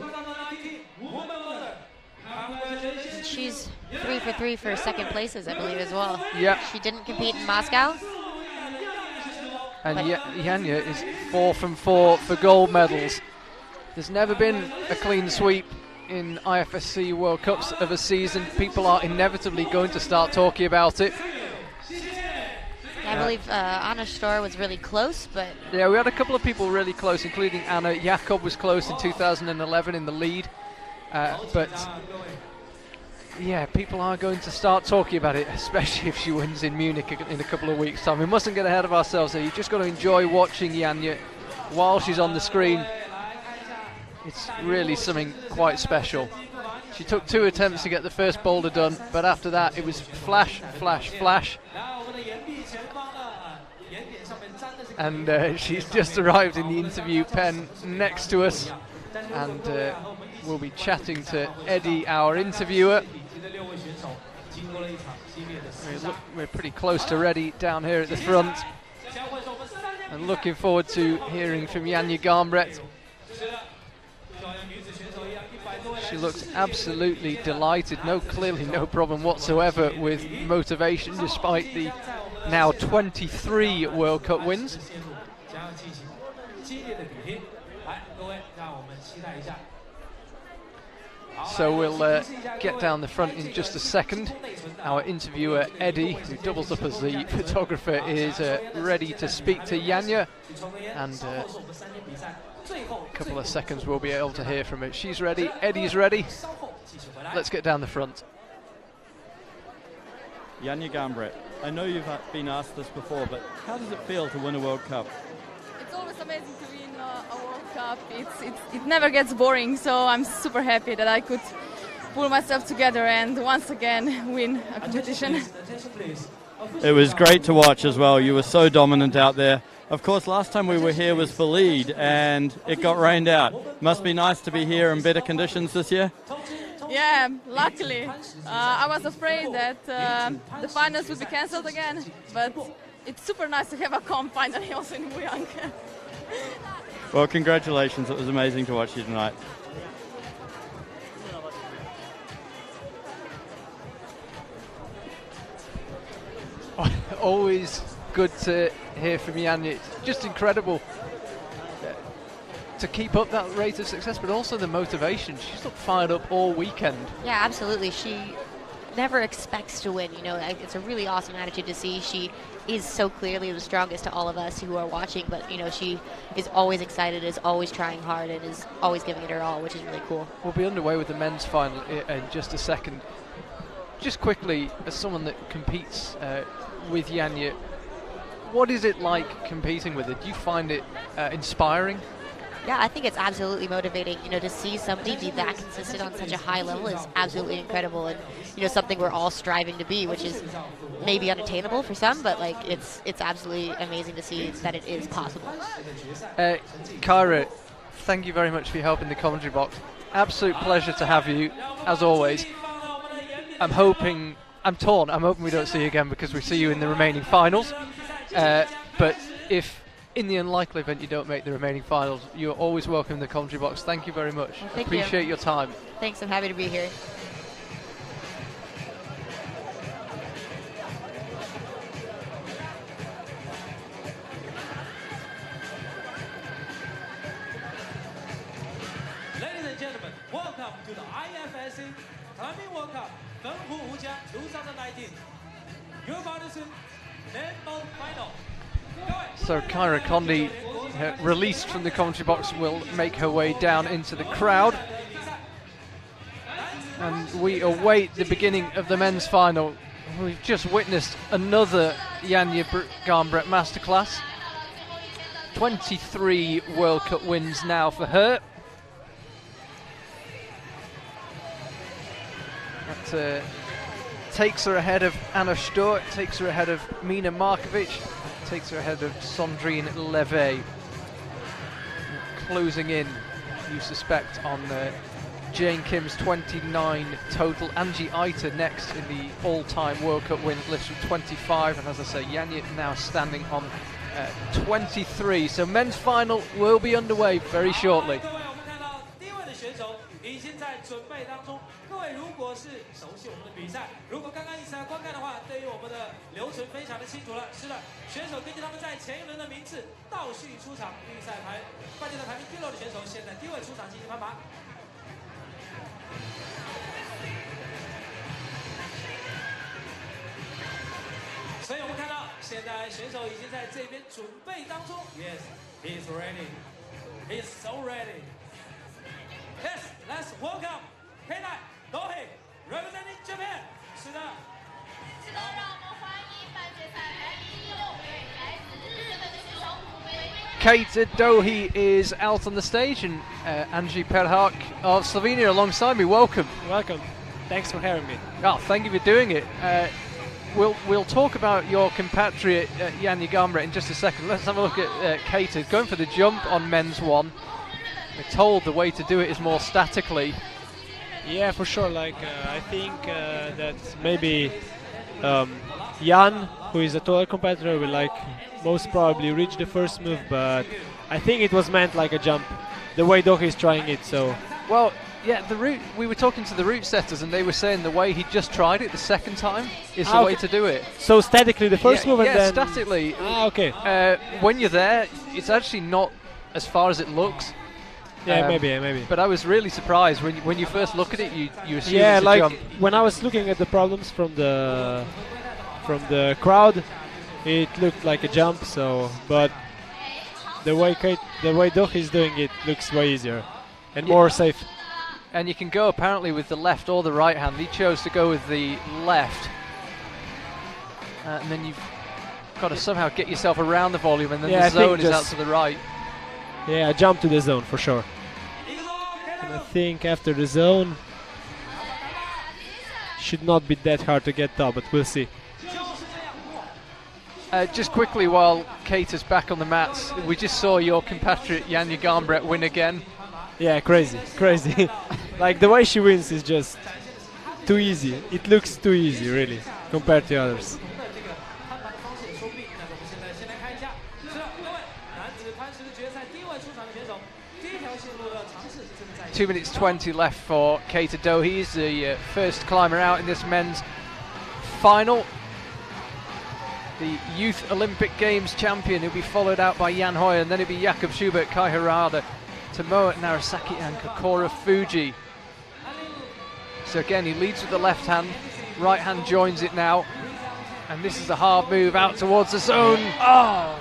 She's 3 for 3 for second places, I believe, as well. Yeah. She didn't compete in Moscow. And Yanya is 4 from 4 for gold medals. There's never been a clean sweep in IFSC World Cups of a season. People are inevitably going to start talking about it. I believe Anna Storr was really close, but... Yeah, we had a couple of people really close, including Anna. Jakob was close in 2011 in the lead. But... yeah, people are going to start talking about it, especially if she wins in Munich in a couple of weeks' time. We mustn't get ahead of ourselves here. You've just got to enjoy watching Yanya while she's on the screen. It's really something quite special. She took 2 attempts to get the first boulder done, but after that it was flash, flash, flash. And she's just arrived in the interview pen next to us, and we'll be chatting to Eddie, our interviewer. We're pretty close to ready down here at the front, and looking forward to hearing from Yanya Garnbret. She looks absolutely delighted. Clearly no problem whatsoever with motivation, despite the now 23 World Cup wins. So we'll get down the front in just a second. Our interviewer Eddie, who doubles up as the photographer, is ready to speak to Yanya, and a couple of seconds we'll be able to hear from her. She's ready, Eddie's ready. Let's get down the front. Yanya Garnbret, I know you've been asked this before, but how does it feel to win a World Cup? It's always amazing to win a World Cup. It never gets boring, so I'm super happy that I could pull myself together and once again win a competition. It was great to watch as well. You were so dominant out there. Of course, last time we were here was for lead and it got rained out. Must be nice to be here in better conditions this year. Yeah, luckily. I was afraid that the finals would be cancelled again, but it's super nice to have a comp finally also in Wujiang. Well, congratulations. It was amazing to watch you tonight. Always good to hear from Yanya. It's just incredible to keep up that rate of success, but also the motivation. She's looked fired up all weekend. Yeah, absolutely. She never expects to win. You know, it's a really awesome attitude to see. She is so clearly the strongest to all of us who are watching, but you know, she is always excited, is always trying hard, and is always giving it her all, which is really cool. We'll be underway with the men's final in just a second. Just quickly, as someone that competes with Yanya, what is it like competing with her? Do you find it inspiring? Yeah, I think it's absolutely motivating. You know, to see somebody be that consistent on such a high level is absolutely incredible, and you know, something we're all striving to be, which is maybe unattainable for some, but like it's absolutely amazing to see that it is possible. Kyra, thank you very much for your help in the commentary box. absolute pleasure to have you, as always. I'm torn. I'm hoping we don't see you again because we see you in the remaining finals. But if in the unlikely event you don't make the remaining finals, you're always welcome in the commentary box. Thank you very much. Well, Appreciate your time. Thanks, I'm happy to be here. Ladies and gentlemen, welcome to the IFSC Climbing World Cup Wujiang 2019. Your participant, men both final. So Kyra Condi, released from the commentary box, will make her way down into the crowd. And we await the beginning of the men's final. We've just witnessed another Janja Garnbret masterclass. 23 World Cup wins now for her. That takes her ahead of Anna Sturck, takes her ahead of Mina Markovic, takes her ahead of Sandrine Levay. Closing in, you suspect, on Jane Kim's 29 total. Angie Eiter next in the all-time World Cup wins list with 25, and as I say, Janja now standing on 23. So men's final will be underway very shortly. 各位如果是熟悉我们的比赛，如果刚刚一起来观看的话，对于我们的流程非常的清楚了。是的，选手根据他们在前一轮的名次倒序出场，预赛半决赛排名第6的选手现在第1位出场进行攀爬。所以我们看到现在选手已经在这边准备当中。Yes, he's ready. He's so ready. Yes, let's welcome K9 Dohee representing Japan. 是的。是的，让我们欢迎半决赛排名第6位来自日本的选手Kate Dohee is out on the stage, and Angie Perhak of Slovenia alongside me. Welcome. Welcome. Thanks for having me. Oh, thank you for doing it. We'll talk about your compatriot Janja Garnbret in just a second. Let's have a look at Kate going for the jump on men's one. We're told the way to do it is more statically. Yeah, for sure. I think that maybe Jan, who is a taller competitor, will most probably reach the first move, but I think it was meant like a jump, the way Dohee is trying it. So. Well, yeah, the route. We were talking to the route setters, and they were saying the way he just tried it the second time is the way to do it. So statically, the first move, and then statically. Okay. When you're there, it's actually not as far as it looks. Yeah, maybe. But I was really surprised when you first look at it. You assume it's a jump. When I was looking at the problems from the crowd, it looked like a jump. So, but the way Dohee is doing it looks way easier and more safe. And you can go apparently with the left or the right hand. He chose to go with the left, and then you've got to somehow get yourself around the volume, and then the zone is out to the right. Yeah, jump to the zone for sure. And I think after the zone, should not be that hard to get top, but we'll see. Just quickly, while Kate is back on the mats, we just saw your compatriot Janja Garnbret win again. Yeah, crazy. Like the way she wins is just too easy. It looks too easy, really, compared to others. 2 minutes 20 left for Kate Dohee. He's the first climber out in this men's final. The Youth Olympic Games champion. He'll be followed out by Jan Hoyer, and then it'll be Jakob Schubert, Kai Harada, Tomoa Narasaki and Kokora Fuji. So again, he leads with the left hand, right hand joins it now, and this is a hard move out towards the zone. Oh!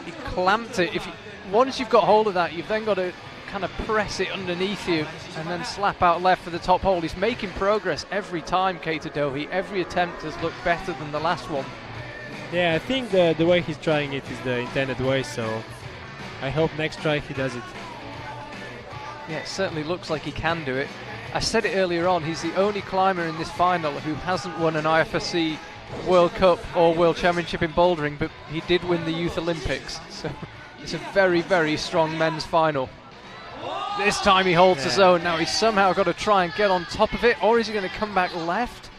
He clamped it. Once you've got hold of that, you've then got to kind of press it underneath you and then slap out left for the top hold. He's making progress every time, Kate Dohee. Every attempt has looked better than the last one. Yeah, I think the way he's trying it is the intended way, so I hope next try he does it. Yeah, it certainly looks like he can do it. I said it earlier on, he's the only climber in this final who hasn't won an IFSC World Cup or World Championship in bouldering, but he did win the Youth Olympics. So it's a very, very strong men's final. This time he holds the Yeah. zone. Now he's somehow got to try and get on top of it, or is he going to come back left?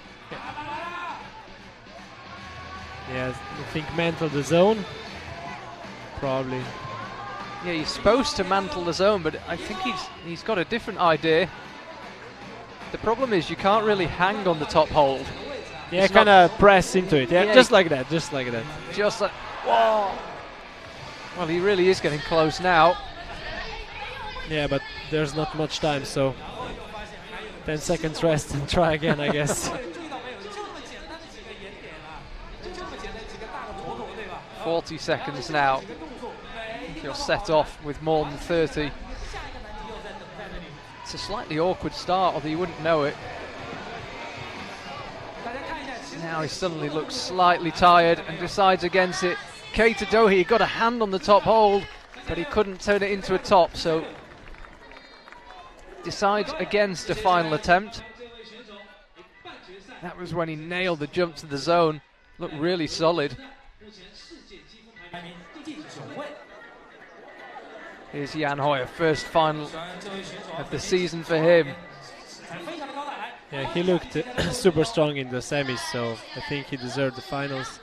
Yeah, I think mantle the zone. Probably. Yeah, he's supposed to mantle the zone, but I think he's got a different idea. The problem is you can't really hang on the top hold. Yeah, It's kind of press into it. Yeah, Yeah, just like that. Just like that. Just like, whoa! Well, he really is getting close now. Yeah, but there's not much time, so 10 seconds rest and try again, I guess. 40 seconds now. If you're set off with more than 30. It's a slightly awkward start, although you wouldn't know it. Now he suddenly looks slightly tired and decides against it. Keita Dohi got a hand on the top hold, but he couldn't turn it into a top, so decides against a final attempt. That was when he nailed the jump to the zone. Looked really solid. Here's Jan Hoyer, first final of the season for him. Yeah, he looked super strong in the semis, so I think he deserved the finals.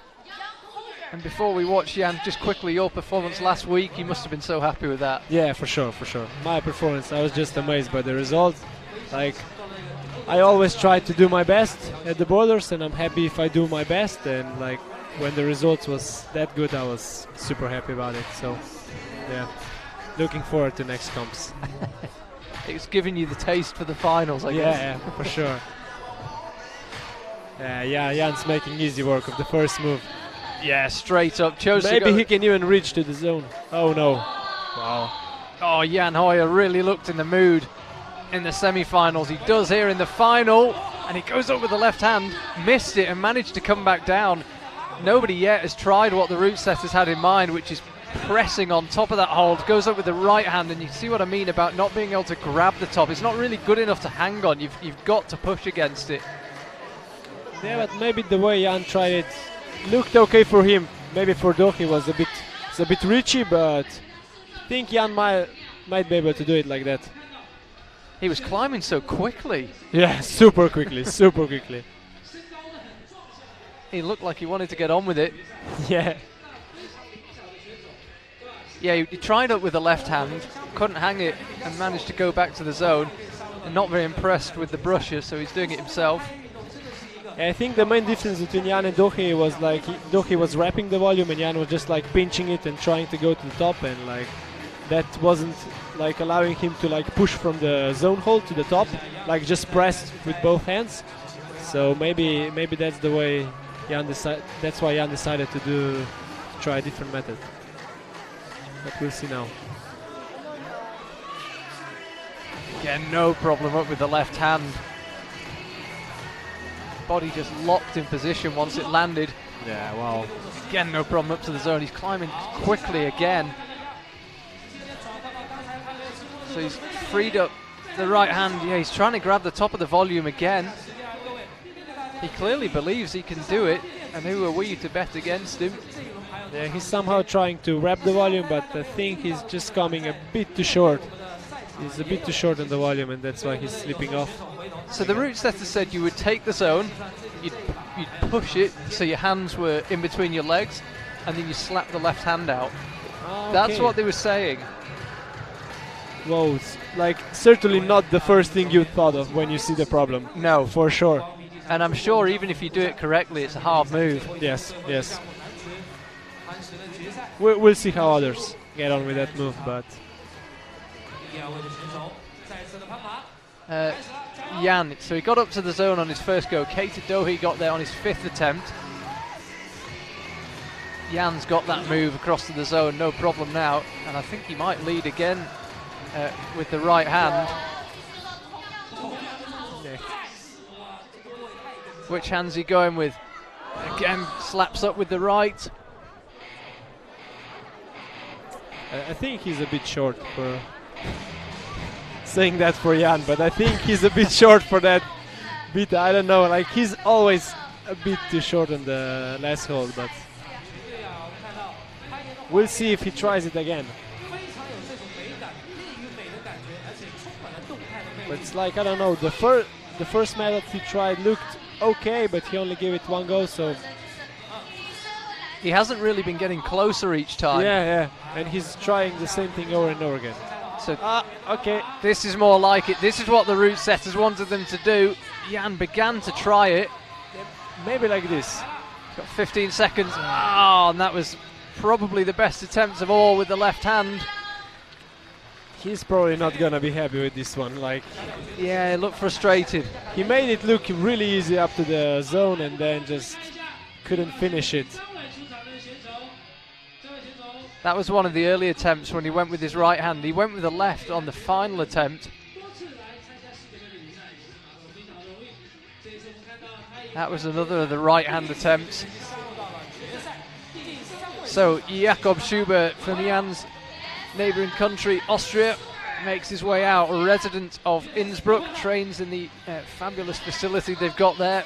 And before we watch Jan, just quickly, your performance last week, you must have been so happy with that. Yeah, for sure, for sure. My performance, I was just amazed by the result. Like, I always try to do my best at the boulders, and I'm happy if I do my best. And like, when the results was that good, I was super happy about it. So, yeah, looking forward to next comps. It's giving you the taste for the finals, I guess. Yeah, for sure. Yeah, Jan's making easy work of the first move. Yeah, straight up. Chose to Maybe go. he can even reach to the zone. Oh no. Wow. Oh, Jan Hoyer really looked in the mood in the semi-finals. He does here in the final, and he goes up with the left hand, missed it and managed to come back down. Nobody yet has tried what the route setters had in mind, which is pressing on top of that hold. Goes up with the right hand, and you see what I mean about not being able to grab the top. It's not really good enough to hang on. You've got to push against it. Yeah, but maybe the way Jan tried it looked okay for him. Maybe for Dohi was a bit reachy, but I think Jan might be able to do it like that. He was climbing so quickly. Yeah, super quickly, super quickly. He looked like he wanted to get on with it. Yeah. Yeah, he tried up with the left hand, couldn't hang it, and managed to go back to the zone. And not very impressed with the brushes, so he's doing it himself. I think the main difference between Jan and Dohi was like Dohi was wrapping the volume and Jan was just like pinching it and trying to go to the top, and like that wasn't like allowing him to like push from the zone hold to the top, like just pressed with both hands. So maybe that's the way that's why Jan decided to try a different method. But we'll see now. Again, no problem up with the left hand. Body just locked in position once it landed. Yeah, wow. Again, no problem up to the zone. He's climbing quickly again. So he's freed up the right hand. Yeah, he's trying to grab the top of the volume again. He clearly believes he can do it, and who are we to bet against him? Yeah, he's somehow trying to wrap the volume, but I think he's just coming a bit too short. He's a bit too short on the volume, and that's why he's slipping off. So the route setter said you would take the zone, you'd push it so your hands were in between your legs, and then you slap the left hand out. Okay. That's what they were saying. Whoa, it's like certainly not the first thing you thought of when you see the problem. No. For sure. And I'm sure even if you do it correctly, it's a hard move. Yes, yes. We'll see how others get on with that move, but... Jan, so he got up to the zone on his first go. Keita Dohi got there on his 5th attempt. Jan's got that move across to the zone, no problem now. And I think he might lead again with the right hand. Yeah. Which hand's he going with? Again, slaps up with the right. I think he's a bit short for saying that for Jan, but I think he's a bit short for that bit. I don't know, like he's always a bit too short on the last hold, but we'll see if he tries it again. But it's like, I don't know, the first method he tried looked okay, but he only gave it one go, so... He hasn't really been getting closer each time. Yeah, and he's trying the same thing over and over again. So okay. This is more like it. This is what the route setters wanted them to do. Jan began to try it. Maybe like this. Got 15 seconds. Oh, and that was probably the best attempt of all with the left hand. He's probably not gonna be happy with this one. Like, yeah, he looked frustrated. He made it look really easy up to the zone and then just couldn't finish it. That was one of the early attempts when he went with his right hand. He went with the left on the final attempt. That was another of the right hand attempts. So Jakob Schubert from Jan's neighbouring country, Austria, makes his way out. A resident of Innsbruck, trains in the fabulous facility they've got there.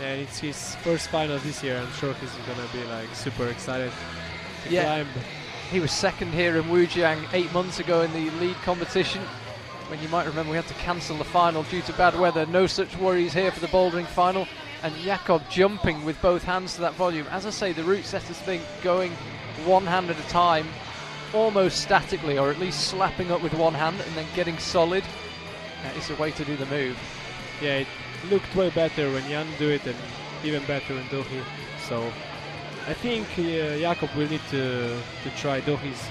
And it's his first final this year. I'm sure he's gonna be like super excited to climb. He was second here in Wujiang 8 months ago in the lead competition, when you might remember we had to cancel the final due to bad weather. No such worries here for the bouldering final. And Jakob jumping with both hands to that volume. As I say, the route setters think going one hand at a time, almost statically, or at least slapping up with one hand and then getting solid, is the way to do the move. Yeah, it looked way better when Jan do it, and even better in Dohi. So I think Jakob will need to try Dohi's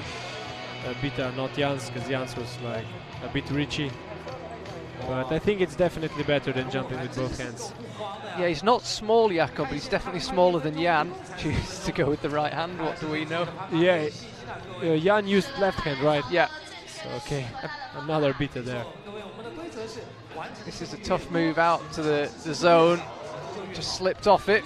beta, not Jan's, because Jan's was like a bit richy. But I think it's definitely better than jumping with both hands. Yeah, he's not small, Jakob, but he's definitely smaller than Jan. Chooses to go with the right hand, what do we know? Yeah, Jan used left hand, right? Yeah. So, okay, another beta there. This is a tough move out to the zone. Just slipped off it.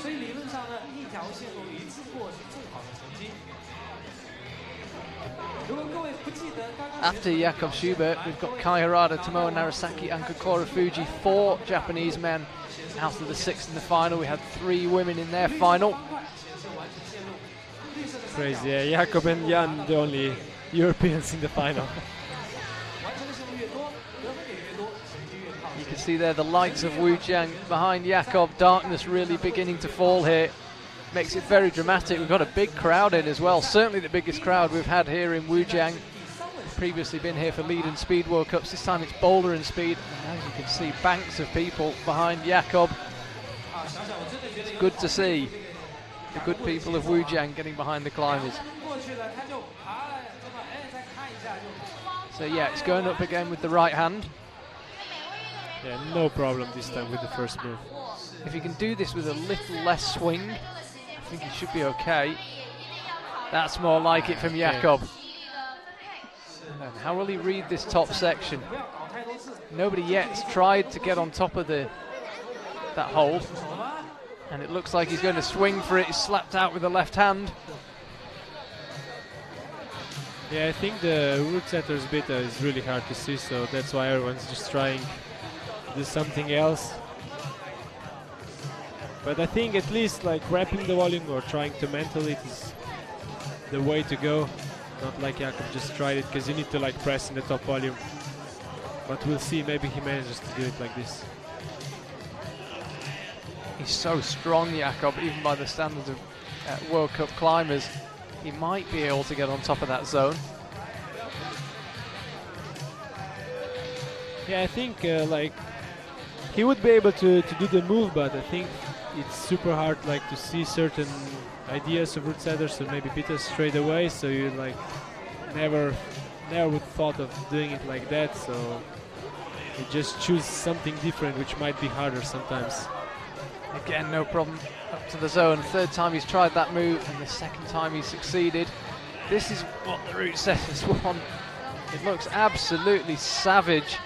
After Jakob Schubert, we've got Kai Harada, Tomoe Narasaki and Kokoro Fuji, 4 Japanese men out of the 6 in the final. We had 3 women in their final. Crazy, yeah, Jakob and Jan, the only Europeans in the final. You can see there the lights of Wujiang behind Jakob. Darkness really beginning to fall here. Makes it very dramatic. We've got a big crowd in as well. Certainly the biggest crowd we've had here in Wujiang. Previously been here for Lead and Speed World Cups. This time it's Boulder and Speed. And as you can see, banks of people behind Jakob. It's good to see the good people of Wujiang getting behind the climbers. So yeah, it's going up again with the right hand. Yeah, no problem this time with the first move. If he can do this with a little less swing, I think he should be okay. That's more like it from Jakob. And how will he read this top section? Nobody yet has tried to get on top of that hold. And it looks like he's going to swing for it. He's slapped out with the left hand. Yeah, I think the root setter's beta is really hard to see, so that's why everyone's just trying to do something else. But I think at least like wrapping the volume or trying to mental it is the way to go. Not like Jakob just tried it, because you need to like press in the top volume. But we'll see, maybe he manages to do it like this. He's so strong, Jakob, even by the standards of World Cup climbers. He might be able to get on top of that zone. Yeah, I think like he would be able to do the move, but I think it's super hard like to see certain ideas of root setters, so maybe beat us straight away, so you like never would thought of doing it like that, so you just choose something different, which might be harder sometimes. Again, no problem up to the zone. Third time he's tried that move, and the second time he's succeeded. This is what the route setters want. It looks absolutely savage.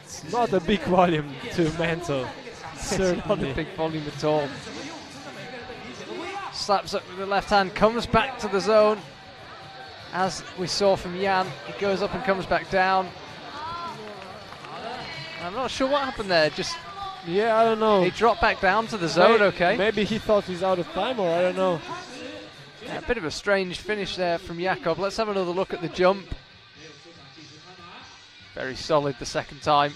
It's not a big volume to mental. It's not a big volume at all. Slaps up with the left hand, comes back to the zone. As we saw from Jan, he goes up and comes back down. I'm not sure what happened there. Just yeah, I don't know. He dropped back down to the zone. Okay. Maybe he thought he's out of time, or I don't know. A bit of a strange finish there from Jakob. Let's have another look at the jump. Very solid the second time.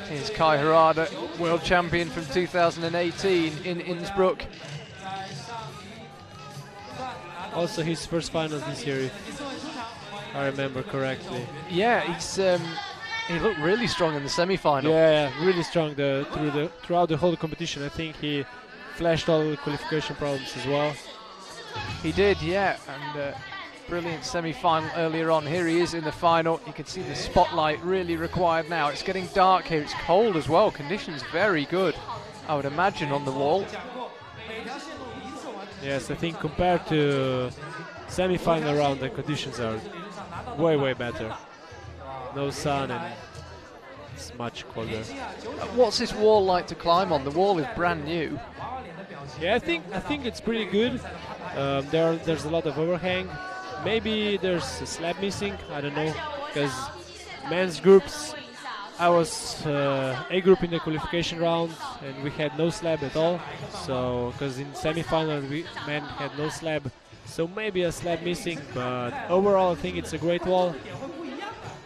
Here's Kai Harada, world champion from 2018 in Innsbruck. Also his first finals this year, if I remember correctly. Yeah, he looked really strong in the semi-final. Yeah, really strong throughout the whole competition. I think he flashed all the qualification problems as well. He did, yeah, and brilliant semi-final earlier on. Here he is in the final. You can see the spotlight really required now. It's getting dark here. It's cold as well. Conditions very good, I would imagine, on the wall. Yes, I think compared to semi-final round, the conditions are way, way better. No sun and it's much colder. What's this wall like to climb on? The wall is brand new. Yeah, I think it's pretty good. There's a lot of overhang. Maybe there's a slab missing. I don't know, because men's groups, I was A group in the qualification round, and we had no slab at all. So, because in semi-final men had no slab, so maybe a slab missing. But overall, I think it's a great wall,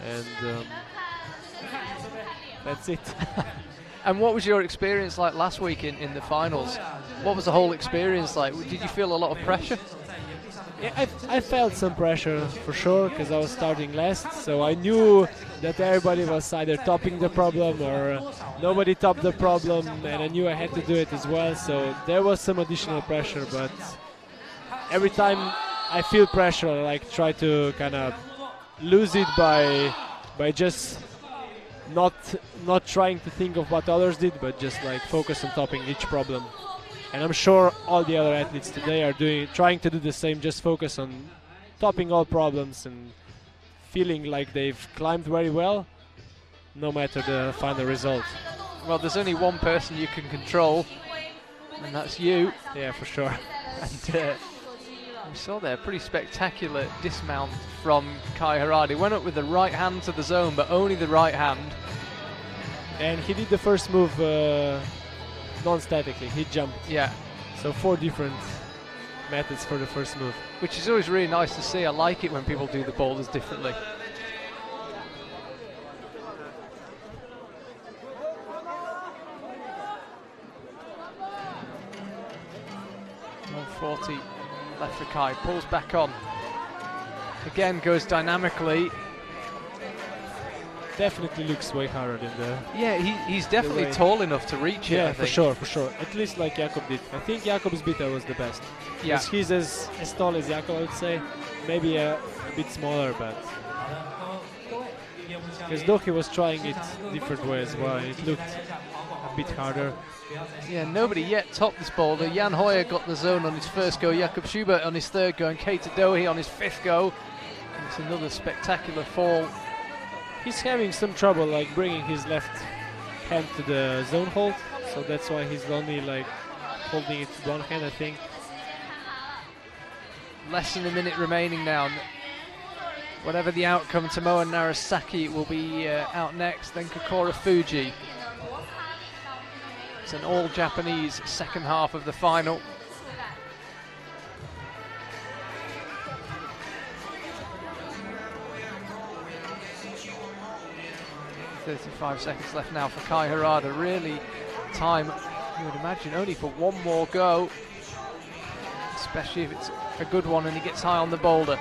and that's it. And what was your experience like last week in the finals? What was the whole experience like? Did you feel a lot of pressure? Yeah, I felt some pressure for sure, because I was starting last, so I knew that everybody was either topping the problem or nobody topped the problem, and I knew I had to do it as well, so there was some additional pressure. But every time I feel pressure, I like try to kind of lose it by just not trying to think of what others did, but just like focus on topping each problem. And I'm sure all the other athletes today are trying to do the same, just focus on topping all problems and feeling like they've climbed very well, no matter the final result. Well, there's only one person you can control, and that's you. Yeah, for sure. And we saw there a pretty spectacular dismount from Kai Harada. Went up with the right hand to the zone, but only the right hand. And he did the first move non-statically. He jumped. Yeah. So 4 different methods for the first move. Which is always really nice to see. I like it when people do the boulders differently. .140 left for Kai. Pulls back on. Again, goes dynamically. Definitely looks way harder than the... Yeah, he's definitely tall enough to reach it. Yeah, I for think. sure. At least like Jakob did. I think Jakob's beta was the best. Yeah. He's as tall as Jakob, I would say. Maybe a bit smaller, but... Because Doki was trying it different way as well, and it looked a bit harder. Yeah, nobody yet topped this boulder. Jan Hoyer got the zone on his first go, Jakob Schubert on his third go, and Keita Dohi on his 5th go. And it's another spectacular fall. He's having some trouble like bringing his left hand to the zone hold, so that's why he's only like holding it with one hand, I think. Less than a minute remaining now. Whatever the outcome, Tomoe Narasaki will be out next, then Kokoro Fuji. It's an all-Japanese second half of the final. .35 seconds left now for Kai Harada. Really time, you would imagine, only for one more go, especially if it's a good one and he gets high on the boulder.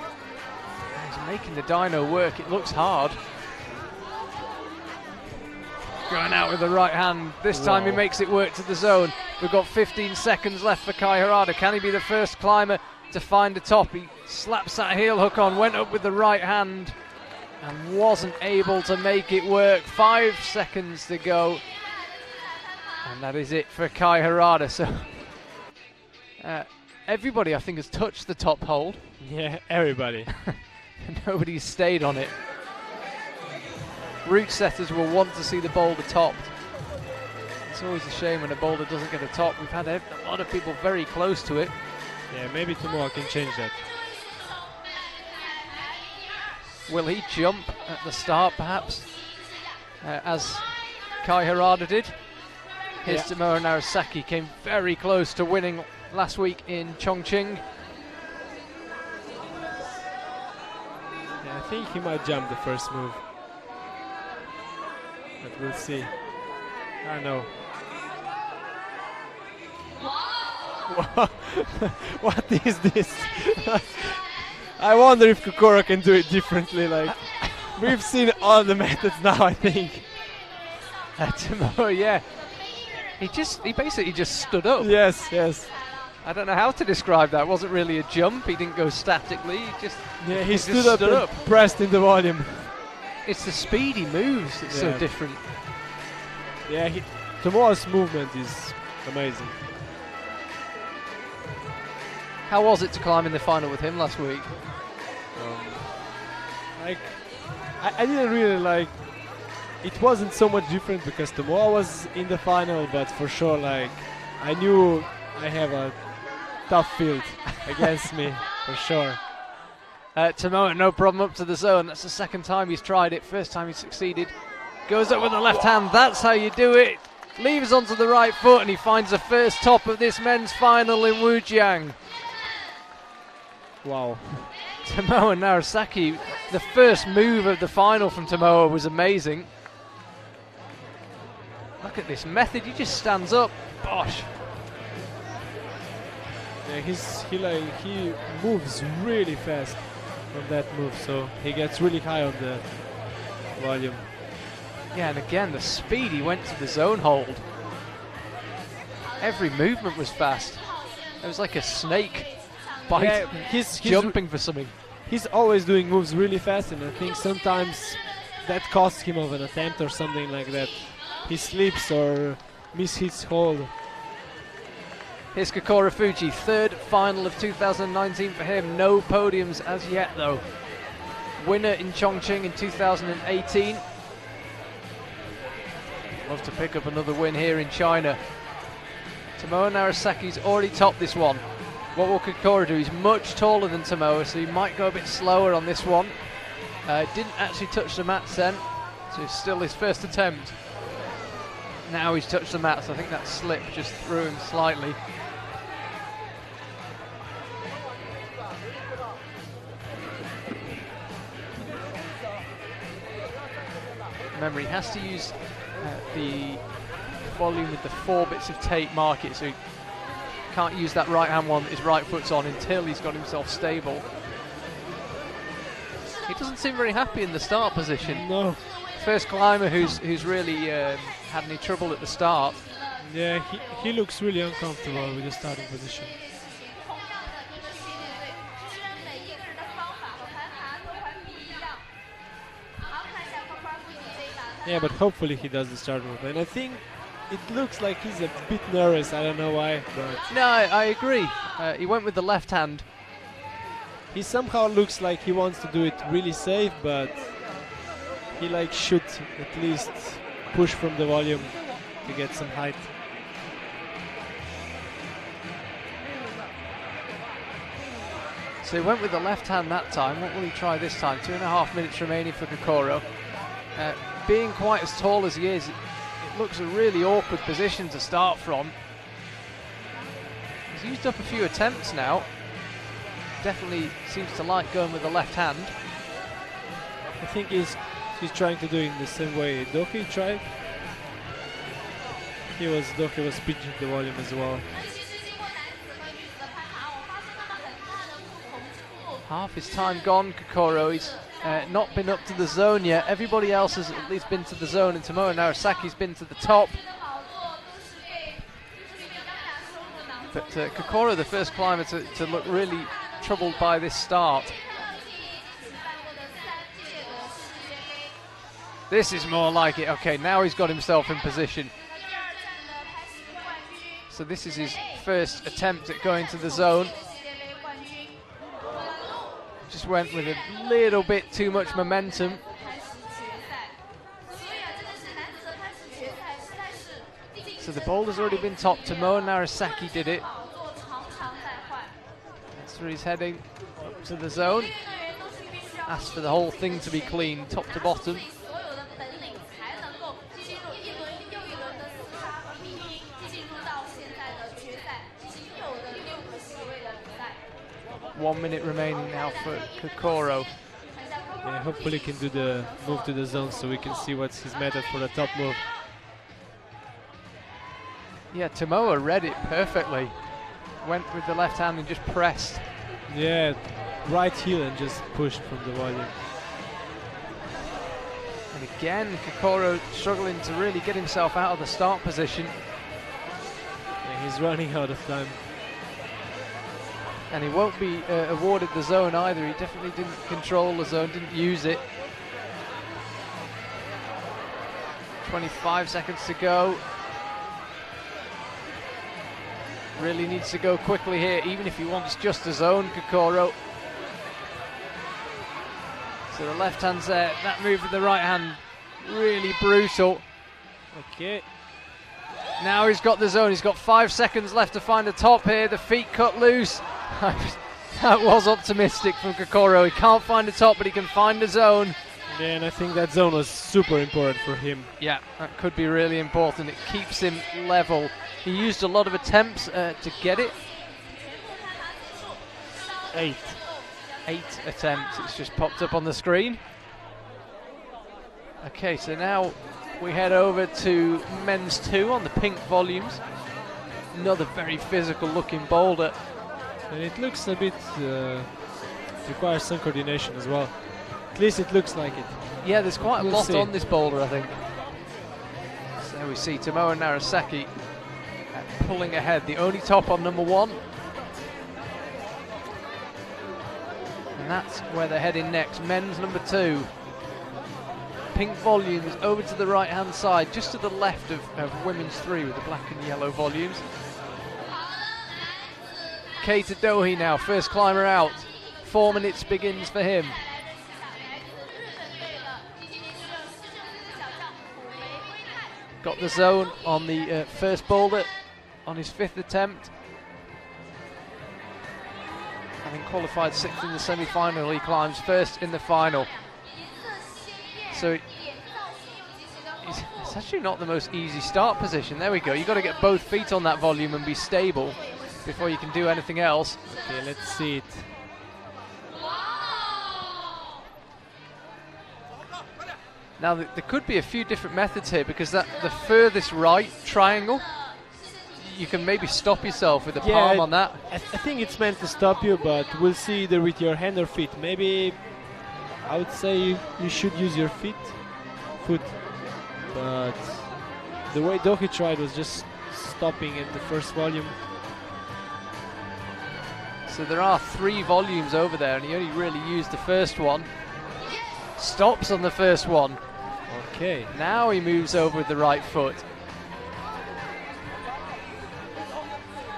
He's making the dyno work. It looks hard. Going out with the right hand. This time he makes it work to the zone. We've got 15 seconds left for Kai Harada. Can he be the first climber to find the top? He slaps that heel hook on, went up with the right hand, and wasn't able to make it work. 5 seconds to go. And that is it for Kai Harada. So everybody, I think, has touched the top hold. Yeah, everybody. Nobody's stayed on it. Route setters will want to see the boulder topped. It's always a shame when a boulder doesn't get a top. We've had a lot of people very close to it. Yeah, maybe tomorrow can change that. Will he jump at the start, perhaps, as Kai Harada did? Here's Tomoe Narasaki, came very close to winning last week in Chongqing. Yeah, I think he might jump the first move. But we'll see. I don't know. What is this? I wonder if Kokoro can do it differently. Like we've seen all the methods now, I think. Tomoe, yeah. He basically just stood up. Yes, yes. I don't know how to describe that. It wasn't really a jump. He didn't go statically. He just stood up and pressed in the volume. It's the speed he moves that's so different. Yeah, Tomoe's movement is amazing. How was it to climb in the final with him last week? Like, I didn't really like. It wasn't so much different because Tomoe was in the final, but for sure, like, I knew I have a tough field against me, for sure. Tomoe, no problem up to the zone. That's the second time he's tried it. First time he succeeded. Goes up with the left hand. That's how you do it. Leaves onto the right foot, and he finds the first top of this men's final in Wujiang. Wow. Tomoe Narasaki, the first move of the final from Tomoe was amazing. Look at this method. He just stands up. Bosh. Yeah, he moves really fast on that move, so he gets really high on the volume. Yeah, and again, the speed he went to the zone hold. Every movement was fast. It was like a snake bite. Yeah, he's jumping for something. He's always doing moves really fast, and I think sometimes that costs him of an attempt or something like that. He slips or misses his hold. Here's Kokoro Fuji, third final of 2019 for him. No podiums as yet, though. Winner in Chongqing in 2018. Love to pick up another win here in China. Tomoe Narasaki's already topped this one. What will Kokoro do? He's much taller than Tomoe, so he might go a bit slower on this one. Didn't actually touch the mats then, so it's still his first attempt. Now he's touched the mats. I think that slip just threw him slightly. Remember, he has to use the volume with the 4 bits of tape mark it, so he can't use that right hand one that his right foot's on until he's got himself stable. He doesn't seem very happy in the start position. No. First climber who's really had any trouble at the start. Yeah, he looks really uncomfortable with the starting position. Yeah, but hopefully he does the start move. And I think it looks like he's a bit nervous. I don't know why, but no, I agree. He went with the left hand. He somehow looks like he wants to do it really safe, but he should at least push from the volume to get some height. So he went with the left hand that time. What will he try this time? 2.5 minutes remaining for Kokoro. Being quite as tall as he is, it looks a really awkward position to start from. He's used up a few attempts now. Definitely seems to like going with the left hand. I think he's trying to do it in the same way Doki tried. Doki was pitching the volume as well. Half his time gone, Kokoro. He's not been up to the zone yet. Everybody else has at least been to the zone, and Tomoe Narasaki's been to the top. But Kokoro, the first climber to look really troubled by this start. This is more like it. Okay, now he's got himself in position. So this is his first attempt at going to the zone. Just went with a little bit too much momentum. So the boulder's already been topped. Tomoe Narasaki did it. That's where he's heading, up to the zone. Asked for the whole thing to be clean, top to bottom. 1 minute remaining now for Kokoro. Yeah, hopefully he can do the move to the zone so we can see what's his method for the top move. Yeah, Tomoa read it perfectly. Went with the left hand and just pressed. Yeah, right heel and just pushed from the volume. And again, Kokoro struggling to really get himself out of the start position. Yeah, he's running out of time. And he won't be awarded the zone either. He definitely didn't control the zone, didn't use it. 25 seconds to go. Really needs to go quickly here, even if he wants just a zone, Kokoro. So the left hand's there, that move with the right hand, really brutal. Okay. Now he's got the zone, he's got 5 seconds left to find the top here, the feet cut loose. That was optimistic from Kokoro. He can't find the top, but he can find the zone. Yeah, and I think that zone was super important for him. Yeah, that could be really important. It keeps him level. He used a lot of attempts to get it. 8 attempts, it's just popped up on the screen. Okay, so now we head over to men's 2 on the pink volumes. Another very physical looking boulder. And it looks a bit, requires some coordination as well. At least it looks like it. Yeah, there's quite a We'll lot see. on this boulder, I think. So we see Tomoa Narasaki pulling ahead, the only top on number 1. And that's where they're heading next. Men's number 2. Pink volumes over to the right hand side, just to the left of women's 3 with the black and yellow volumes. Keita Dohi now, first climber out. 4 minutes begins for him. Got the zone on the first boulder on his 5th attempt. Having qualified 6th in the semi-final, he climbs first in the final. So it's actually not the most easy start position. There we go. You've got to get both feet on that volume and be stable before you can do anything else. Okay, let's see it. Now there could be a few different methods here, because the furthest right triangle, you can maybe stop yourself with the palm on that. I think it's meant to stop you, but we'll see either with your hand or feet. Maybe I would say you should use your foot, but the way Dohi tried was just stopping at the first volume. So there are 3 volumes over there, and he only really used the first one. Stops on the first one. Okay. Now he moves over with the right foot.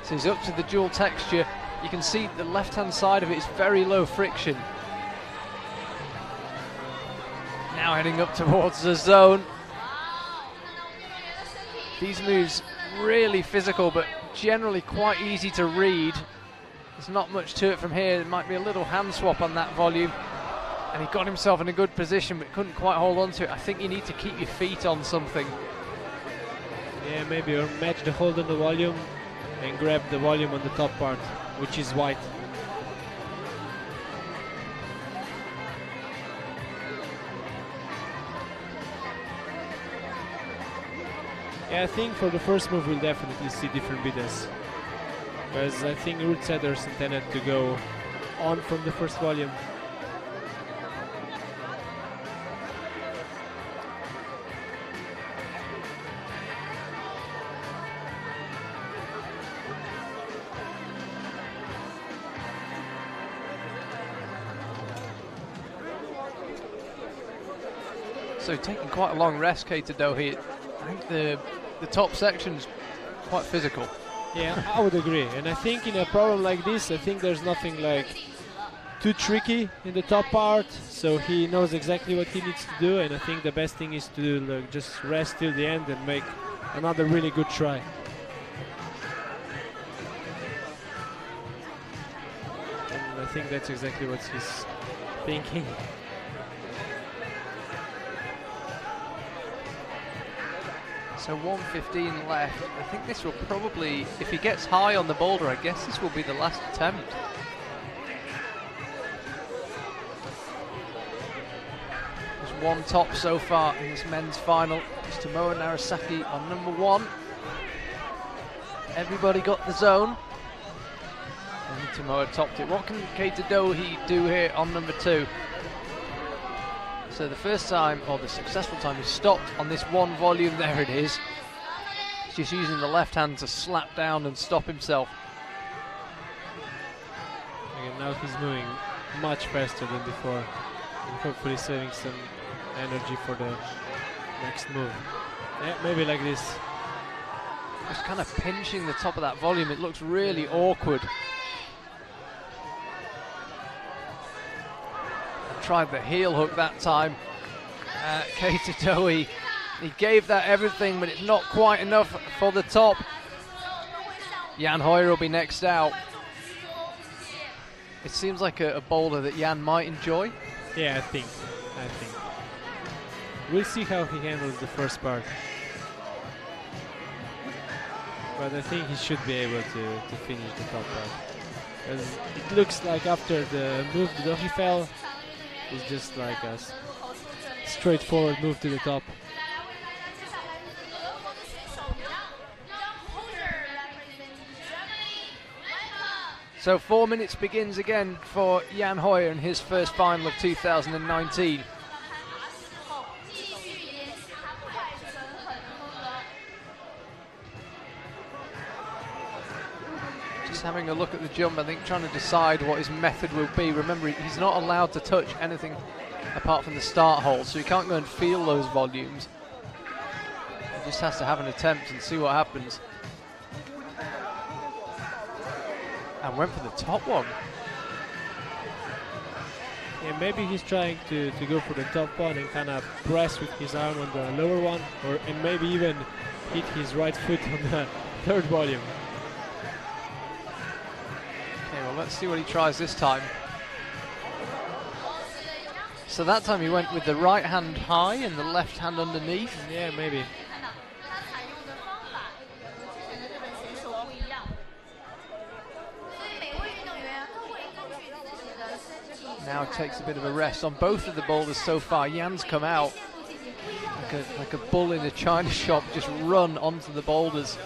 So he's up to the dual texture. You can see the left-hand side of it is very low friction. Now heading up towards the zone. These moves really physical, but generally quite easy to read. There's not much to it from here. There might be a little hand swap on that volume. And he got himself in a good position, but couldn't quite hold on to it. I think you need to keep your feet on something. Yeah, maybe, or match the hold on the volume and grab the volume on the top part, which is white. Yeah, I think for the first move we'll definitely see different bidders, because I think root setters intended to go on from the first volume. So taking quite a long rest, Keita Dohi. I think the top section's quite physical. Yeah, I would agree. And I think in a problem like this, I think there's nothing like too tricky in the top part. So he knows exactly what he needs to do. And I think the best thing is to just rest till the end and make another really good try. And I think that's exactly what he's thinking. So 1:15 left. I think this will probably, if he gets high on the boulder, I guess this will be the last attempt. one top so far in this men's final. It's Tomoa Narasaki on number 1. Everybody got the zone. And Tomoa topped it. What can Keita Dohi do here on number 2? So the first time, or the successful time, he stopped on this one volume. There it is. He's just using the left hand to slap down and stop himself. Again, now he's moving much faster than before, and hopefully saving some energy for the next move. Yeah, maybe like this. Just kind of pinching the top of that volume. It looks really awkward. Tried the heel hook that time. Keita Dohi, he gave that everything, but it's not quite enough for the top. Jan Hoyer will be next out. It seems like a boulder that Jan might enjoy. Yeah, I think. We'll see how he handles the first part. But I think he should be able to finish the top part. Because it looks like after the move the Dohi fell, it's just like a straightforward move to the top. So 4 minutes begins again for Jan Hoyer in his first final of 2019. Just having a look at the jump, I think trying to decide what his method will be. Remember, he's not allowed to touch anything apart from the start hold, so he can't go and feel those volumes. He just has to have an attempt and see what happens. And went for the top one. Yeah, maybe he's trying to go for the top one and kind of press with his arm on the lower one, and maybe even hit his right foot on the third volume. Okay, well, let's see what he tries this time. So that time he went with the right hand high and the left hand underneath. Yeah, maybe. Now takes a bit of a rest on both of the boulders so far. Jan's come out like a bull in a china shop, just run onto the boulders.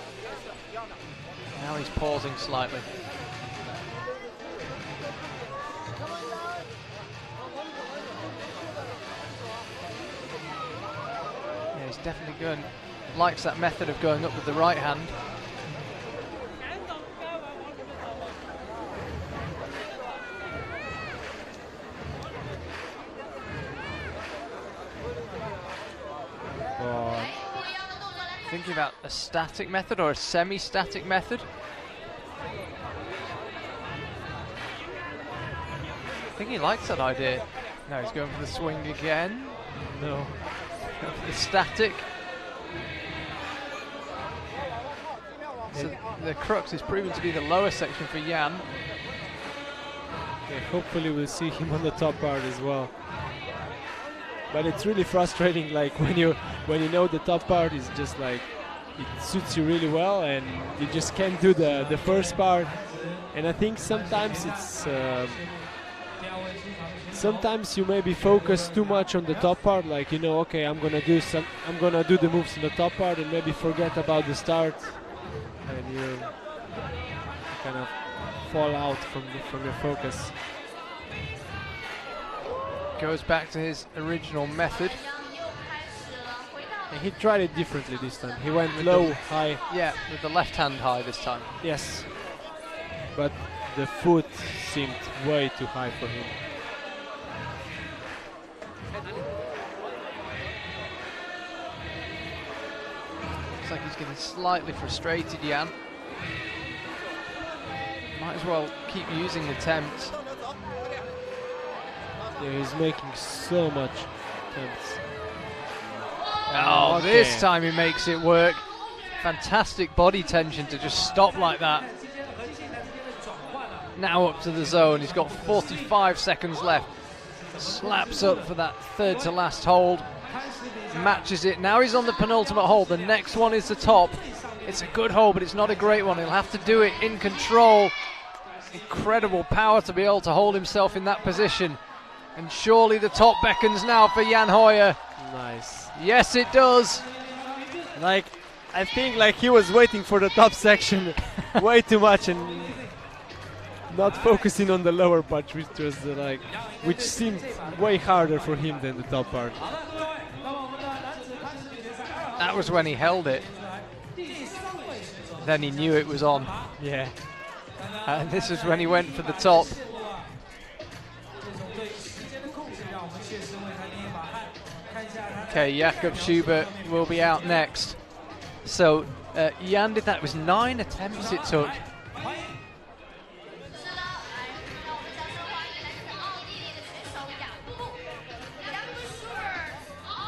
Now he's pausing slightly. Yeah, he's definitely going, likes that method of going up with the right hand. Thinking about a static method or a semi-static method. I think he likes that idea. No, he's going for the swing again. No. The static. So the crux is proven to be the lower section for Jan. Yeah, hopefully we'll see him on the top part as well. But it's really frustrating, like when you know the top part is just like it suits you really well, and you just can't do the first part. And I think sometimes it's sometimes you maybe focus too much on the top part, like okay, I'm gonna do the moves in the top part, and maybe forget about the start, and you kind of fall out from your focus. Goes back to his original method. And he tried it differently this time. He went with low, high. Yeah, with the left hand high this time. Yes. But the foot seemed way too high for him. Looks like he's getting slightly frustrated, Jan. Might as well keep using the attempts. Yeah, he's making so much attempts. Oh, okay. This time he makes it work. Fantastic body tension to just stop like that. Now up to the zone. He's got 45 seconds left. Slaps up for that third to last hold. Matches it. Now he's on the penultimate hold. The next one is the top. It's a good hold, but it's not a great one. He'll have to do it in control. Incredible power to be able to hold himself in that position. And surely the top beckons now for Jan Hoyer. Nice. Yes, it does. Like, I think like he was waiting for the top section way too much and not focusing on the lower part, which seemed way harder for him than the top part. That was when he held it. Then he knew it was on. Yeah. And this is when he went for the top. Okay, Jakob Schubert will be out next. So Jan did that. It was 9 attempts it took.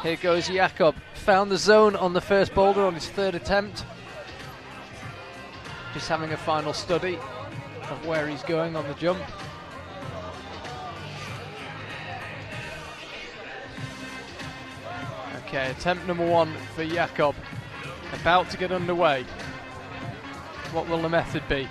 Here goes Jakob. Found the zone on the first boulder on his 3rd attempt. Just having a final study of where he's going on the jump. Okay, attempt number 1 for Jakob. About to get underway. What will the method be?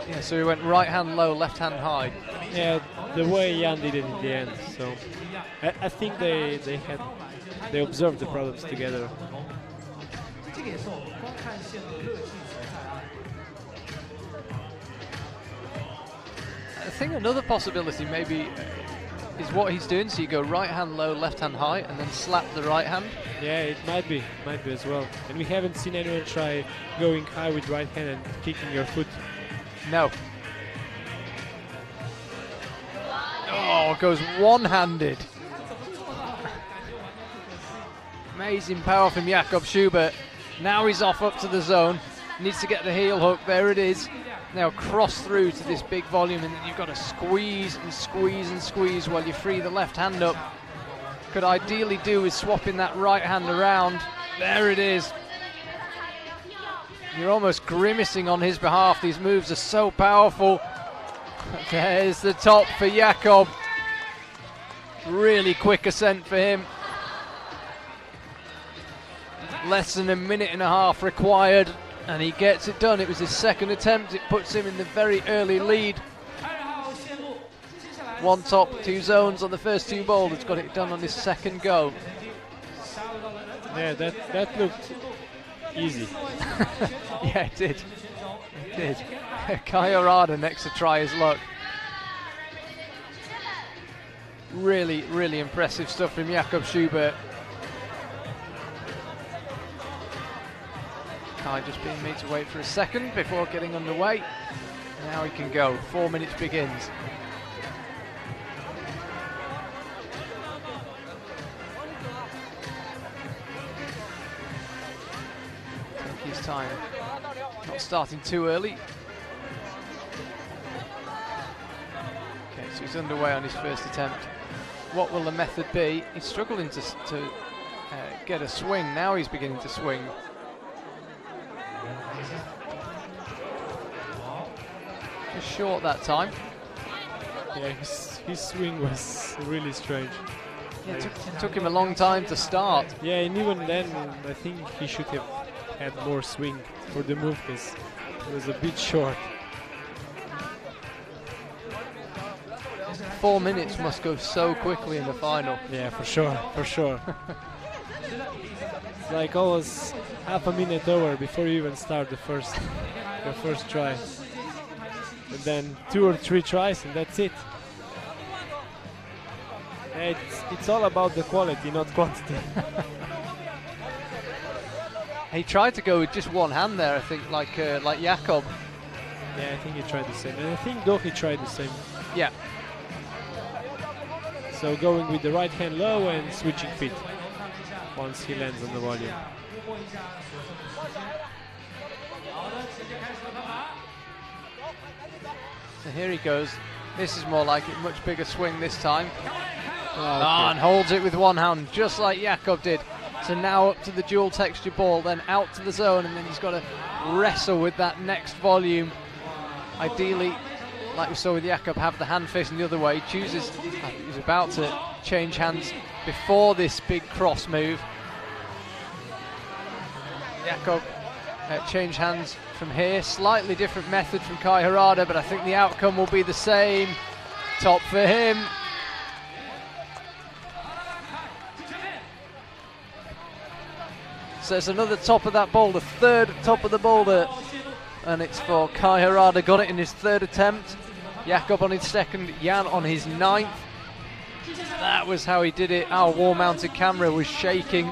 Yeah, so he went right hand low, left hand high. Yeah, the way Jan did it in the end. So I think they observed the problems together. I think another possibility maybe is what he's doing. So you go right hand low, left hand high, and then slap the right hand. Yeah, it might be as well. And we haven't seen anyone try going high with right hand and kicking your foot. No. Oh, goes one-handed. Amazing power from Jakob Schubert. Now he's off up to the zone. Needs to get the heel hook. There it is. Now cross through to this big volume, and then you've got to squeeze and squeeze and squeeze while you free the left hand up. Could ideally do with swapping that right hand around. There it is. You're almost grimacing on his behalf. These moves are so powerful. There's the top for Jakob. Really quick ascent for him. Less than a minute and a half required, and he gets it done. It was his 2nd attempt. It puts him in the very early lead. 1 top, 2 zones on the first 2 boulders. Got it done on his 2nd go. Yeah, that looked easy. Yeah, it did. It did. Kai Orada next to try his luck. Really, really impressive stuff from Jakob Schubert. Kai just being made to wait for a second before getting underway. Now he can go. 4 minutes begins. Take his time. Not starting too early. Okay, so he's underway on his 1st attempt. What will the method be? He's struggling to get a swing. Now he's beginning to swing. Just short that time. Yeah, his swing was really strange. Yeah, it took him a long time to start. Yeah, and even then, I think he should have had more swing for the move because it was a bit short. 4 minutes must go so quickly in the final. Yeah, for sure. It's like almost half a minute over before you even start the first try. And then 2 or 3 tries and that's it. It's all about the quality, not quantity. He tried to go with just one hand there, I think, like Jakob. Yeah, I think he tried the same. And I think Dohi tried the same. Yeah. So going with the right hand low and switching feet once he lands on the volume. So here he goes. This is more like it, much bigger swing this time. Okay. And holds it with one hand, just like Jakob did. So now up to the dual texture ball, then out to the zone, and then he's got to wrestle with that next volume. Ideally, like we saw with Jakob, have the hand facing the other way. Chooses, he's about to change hands before this big cross move. Jakob change hands from here. Slightly different method from Kai Harada, but I think the outcome will be the same. Top for him. So it's another top of that boulder, third top of the boulder, and it's for Kai Harada. Got it in his third attempt. Jakob on his second, Jan on his ninth. That was how he did it. Our wall-mounted camera was shaking.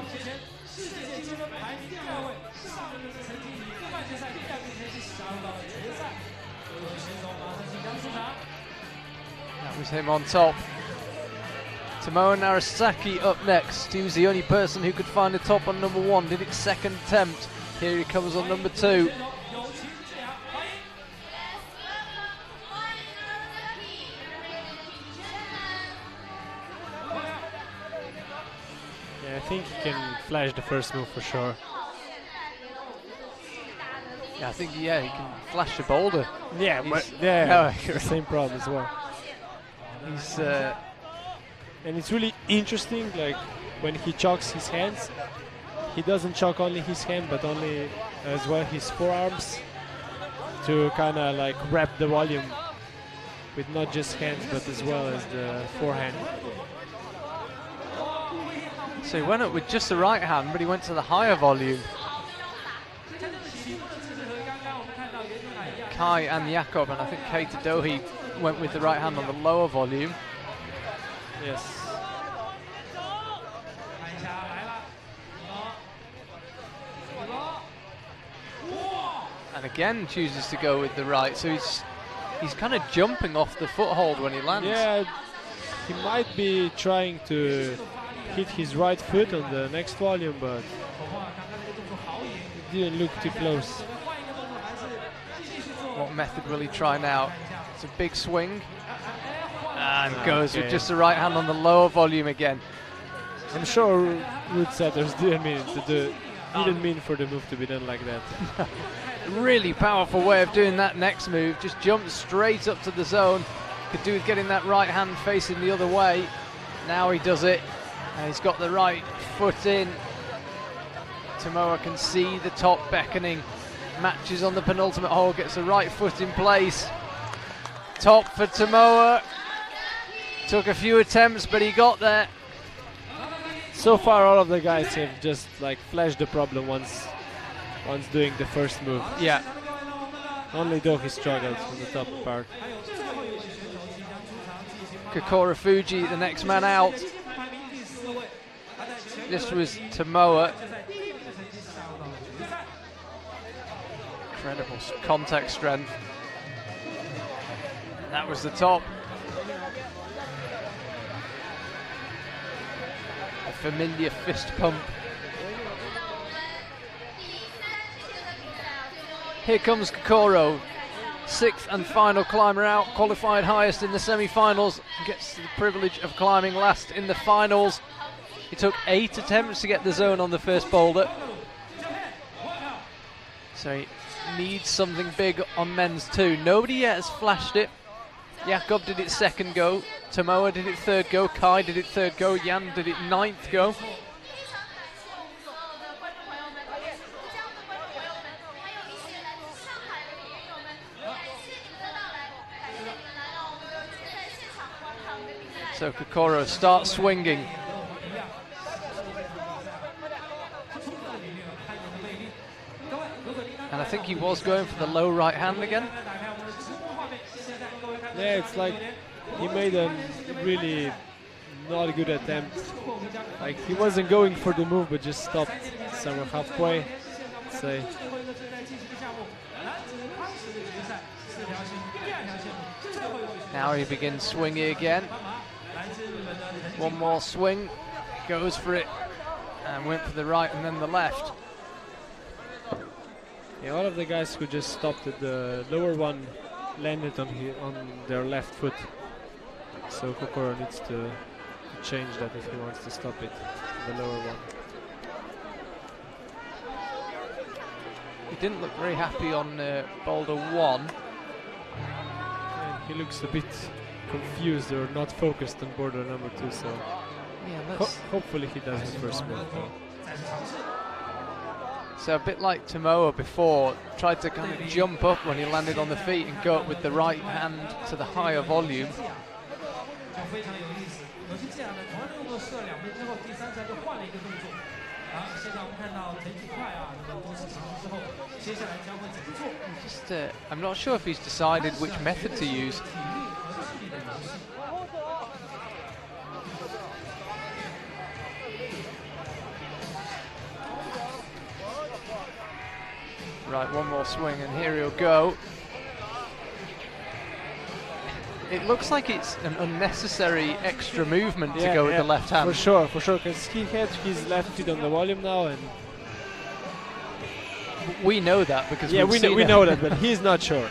That was him on top. Tomoa Narasaki up next. He was the only person who could find the top on number 1. Did it second attempt. Here he comes on number 2. Yeah, I think he can flash the first move for sure. Yeah, I think he can flash the boulder. Yeah, He's- the same problem as well. He's And it's really interesting, like when he chalks his hands, he doesn't chalk only his hand, but only as well his forearms to kind of like wrap the volume with not just hands, but as well as the forehand. so he went up with just the right hand, but he went to the higher volume. Kai and Jakob, and I think Keita Dohi went with the right hand on the lower volume. Yes. And again chooses to go with the right, so he's kind of jumping off the foothold when he lands. Yeah, he might be trying to hit his right foot on the next volume, but it didn't look too close. What method will he try now? It's a big swing. And goes with just the right hand on the lower volume again. I'm sure root setters didn't mean for the move to be done like that. Really powerful way of doing that next move. Just jumped straight up to the zone. Could do with getting that right hand facing the other way. Now he does it. And he's got the right foot in. Tomoa can see the top beckoning. Matches on the penultimate hole. Gets the right foot in place. Top for Tomoa. Took a few attempts, but he got there. So far, all of the guys have just like flashed the problem once doing the first move. Yeah. Only Dohi struggled on the top part. Kokoro Fuji, the next man out. This was Tomoa. Incredible contact strength. That was the top. A familiar fist pump. Here comes Kokoro, 6th and final climber out, qualified highest in the semi-finals, gets the privilege of climbing last in the finals. He took 8 attempts to get the zone on the first boulder. So he needs something big on men's too. Nobody yet has flashed it. Jakob did it second go, Tomoa did it third go, Kai did it third go, Jan did it 9th go. So Kokoro starts swinging. And I think he was going for the low right hand again. Yeah, it's like he made a really not a good attempt. Like he wasn't going for the move, but just stopped somewhere halfway. Say. Now he begins swinging again. One more swing, goes for it, and went for the right and then the left. Yeah, all of the guys who just stopped at the lower one landed on their left foot. So Kokoro needs to change that if he wants to stop it, the lower one. He didn't look very happy on Boulder 1. And he looks a bit confused or not focused on boulder number 2, so Yeah, let's hopefully he does the first move though. So a bit like Tomoa before, tried to kind of jump up when he landed on the feet and go up with the right hand to the higher volume. 非常有意思。可是这样呢，同样的动作射了2步之后，第3下就换了一个动作。好，现在我们看到腿体快啊，那么多次尝试之后，接下来将会怎么做？ Just, I'm not sure if he's decided which method to use. Right, one more swing and here he'll go. It looks like it's an unnecessary extra movement to go with the left hand. For sure, because he had his left feet on the volume now, and we know that because we know that, but he's not sure.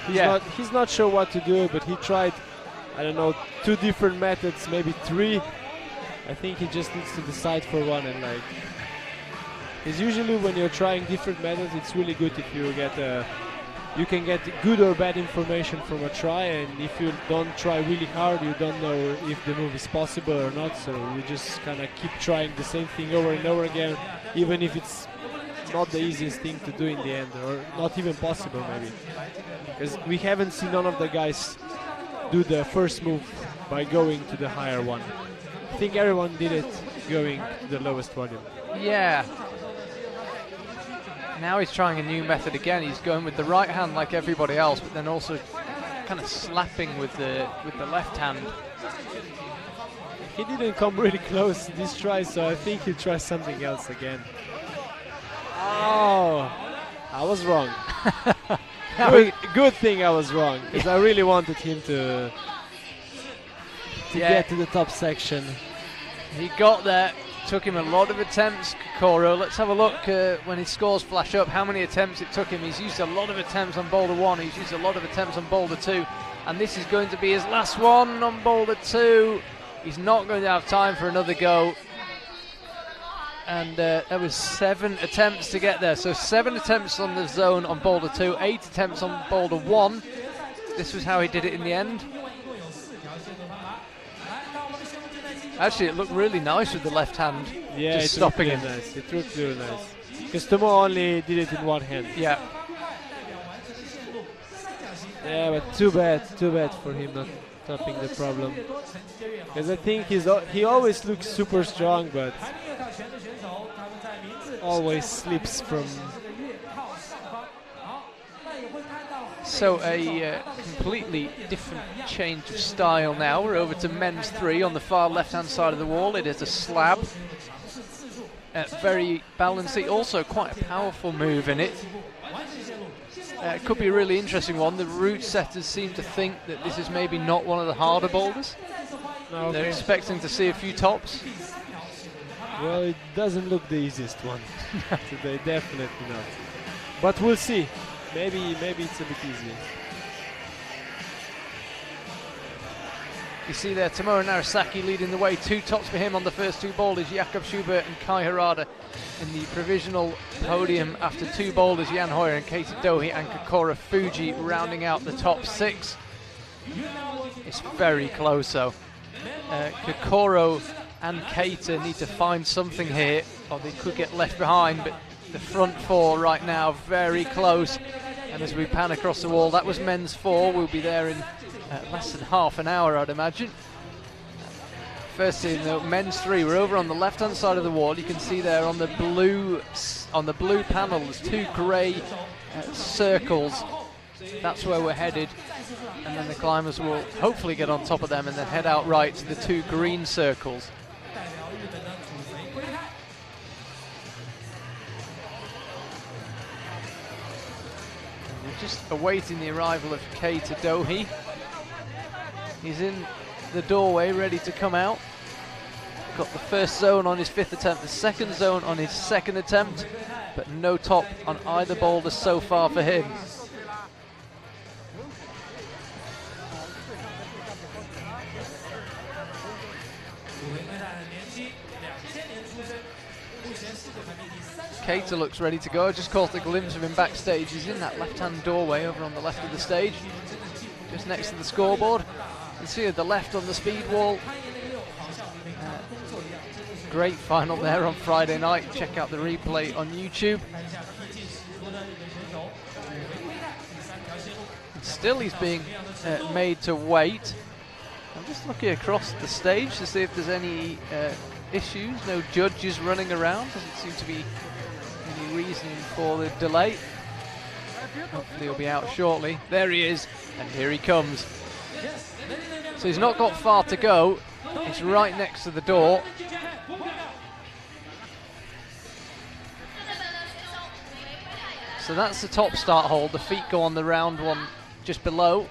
He's not sure what to do, but he tried, I don't know, 2 different methods, maybe 3. I think he just needs to decide for one, and like, because usually when you're trying different methods, it's really good if you get you can get good or bad information from a try, and if you don't try really hard, you don't know if the move is possible or not, so you just kind of keep trying the same thing over and over again, even if it's not the easiest thing to do in the end, or not even possible maybe. Because we haven't seen none of the guys do the first move by going to the higher one. I think everyone did it going to the lowest volume. Yeah. Now he's trying a new method again. He's going with the right hand like everybody else, but then also kind of slapping with the left hand. He didn't come really close this try, so I think he'll try something else again. Oh, I was wrong. Good thing I was wrong, because I really wanted him to get to the top section. He got there. Took him a lot of attempts, Kokoro. Let's have a look when his scores flash up, how many attempts it took him. He's used a lot of attempts on Boulder 1, he's used a lot of attempts on Boulder 2, and this is going to be his last one on Boulder 2. He's not going to have time for another go. And there was 7 attempts to get there. So 7 attempts on the zone on Boulder 2, 8 attempts on Boulder 1. This was how he did it in the end. Actually, it looked really nice with the left hand, just stopping him. Nice. It looked really nice. Because Tomo only did it in one hand. Yeah. Yeah, but too bad for him not stopping the problem. Because I think he always looks super strong, but always slips from. So a completely different change of style now. We're over to men's 3 on the far left-hand side of the wall. It is a slab. Very balancey, also quite a powerful move in it. It could be a really interesting one. The route setters seem to think that this is maybe not one of the harder boulders. Okay. They're expecting to see a few tops. Well, it doesn't look the easiest one today, definitely not. But we'll see. Maybe it's a bit easier. You see there Tomoa Narasaki leading the way. 2 tops for him on the first 2 boulders. Jakob Schubert and Kai Harada in the provisional podium after 2 boulders. Jan Hoyer and Keita Dohi and Kokoro Fuji rounding out the top 6. It's very close though. Kokoro and Keita need to find something here, or they could get left behind, but the front 4 right now very close. And as we pan across the wall, that was men's 4. We'll be there in less than half an hour, I'd imagine. First in the men's 3, we're over on the left-hand side of the wall. You can see there on the blue panel, there's 2 grey circles. That's where we're headed. And then the climbers will hopefully get on top of them and then head out right to the 2 green circles. Just awaiting the arrival of Keita Dohi. He's in the doorway ready to come out. Got the first zone on his 5th attempt, the second zone on his 2nd attempt, but no top on either boulder so far for him. Keita looks ready to go. I just caught a glimpse of him backstage. He's in that left-hand doorway over on the left of the stage, just next to the scoreboard. You can see at the left on the speed wall. Great final there on Friday night. Check out the replay on YouTube. still he's being made to wait. I'm just looking across the stage to see if there's any issues. No judges running around. Doesn't seem to be any reason for the delay. Hopefully he'll be out shortly. There he is, and here he comes. So he's not got far to go. He's right next to the door. So that's the top start hold. The feet go on the round one just below.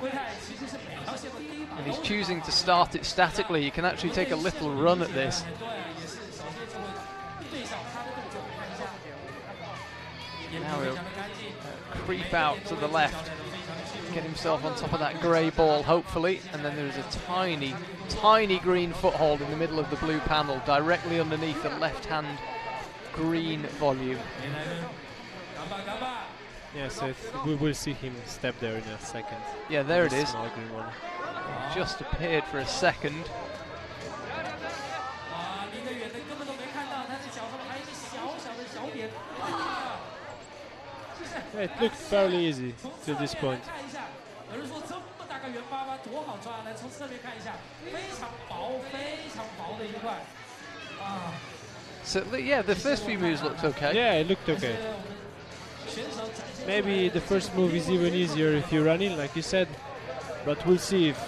And he's choosing to start it statically. You can actually take a little run at this. Now he'll creep out to the left, get himself on top of that grey ball, hopefully. And then there's a tiny, tiny green foothold in the middle of the blue panel, directly underneath the left-hand green volume. Yeah, so we will see him step there in a second. Yeah, there it is. Small green one. Just appeared for a second. Yeah, it looked fairly easy to this point. So yeah, the first few moves looked okay. Yeah, it looked okay. Maybe the first move is even easier if you run in, like you said, but we'll see if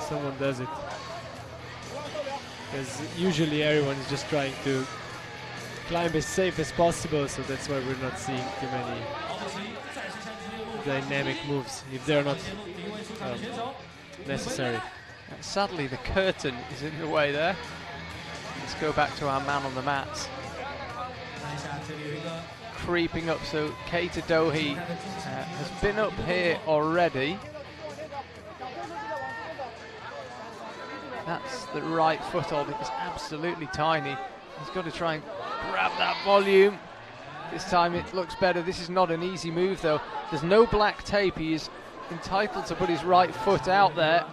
someone does it. Because usually everyone is just trying to climb as safe as possible, so that's why we're not seeing too many dynamic moves if they're not necessary. Sadly, the curtain is in the way there. Let's go back to our man on the mats. Creeping up, so Keita Dohi has been up here already. That's the right foothold. It is absolutely tiny. He's got to try and grab that volume. This time it looks better. This is not an easy move though. There's no black tape. He is entitled to put his right foot out there.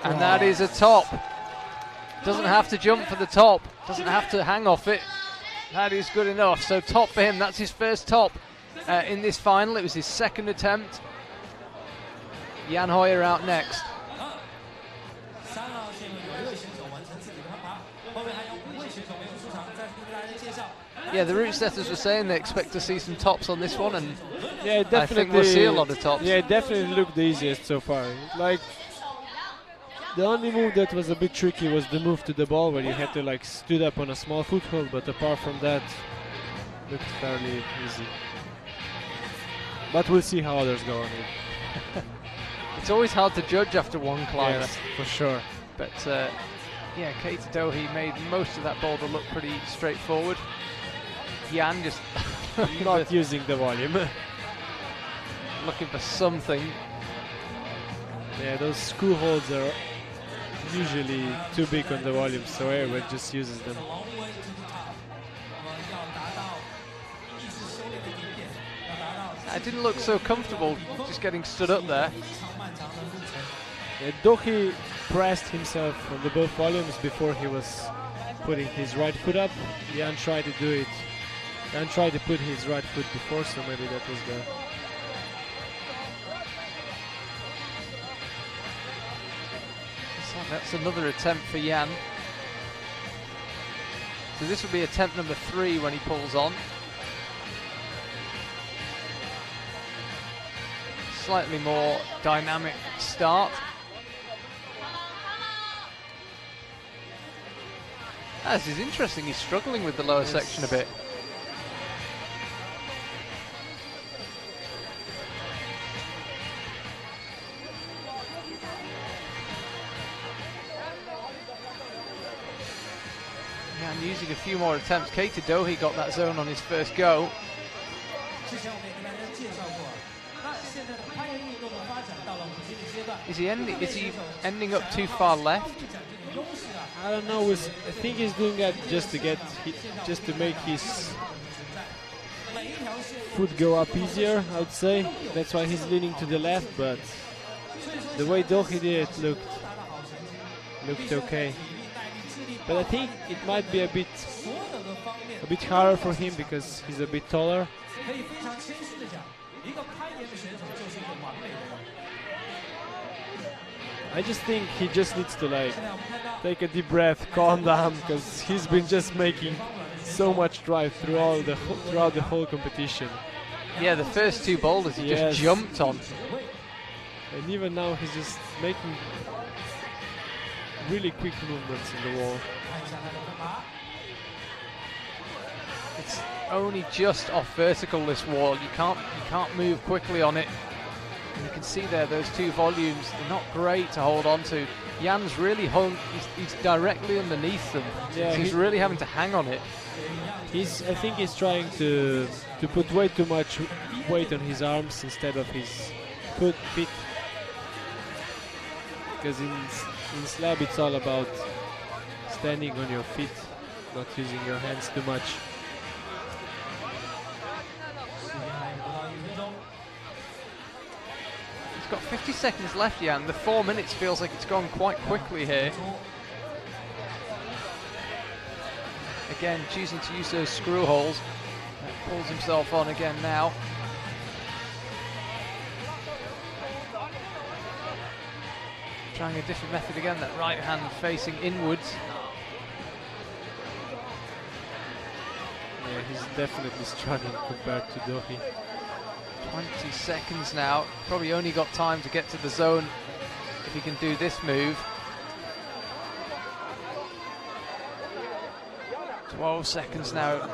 And that is a top. Doesn't have to jump for the top. Doesn't have to hang off it. That is good enough. So top for him. That's his first top in this final. It was his second attempt. Jan Hoyer out next. Yeah, the route setters were saying they expect to see some tops on this one, and yeah, definitely, I think we'll see a lot of tops. Yeah, it definitely looked the easiest so far. Like, the only move that was a bit tricky was the move to the ball, where you had to like stood up on a small foothold, but apart from that, looked fairly easy. But we'll see how others go on it. It's always hard to judge after one climber. Yes, for sure. But yeah, Keita Dohi made most of that boulder look pretty straightforward. Jan just not using the volume. Looking for something. Yeah, those screw holes are usually too big on the volume, so everyone just uses them. I didn't look so comfortable just getting stood up there. Yeah, Dohi pressed himself on the both volumes before he was putting his right foot up. Jan tried to do it. Jan tried to put his right foot before, so maybe that was the... So that's another attempt for Jan. So this will be attempt number 3 when he pulls on. Slightly more dynamic start. This is interesting. He's struggling with the lower section a bit. Yeah, and using a few more attempts. Keita Dohi got that zone on his first go. Is he ending up too far left? I don't know. I think he's doing that just to make his foot go up easier, I would say. That's why he's leaning to the left, but the way Dohi did it looked okay. But I think it might be a bit harder for him because he's a bit taller. 一个攀岩的选手就是一个完美的人。 I just think he just needs to like take a deep breath, calm down, because he's been just making so much drive throughout the whole competition. Yeah, the first two boulders he Yes. just jumped on. And even now he's just making really quick movements in the wall. 看一下他的分码。 It's only just off vertical, this wall. You can't move quickly on it. And you can see there those two volumes, they're not great to hold on to. Jan's really hung, he's directly underneath them. Yeah, so he's really having to hang on it. I think he's trying to put way too much weight on his arms instead of his feet. Because in slab it's all about standing on your feet, not using your hands too much. 时间还有不到1分钟。 He's got 50 seconds left, Jan. The 4 minutes feels like it's gone quite quickly here. Again, choosing to use those screw holes. Pulls himself on again now. Trying a different method again, that right hand facing inwards. Yeah, he's definitely struggling compared to Dohi. 20 seconds now. Probably only got time to get to the zone if he can do this move. 12 seconds now.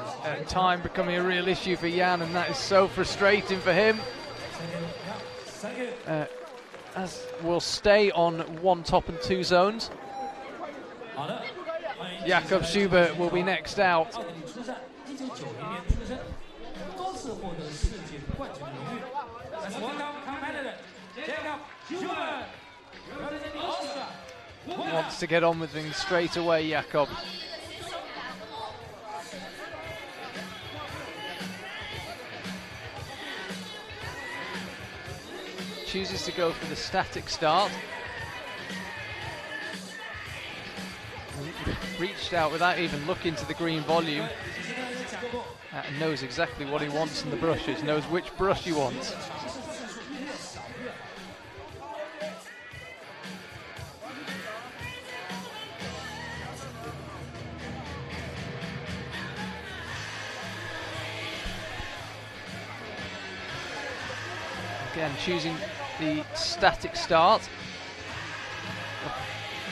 Time becoming a real issue for Jan, and that is so frustrating for him. As we'll stay on 1 top and 2 zones. 好的，欢迎 Jakob Schubert will be next out. 奥地利出战，1990年出生，多次获得世界冠军的荣誉。Let's welcome competitor Jakob Schubert. Representing Austria. Wants to get on with things straight away, Jakob. Chooses to go for the static start. Reached out without even looking to the green volume. And knows exactly what he wants in the brushes, knows which brush he wants. Again, choosing the static start.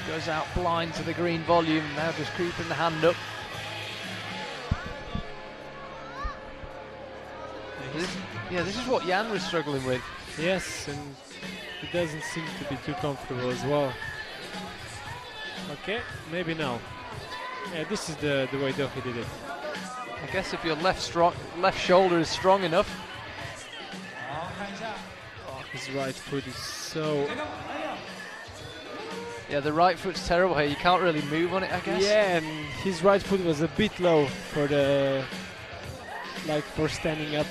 Goes out blind to the green volume, now just creeping the hand up. This is what Jan was struggling with. Yes, and he doesn't seem to be too comfortable as well. Okay, maybe now. Yeah, this is the way Dohi did it. I guess if your left shoulder is strong enough. 好，看一下， His right foot is so... Yeah, the right foot's terrible here. You can't really move on it, I guess. Yeah, and his right foot was a bit low for the... like for standing up.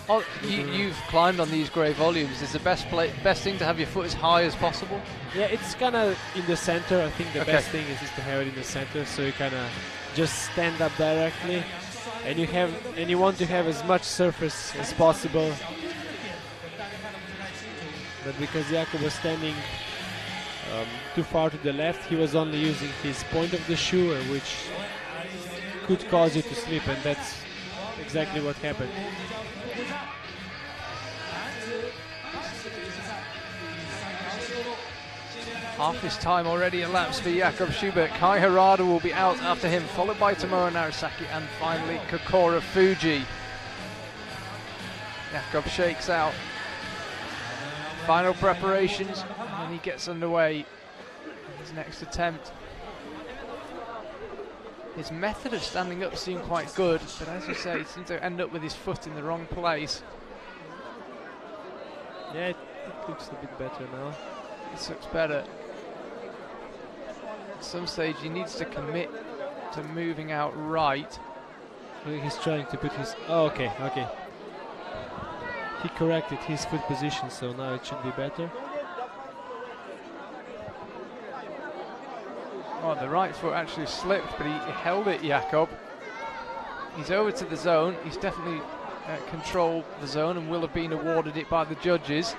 Oh, you've climbed on these grey volumes. Is the best thing to have your foot as high as possible? Yeah, it's kind of in the center. I think the Okay. best thing is just to have it in the center, so you kind of just stand up directly, and you want to have as much surface as possible. But because Jakob was standing too far to the left, he was only using his point of the shoe, which could cause you to slip, and that's exactly what happened. Half his time already elapsed for Jakob Schubert. Kai Harada will be out after him, followed by Tomoe Narasaki and finally Kokora Fuji. Jakob shakes out. Final preparations, and he gets underway. His next attempt. His method of standing up seemed quite good, but as you say, he seems to end up with his foot in the wrong place. Yeah, it looks a bit better now. This looks better. At some stage he needs to commit to moving out right. I think he's trying to put his... Oh, okay. He corrected his foot position, so now it should be better. Oh, the right foot actually slipped, but he held it, Jakob. He's over to the zone. He's definitely control the zone and will have been awarded it by the judges.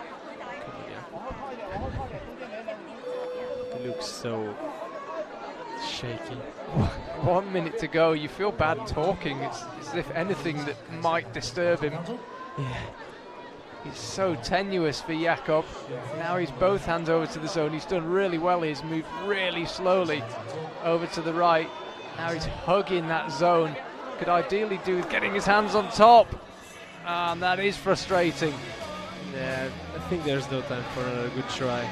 It looks so shaky. 1 minute to go. You feel bad talking. It's as if anything that might disturb him. Yeah. He's so tenuous for Jakob. Now he's both hands over to the zone. He's done really well. He's moved really slowly over to the right. Now he's hugging that zone. Could ideally do with getting his hands on top. And that is frustrating. Yeah, I think there's no time for another good try.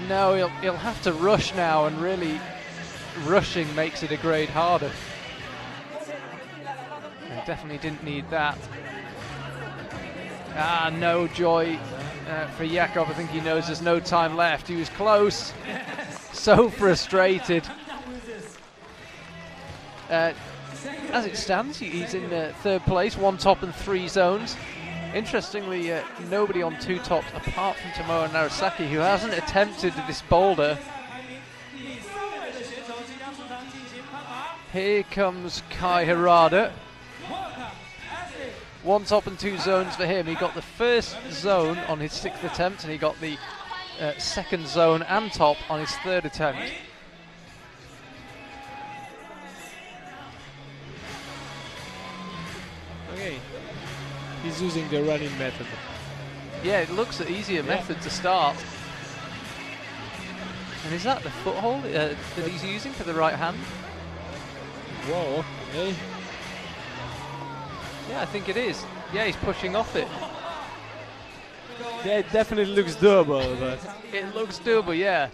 No, he'll have to rush now, and really rushing makes it a grade harder. And definitely didn't need that. No joy for Jakob. I think he knows there's no time left. He was close. So frustrated. As it stands, he's in third place, 1 top and 3 zones. Interestingly, nobody on 2 tops apart from Tomoa Narasaki, who hasn't attempted this boulder. Here comes Kai Harada. 1 top and 2 zones for him. He got the first zone on his 6th attempt, and he got the second zone and top on his 3rd attempt. Okay. He's using the running method. Yeah, it looks an easier method to start. And is that the foothold that he's using for the right hand? Whoa, okay. Yeah, I think it is. Yeah, he's pushing off it. Yeah, it definitely looks doable, but... It looks doable, yeah.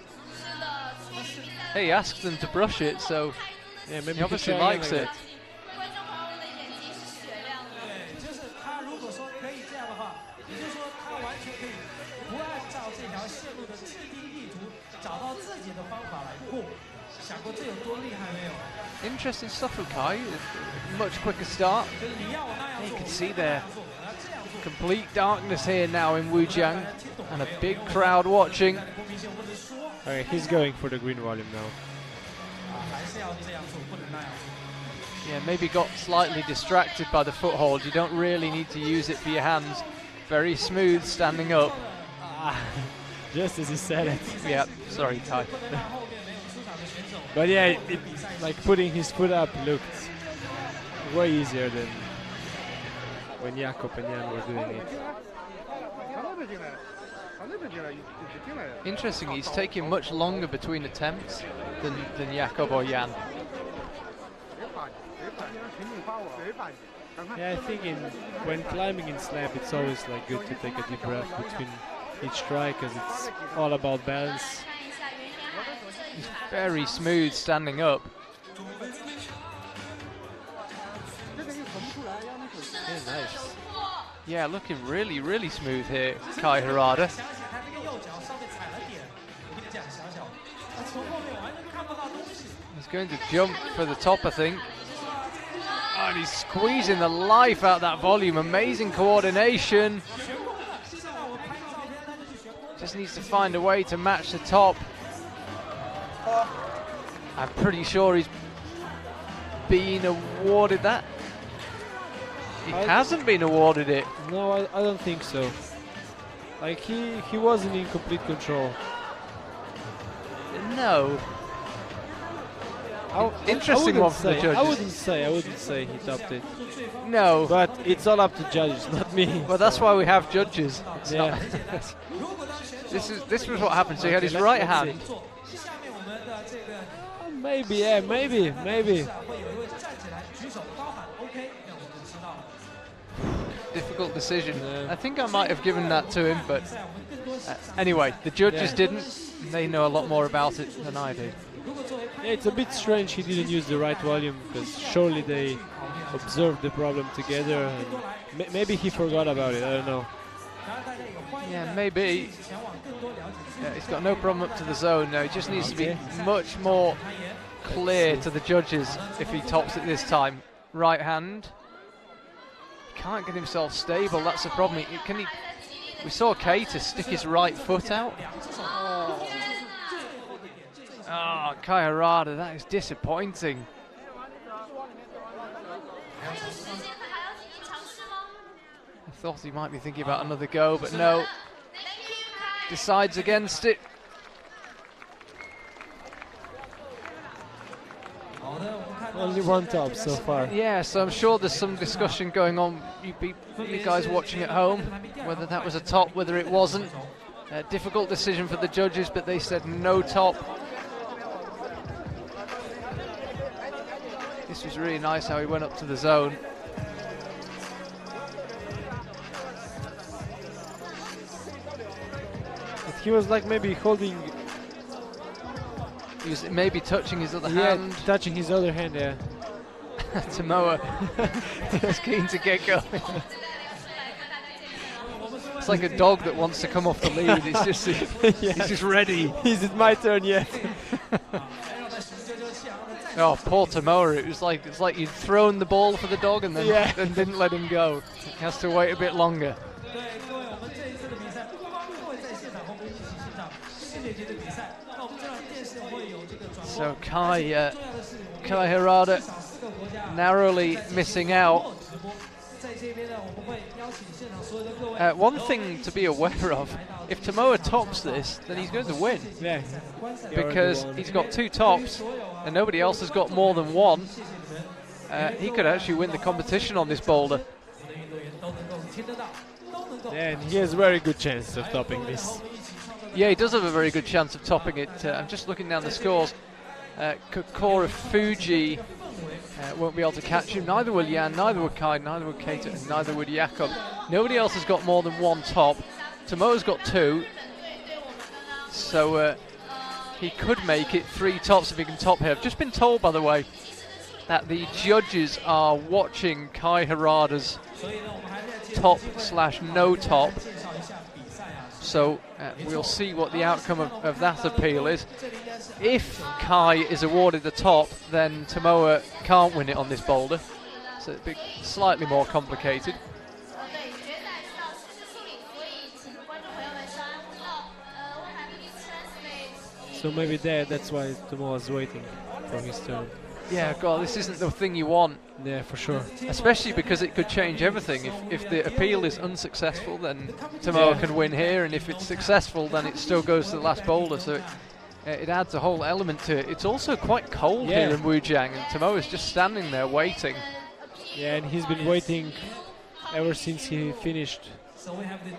Hey, he asked them to brush it, so yeah, maybe he obviously likes it. 就是他如果说可以这样的话，也就是说他完全可以不按照这条线路的既定意图，找到自己的方法来过。想过这有多厉害没有？ Interesting stuff from Kai. Much quicker start. 就是你要我那样 You 做， can 我 see 就那 there 样做，我要这样做。 complete darkness here now in Wujiang, and a big crowd watching. 不明显我不能说， Okay, he's going for the green volume now. 还是要这样做，不能那样做。 Yeah, maybe got slightly distracted by the foothold. You don't really need to use it for your hands. Very smooth standing up. Just as he said it. Yeah, sorry, Kai. But yeah, like putting his foot up looked way easier than when Jakob and Jan were doing it. Interesting, he's taking much longer between attempts than Jakob or Jan. Yeah, I think when climbing in slab, it's always like good to take a deep breath between each try because it's all about balance. He's very smooth standing up. Yeah, nice. Yeah, looking really, really smooth here, Kai Harada. 想起他那个右脚上面踩了点，我跟你讲，小小，他从后面完全看不到东西。 He's going to jump for the top, I think. Oh, and he's squeezing the life out of that volume. Amazing coordination. Just needs to find a way to match the top. I'm pretty sure he's been awarded that. He hasn't been awarded it. No, I don't think so. Like he wasn't in complete control. No. Interesting one for the judges. I wouldn't say he topped it. No. But it's all up to judges, not me. Well, that's why we have judges. It's Yeah. this was what happened. So he had his right hand. Maybe, yeah, maybe. Difficult decision. I think I might have given that to him, but anyway, the judges didn't. They know a lot more about it than I do. Yeah, it's a bit strange he didn't use the right volume because surely they observed the problem together. And maybe he forgot about it. I don't know. Yeah, maybe. Yeah, he's got no problem up to the zone now. He just needs to be much more clear to the judges if he tops it this time. Right hand. Can't get himself stable. That's the problem. We saw Keita stick his right foot out. Oh, Kai Harada, that is disappointing. thought he might be thinking about another go, but no. Decides against it. Only one top so far. Yeah, so I'm sure there's some discussion going on, you guys watching at home, whether that was a top, whether it wasn't. Difficult decision for the judges, but they said no top. This was really nice how he went up to the zone. He was like maybe holding. He was maybe touching his other hand. Touching his other hand, yeah. Tomoa is keen to get going. It's like a dog that wants to come off the lead. It's just he's just ready. Is it my turn yet? Oh, poor Tomoa! It's like you'd thrown the ball for the dog and then didn't let him go. He has to wait a bit longer. So Kai Harada narrowly missing out. One thing to be aware of, if Tomoa tops this, then he's going to win. Yeah. Because he's got 2 tops and nobody else has got more than 1. He could actually win the competition on this boulder. Yeah, and he has a very good chance of topping this. Yeah, he does have a very good chance of topping it. I'm just looking down the scores. Kokora Fuji won't be able to catch him. Neither will Jan, neither will Kai, neither will Keita, and neither would Jakob. Nobody else has got more than 1 top. Tomoa's got 2. So he could make it 3 tops if he can top here. I've just been told, by the way, that the judges are watching Kai Harada's top/no top. So we'll see what the outcome of that appeal is. If Kai is awarded the top, then Tomoa can't win it on this boulder. So it'd be slightly more complicated. So maybe that's why Tomoa's waiting for his turn. Yeah, God, this isn't the thing you want. Yeah, for sure. Especially because it could change everything. If the appeal is unsuccessful, then Tomoa can win here, and if it's successful, then it still goes to the last boulder. So it adds a whole element to it. It's also quite cold here in Wujiang, and Tomoa's just standing there waiting. Yeah, and he's been waiting ever since he finished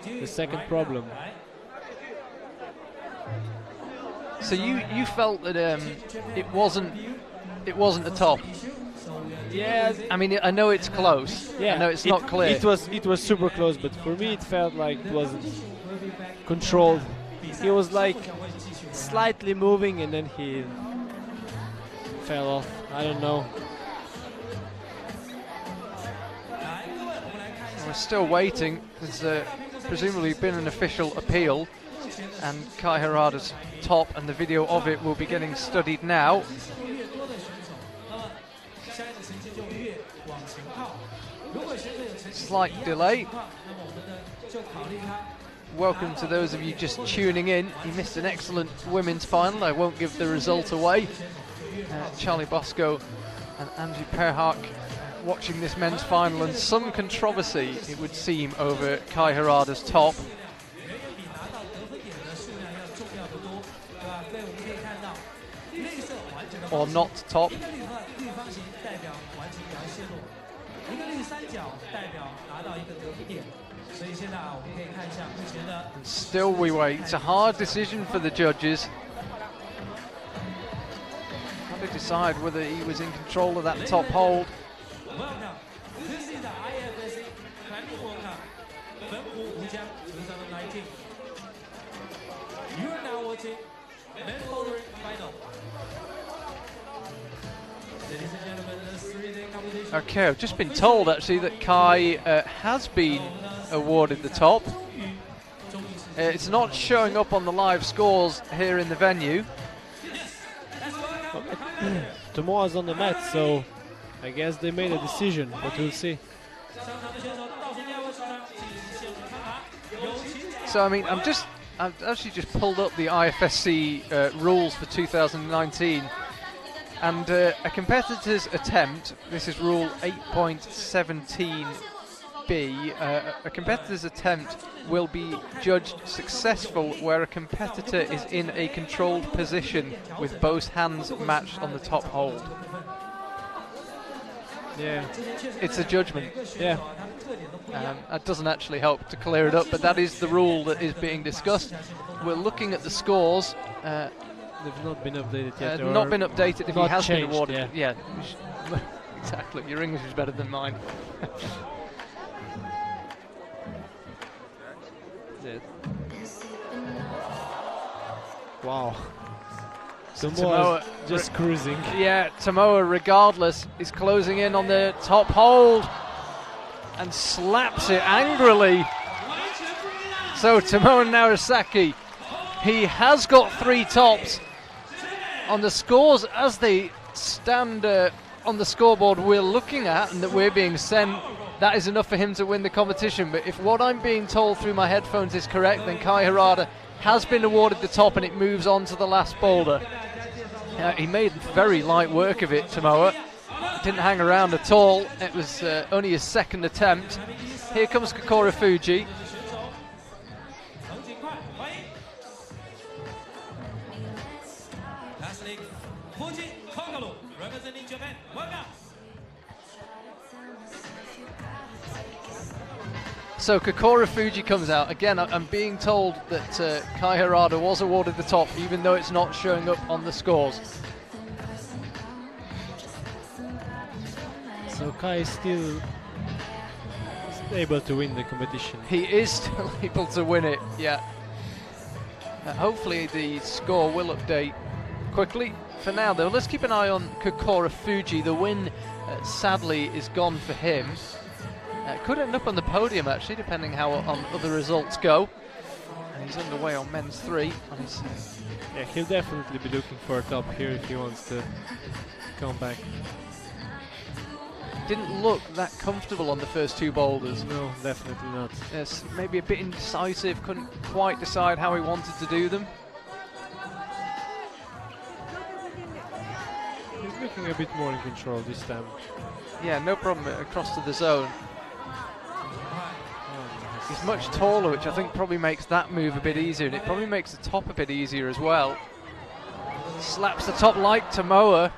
the second problem. So you felt that it wasn't a top. Yeah, I mean, I know it's close. Yeah, I know it's not clear. It was super close, but for me it felt like it wasn't controlled. He was like slightly moving and then he fell off. I don't know. We're still waiting. There's presumably been an official appeal, and Kai Harada's top and the video of it will be getting studied now. Slight delay. Welcome to those of you just tuning in. You missed an excellent women's final. I won't give the result away. Charlie Bosco and Angie Perhak watching this men's final, and some controversy, it would seem, over Kai Harada's top. Or not top. And still we wait. It's a hard decision for the judges. How to decide whether he was in control of that top hold. This is the IFSC Climbing World Cup, Wujiang 2019. You are now watching men's bouldering final. Ladies and gentlemen, the 3-day competition. Okay, I've just been told actually that Kai has been awarded the top. It's not showing up on the live scores here in the venue. Tomoa's on the mat, so I guess they made a decision, but we'll see. So I mean, I've actually just pulled up the IFSC rules for 2019, and a competitor's attempt, this is rule 8.17 be a competitor's attempt will be judged successful where a competitor is in a controlled position with both hands matched on the top hold. Yeah. It's a judgment. Yeah. That doesn't actually help to clear it up, but that is the rule that is being discussed. We're looking at the scores. They've not been updated yet. or Not been updated if he not has been changed, awarded. yeah. Exactly. Your English is better than mine. Wow. Samoa Samoa just cruising. Yeah, Samoa, regardless, is closing in on the top hold and slaps it angrily. So Tomoa Narasaki, he has got 3 tops on the scores as they stand on the scoreboard we're looking at and that we're being sent. That is enough for him to win the competition. But if what I'm being told through my headphones is correct, then Kai Harada has been awarded the top and it moves on to the last boulder. He made very light work of it, Tomoa. Didn't hang around at all. It was only his second attempt. Here comes Kokoro Fuji. Representing Japan, welcome. So Kokoro Fuji comes out. Again, I'm being told that Kai Harada was awarded the top, even though it's not showing up on the scores. So Kai is still able to win the competition. He is still able to win it, yeah. Hopefully the score will update quickly. For now, though, let's keep an eye on Kokoro Fuji. The win, sadly, is gone for him. Could end up on the podium, actually, depending how on other results go. And he's underway on men's 3. Yeah, he'll definitely be looking for a top here if he wants to come back. Didn't look that comfortable on the first 2 boulders. No, definitely not. Yes, maybe a bit indecisive, couldn't quite decide how he wanted to do them. He's looking a bit more in control this time. Yeah, no problem across to the zone. He's much taller, which I think probably makes that move a bit easier, and it probably makes the top a bit easier as well. Slaps the top like Tomoa.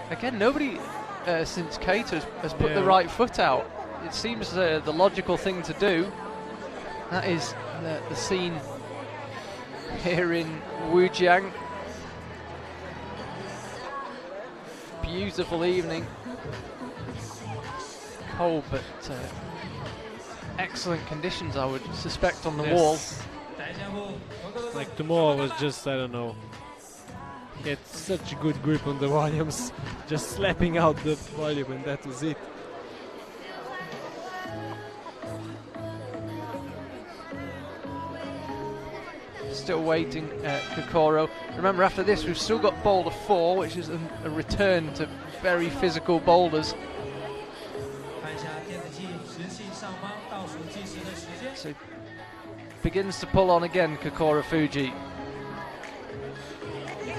Again, nobody since Kato has put the right foot out. It seems the logical thing to do. That is the scene here in Wujiang. Beautiful evening. Cold, but excellent conditions, I would suspect, on the wall. Like Tomoa was just, I don't know, he had such a good grip on the volumes, just slapping out the volume, and that was it. Still waiting, Kokoro. Remember, after this, we've still got boulder 4, which is a return to very physical boulders. So begins to pull on again, Kokoro Fuji.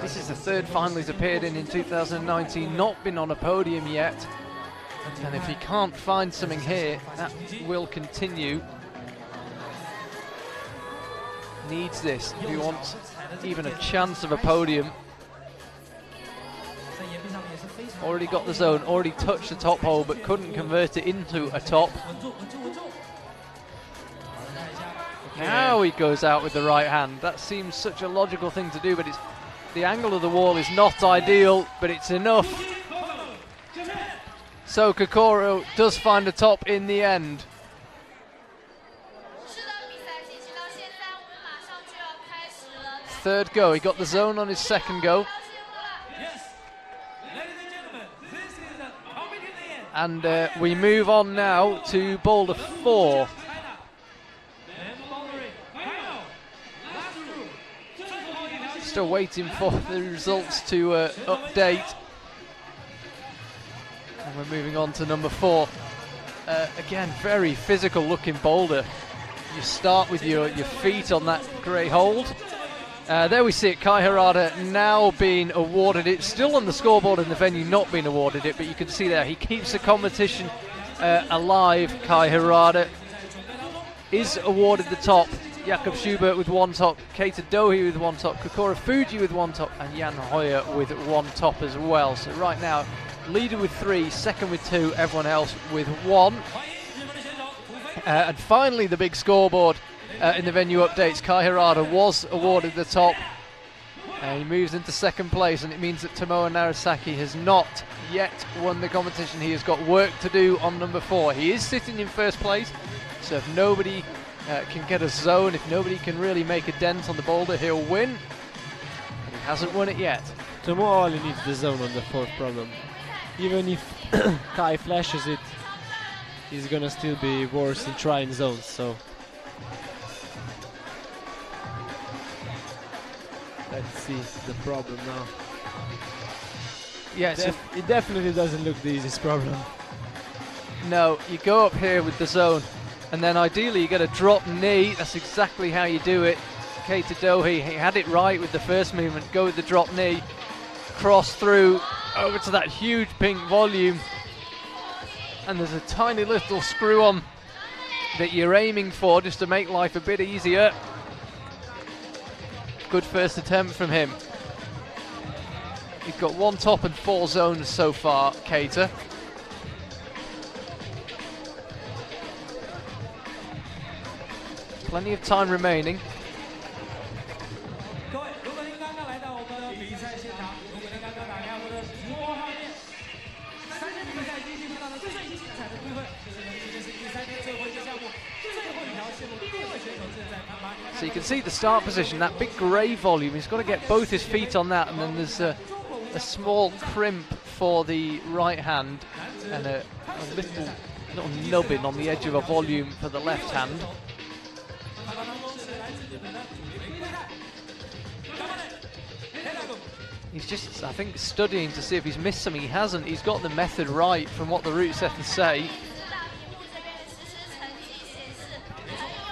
This is the 3rd final he's appeared in 2019, not been on a podium yet. And if he can't find something here, that will continue. Needs this if he wants even a chance of a podium. Already got the zone, already touched the top hole, but couldn't convert it into a top. Now he goes out with the right hand. That seems such a logical thing to do, but it's the angle of the wall is not ideal, but it's enough. So Kokoro does find a top in the end. Third go, he got the zone on his second go. And we move on now to boulder 4. Still waiting for the results to update. And we're moving on to number 4. Again, very physical looking boulder. You start with your feet on that grey hold. There we see it, Kai Harada now being awarded it. Still on the scoreboard in the venue, not being awarded it, but you can see there he keeps the competition alive, Kai Harada, is awarded the top. Jakob Schubert with 1 top, Keita Dohi with 1 top, Kokoro Fuji with 1 top, and Jan Hoyer with 1 top as well. So right now, leader with 3, second with 2, everyone else with 1. And finally, the big scoreboard in the venue updates. Kai Harada was awarded the top, and he moves into second place, and it means that Tomoa Narasaki has not yet won the competition. He has got work to do on number 4. He is sitting in first place, so if nobody can get a zone, if nobody can really make a dent on the boulder, he'll win. And he hasn't won it yet. Tomoa only needs the zone on the 4th problem. Even if Kai flashes it, he's gonna still be worse in trying zones, so let's see the problem now. Yeah, It definitely doesn't look the easiest problem. no, you go up here with the zone, and then ideally you get a drop knee. That's exactly how you do it. Keita Dohi, he had it right with the first movement. Go with the drop knee, cross through over to that huge pink volume, and there's a tiny little screw on that you're aiming for just to make life a bit easier. Good first attempt from him. He's got 1 top and 4 zones so far, Keita. Plenty of time remaining. So you can see the start position, that big grey volume, he's got to get both his feet on that, and then there's a small crimp for the right hand and a little nubbin on the edge of a volume for the left hand. He's just, I think, studying to see if he's missed something. He hasn't. He's got the method right from what the route setters say.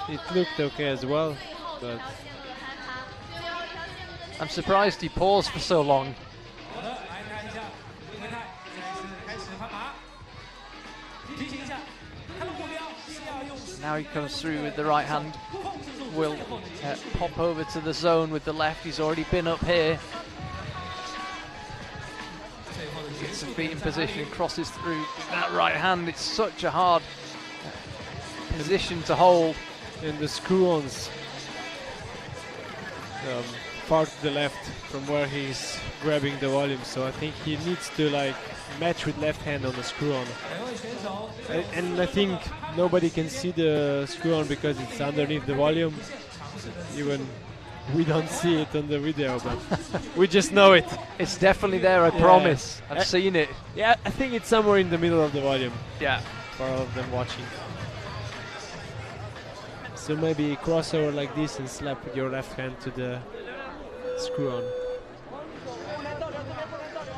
It looked okay as well, but I'm surprised he paused for so long. Now he comes through with the right hand. Will pop over to the zone with the left. He's already been up here. Gets the feet in position and crosses through that right hand. It's such a hard position to hold. And the screw-ons far to the left from where he's grabbing the volume, so I think he needs to like match with left hand on the screw-on. And I think nobody can see the screw-on because it's underneath the volume. Even we don't see it on the video, but we just know it. It's definitely there, I promise. I've seen it. Yeah, I think it's somewhere in the middle of the volume. Yeah. For all of them watching. So maybe crossover like this and slap with your left hand to the screw on.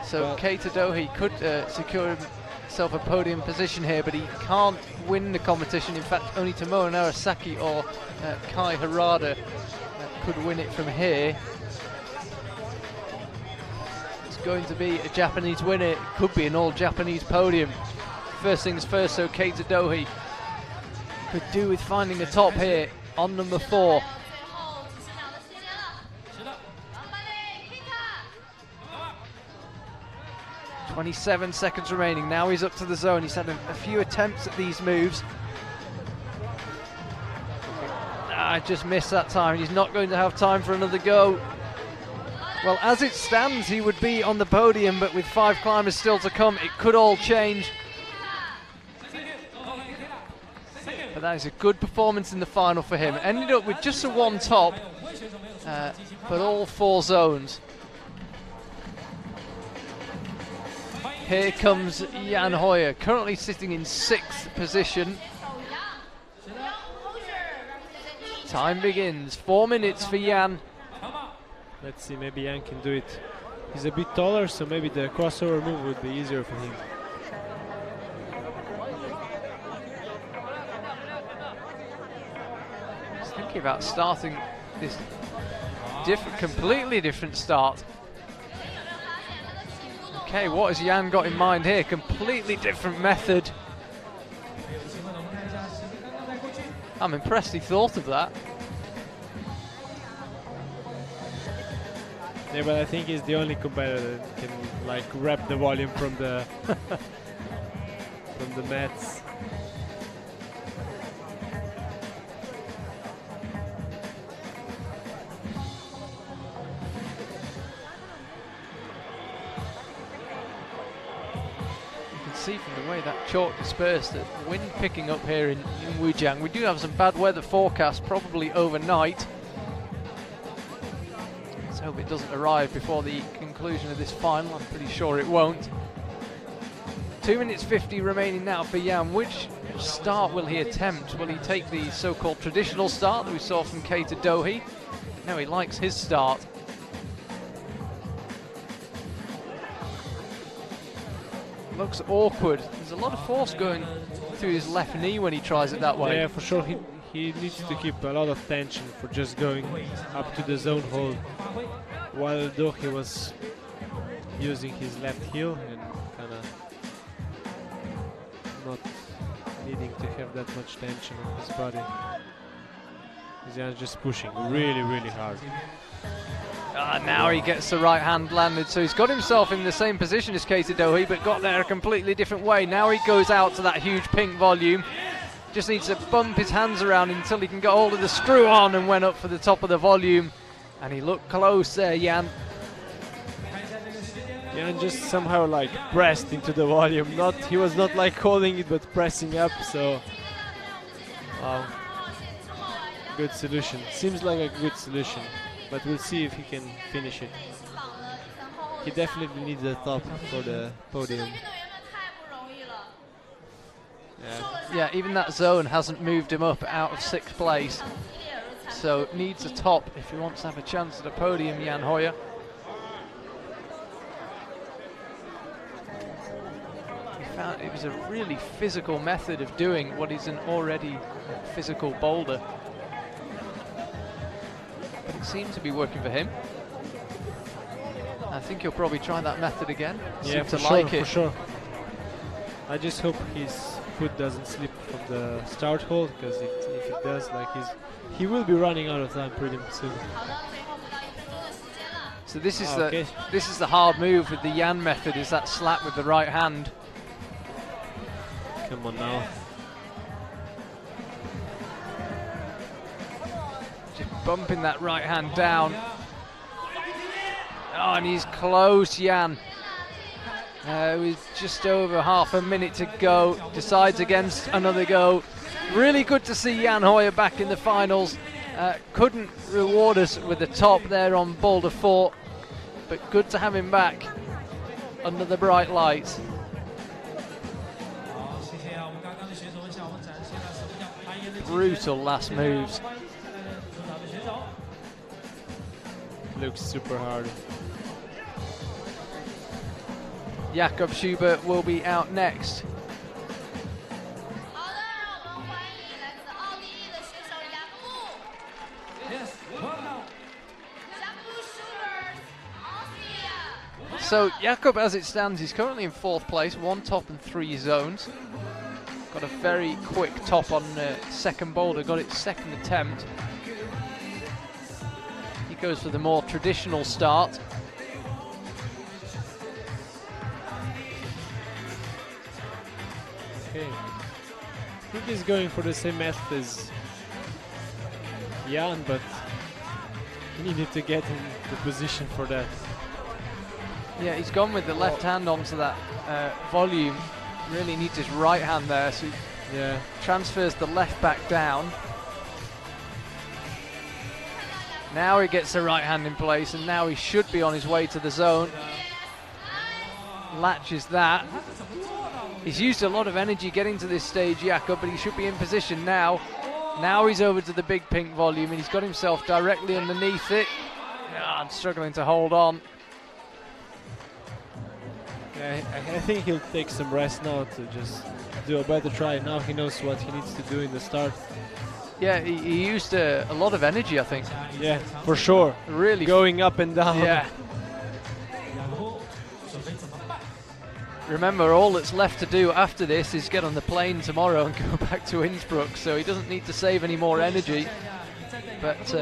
So Keita Dohi could secure himself a podium position here, but he can't win the competition. In fact, only Tomoa Narasaki or Kai Harada could win it from here. It's going to be a Japanese winner. It could be an all-Japanese podium. First things first, so Keita Dohi could do with finding a top here on number 4. "27 seconds remaining. Now he's up to the zone. He's had a few attempts at these moves. I just missed that time. He's not going to have time for another go. Well, as it stands, he would be on the podium, but with 5 climbers still to come, it could all change. But that is a good performance in the final for him. Ended up with just a 1 top, but all 4 zones. Here comes Jan Hoyer, currently sitting in 6th position. Time begins. 4 minutes for Jan. Let's see, maybe Jan can do it. He's a bit taller, so maybe the crossover move would be easier for him. Thinking about starting this completely different start. Okay, what has Jan got in mind here? Completely different method. I'm impressed he thought of that. Yeah, but I think he's the only competitor that can like grab the volume from the from the mats. See from the way that chalk dispersed, that wind picking up here in Wujiang. We do have some bad weather forecast probably overnight. Let's hope it doesn't arrive before the conclusion of this final. I'm pretty sure it won't. 2 minutes 50 remaining now for Yan. Which start will he attempt? Will he take the so-called traditional start that we saw from Keita Dohi? No, he likes his start. Looks awkward. There's a lot of force going through his left knee when he tries it that way. Yeah, for sure. He needs to keep a lot of tension for just going up to the zone hold, while Dohi was using his left heel and kind of not needing to have that much tension on his body. He's just pushing really, really hard. Now he gets the right hand landed, so he's got himself in the same position as Keita Dohi, but got there a completely different way. Now he goes out to that huge pink volume. Just needs to bump his hands around until he can get hold of the screw on, and went up for the top of the volume. And he looked close there, Yan. Yan just somehow like pressed into the volume. He was not like holding it, but pressing up. So, good solution. Seems like a good solution. But we'll see if he can finish it. He definitely needs the top for the podium. Yeah, even that zone hasn't moved him up out of 6th place. So needs a top if he wants to have a chance at a podium, Yan Hoyer. He found it was a really physical method of doing what is an already physical boulder. But it seems to be working for him. I think he'll probably try that method again. Yeah, for sure. I just hope his foot doesn't slip from the start hold, because if it does, like he will be running out of time pretty soon. So this is this is the hard move with the Yan method, is that slap with the right hand. Come on now. Just bumping that right hand down. Oh, and he's close, Yan. With just over half a minute to go, decides against another go. Really good to see Yan Hoyer back in the finals. Couldn't reward us with the top there on Boulder 4, but good to have him back under the bright lights. Brutal last moves. Looks super hard. Jakob Schubert will be out next. So Jakob, as it stands, is currently in 4th place, 1 top and 3 zones. Got a very quick top on second boulder, got it 2nd attempt. He goes for the more traditional start. Okay. I think he's going for the same method as Yan, but he needed to get in the position for that. Yeah, he's gone with the left hand onto that volume. Really needs his right hand there, so he transfers the left back down. Now he gets the right hand in place, and now he should be on his way to the zone. Latches that. He's used a lot of energy getting to this stage, Jakob, but he should be in position now. Now he's over to the big pink volume, and he's got himself directly underneath it. I'm struggling to hold on. Yeah, I think he'll take some rest now to just do a better try. Now he knows what he needs to do in the start. Yeah, he used a lot of energy, I think. Yeah, for sure. Really going up and down. Yeah. Remember, all that's left to do after this is get on the plane tomorrow and go back to Innsbruck, so he doesn't need to save any more energy. But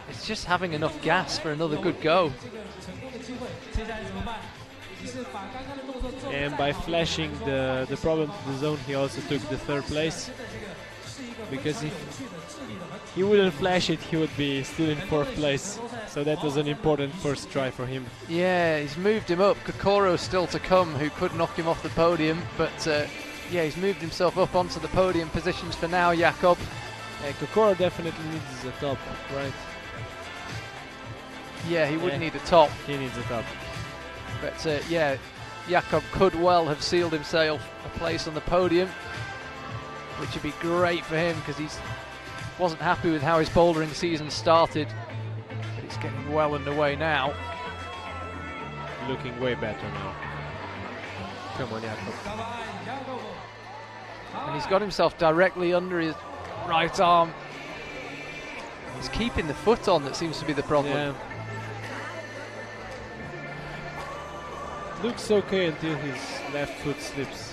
it's just having enough gas for another good go. And by flashing the problem to the zone, he also took the 3rd place. Because if he wouldn't flash it, he would be still in 4th place. So that was an important first try for him. Yeah, he's moved him up. Kokoro's still to come, who could knock him off the podium. But yeah, he's moved himself up onto the podium positions for now, Jakob. Kokoro definitely needs a top, right? Yeah, he would need a top. He needs a top. But yeah, Jakob could well have sealed himself a place on the podium, which would be great for him because he wasn't happy with how his bouldering season started. But it's getting well underway now. Looking way better now. Come on, Jakob. And he's got himself directly under his right arm. He's keeping the foot on, that seems to be the problem. Yeah. Looks okay until his left foot slips.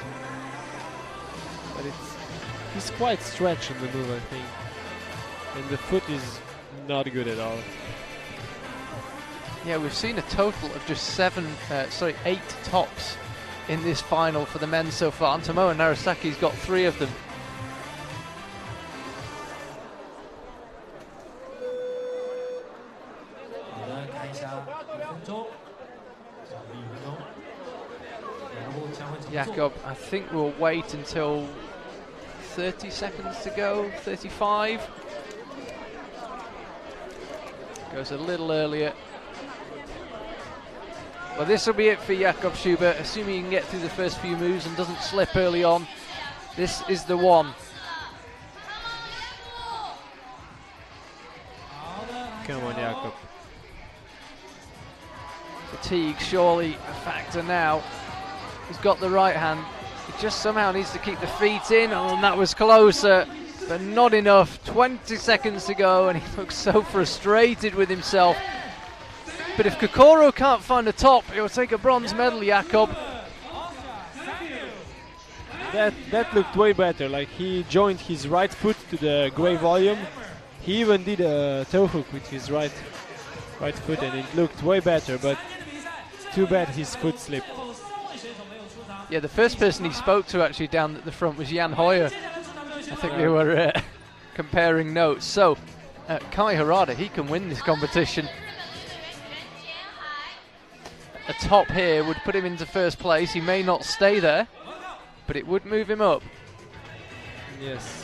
But he's quite stretched in the move, I think. And the foot is not good at all. Yeah, we've seen a total of just 8 tops in this final for the men so far. And Tomoe Narasaki's got 3 of them. Jakob, I think we'll wait until 30 seconds to go, 35. Goes a little earlier. Well, this will be it for Jakob Schubert, assuming he can get through the first few moves and doesn't slip early on. This is the one. Come on, Jakob. Fatigue surely a factor now. He's got the right hand. He just somehow needs to keep the feet in. Oh, and that was closer, but not enough. 20 seconds to go, and he looks so frustrated with himself. But if Kokoro can't find a top, he'll take a bronze medal, Jakob. That looked way better. Like, he joined his right foot to the gray volume. He even did a toe hook with his right foot, and it looked way better. But too bad his foot slipped. Yeah, the first person he spoke to actually down at the front was Jan Hoyer. I think they were comparing notes. So, Kai Harada, he can win this competition. A top here would put him into first place. He may not stay there, but it would move him up. Yes.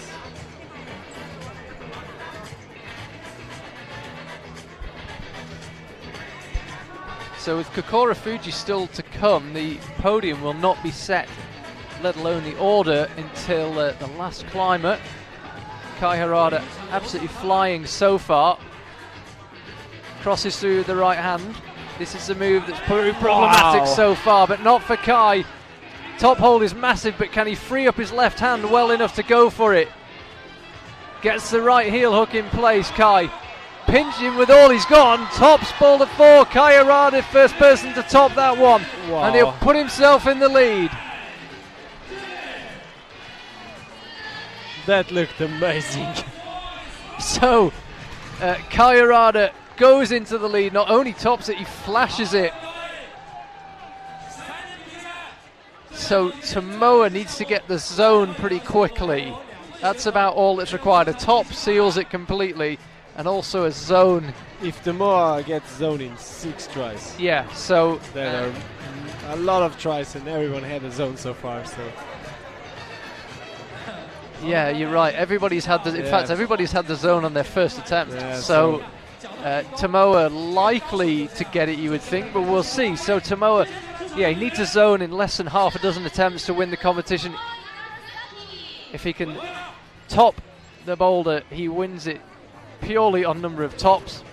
So with Kokoro Fuji still to come, the podium will not be set, let alone the order, until the last climber. Kai Harada absolutely flying so far. Crosses through the right hand. This is the move that's pretty problematic so far, but not for Kai. Top hold is massive, but can he free up his left hand well enough to go for it? Gets the right heel hook in place, Kai. Pinching with all he's got, and tops Boulder 4. Kai Harada, first person to top that one. Wow. And he'll put himself in the lead. That looked amazing. So, Kai Harada goes into the lead, not only tops it, he flashes it. So Tomoe needs to get the zone pretty quickly. That's about all that's required. A top seals it completely, and also a zone. If Tomoe gets zone in 6 tries. Yeah, so there are a lot of tries, and everyone had a zone so far. So yeah, you're right. Everybody's had the. In fact, everybody's had the zone on their first attempt. Yeah, so Tomoe likely to get it, you would think, but we'll see. So Tomoe, yeah, he needs a zone in less than half a dozen attempts to win the competition. If he can top the boulder, he wins it purely on number of tops,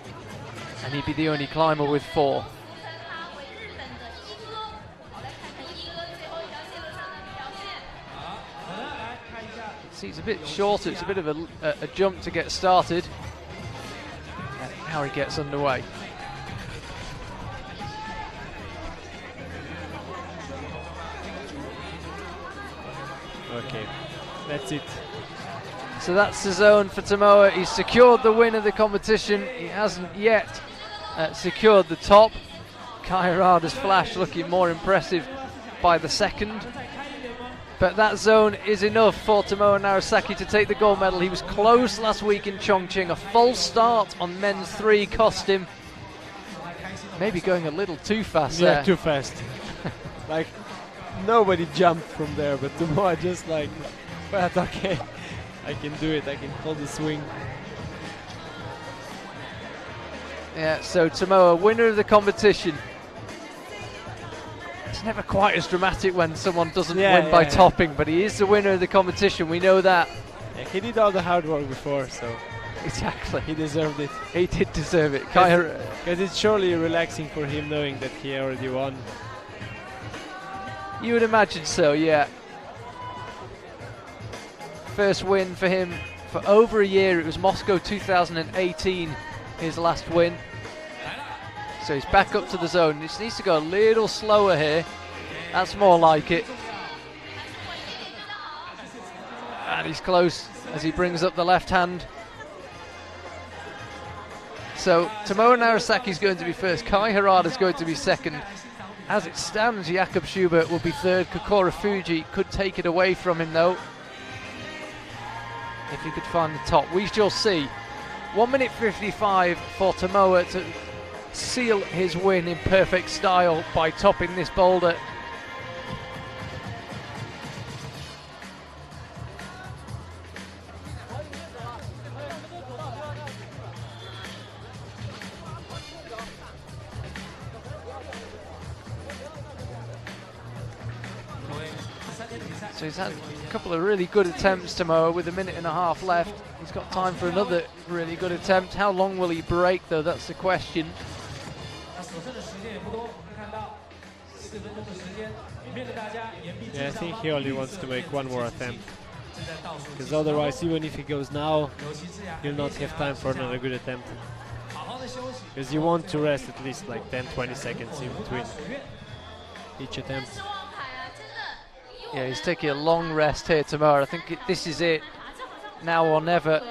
and he'd be the only climber with 4. See, it's a bit shorter, it's a bit of a jump to get started. How he gets underway. Okay, that's it. So that's the zone for Tomoa. He's secured the win of the competition. He hasn't yet secured the top. Kai Harada's flash looking more impressive by the second. But that zone is enough for Tomoa Narasaki to take the gold medal. He was close last week in Chongqing. A false start on men's 3 cost him. Maybe going a little too fast there. Yeah, too fast. Like, nobody jumped from there, but Tomoa just like, but okay, I can do it, I can hold the swing. Yeah, so Tomoa, winner of the competition. It's never quite as dramatic when someone doesn't win by topping, but he is the winner of the competition, we know that. Yeah, he did all the hard work before, so exactly. He deserved it. He did deserve it. Because it's surely relaxing for him knowing that he already won. You would imagine so, yeah. First win for him for over a year. It was Moscow 2018, his last win. So he's back up to the zone. He just needs to go a little slower here. That's more like it. And he's close as he brings up the left hand. So Tomoa Narasaki's going to be first. Kai Harada's going to be second. As it stands, Jakob Schubert will be third. Kokoro Fuji could take it away from him though, if he could find the top. We shall see. 1 minute 55 for Tomoa to seal his win in perfect style by topping this boulder. So he's had a couple of really good attempts, Tomoa, with a minute and a half left. He's got time for another really good attempt. How long will he break, though? That's the question. Yeah, I think he only wants to make one more attempt. Because otherwise, even if he goes now, he'll not have time for another good attempt. Because you want to rest at least like 10-20 seconds in between each attempt. Yeah, he's taking a long rest here, Tomoa. I think this is it, now or never.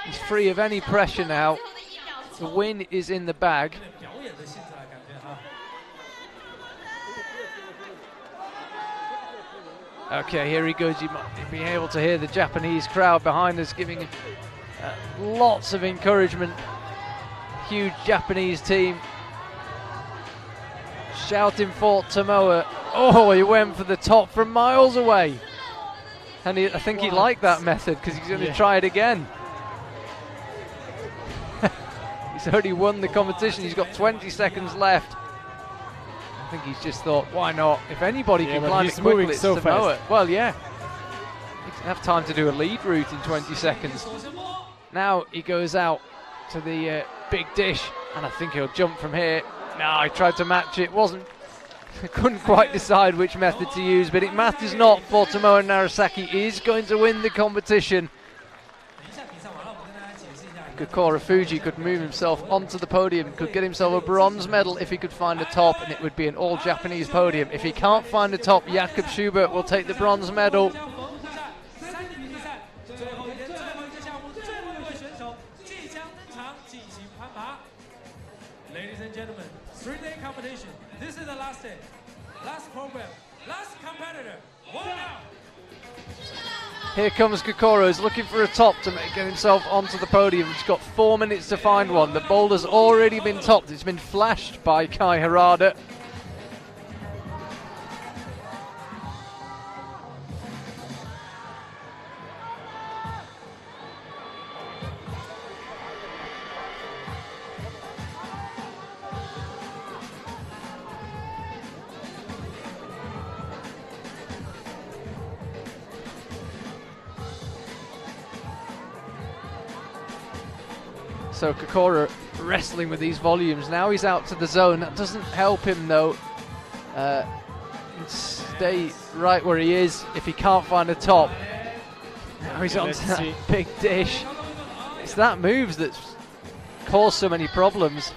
He's free of any pressure now. The win is in the bag. Okay, here he goes. You might be able to hear the Japanese crowd behind us giving lots of encouragement. Huge Japanese team shouting for Tomoa. Oh, he went for the top from miles away. And I think he liked that method because he's going to try it again. He's already won the competition. He's got 20 seconds left. I think he's just thought, why not? If anybody can climb it quickly, it's so Tomoa. fast. Well, yeah. He doesn't have time to do a lead route in 20 seconds. Now he goes out to the big dish, and I think he'll jump from here. No, he tried to match it. Couldn't quite decide which method to use, but it matters not for Tomoa Narasaki. He is going to win the competition. Kokoro Fuji could move himself onto the podium, could get himself a bronze medal if he could find a top, and it would be an all-Japanese podium. If he can't find a top, Jakob Schubert will take the bronze medal. Ladies and gentlemen, 3-day competition. This is the last day, last program, last competitor. One out. Here comes Kokoro, he's looking for a top to get himself onto the podium. He's got 4 minutes to find one. The boulder's already been topped. It's been flashed by Kai Harada. So Kokoro wrestling with these volumes. Now he's out to the zone. That doesn't help him though. Stay right where he is if he can't find a top. Now he's onto that big dish. It's that moves that's caused so many problems.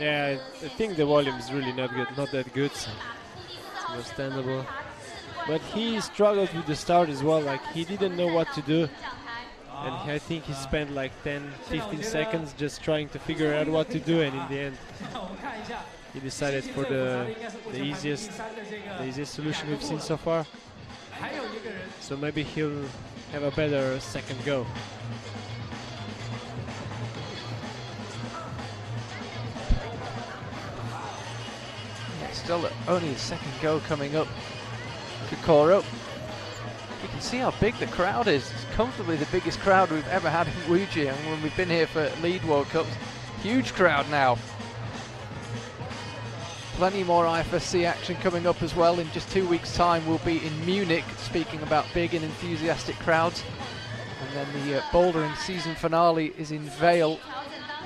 Yeah, I think the volume is really not that good. So it's understandable. but he struggled with the start as well. Like he didn't know what to do, and I think he spent like 10-15 seconds just trying to figure out what to do, and in the end he decided for the easiest solution we've seen so far. So maybe he'll have a better second go. Still only a second go coming up. Kokoro. You can see how big the crowd is. It's comfortably the biggest crowd we've ever had in Wujiang when we've been here for Lead World Cups. Huge crowd now. Plenty more IFSC action coming up as well. In just 2 weeks' time we'll be in Munich, speaking about big and enthusiastic crowds. And then the Boulder and season finale is in Vail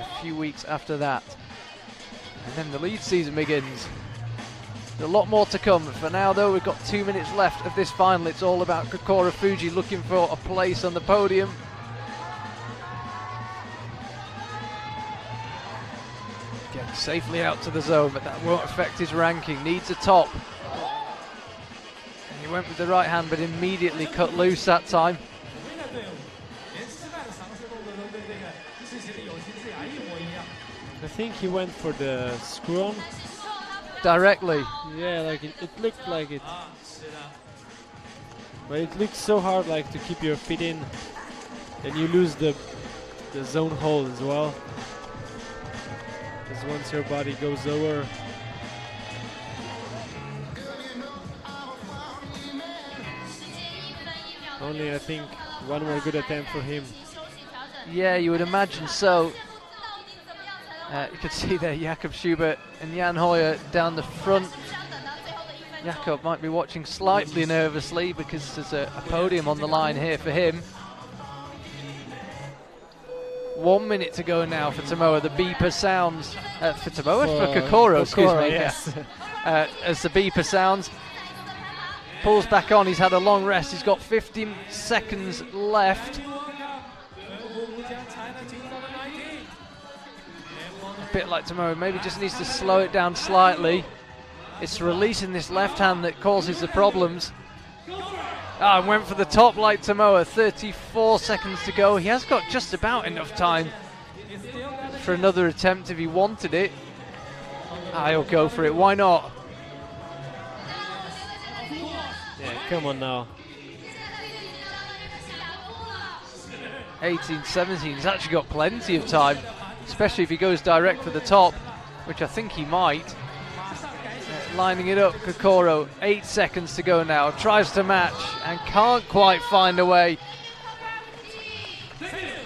a few weeks after that. And then the lead season begins. There's a lot more to come. For now though, we've got 2 minutes left of this final. It's all about Kokoro Fuji looking for a place on the podium. Getting safely out to the zone, but that won't affect his ranking. Needs a top. And he went with the right hand, but immediately cut loose that time. I think he went for the screw on. Directly. Yeah, like it looked like it. But it looks so hard like to keep your feet in, and you lose the zone hold as well. Because once your body goes lower, only I think one more good attempt for him. Yeah, you would imagine so. You can see there Jakob Schubert and Jan Hoyer down the front. Jakob might be watching slightly nervously because there's a podium on the line here for him. 1 minute to go now for Tomoa. The beeper sounds for Tomoa, for Kokoro, excuse me. Yes. As the beeper sounds, pulls back on. He's had a long rest. He's got 15 seconds left. A bit like Tomoa, maybe just needs to slow it down slightly. It's releasing this left hand that causes the problems. And went for the top like Tomoa. 34 seconds to go. He has got just about enough time for another attempt if he wanted it. He'll go for it. Why not? Yeah, come on now. 18, 17. He's actually got plenty of time, especially if he goes direct for the top, which I think he might. Lining it up, Kokoro, 8 seconds to go now, tries to match and can't quite find a way.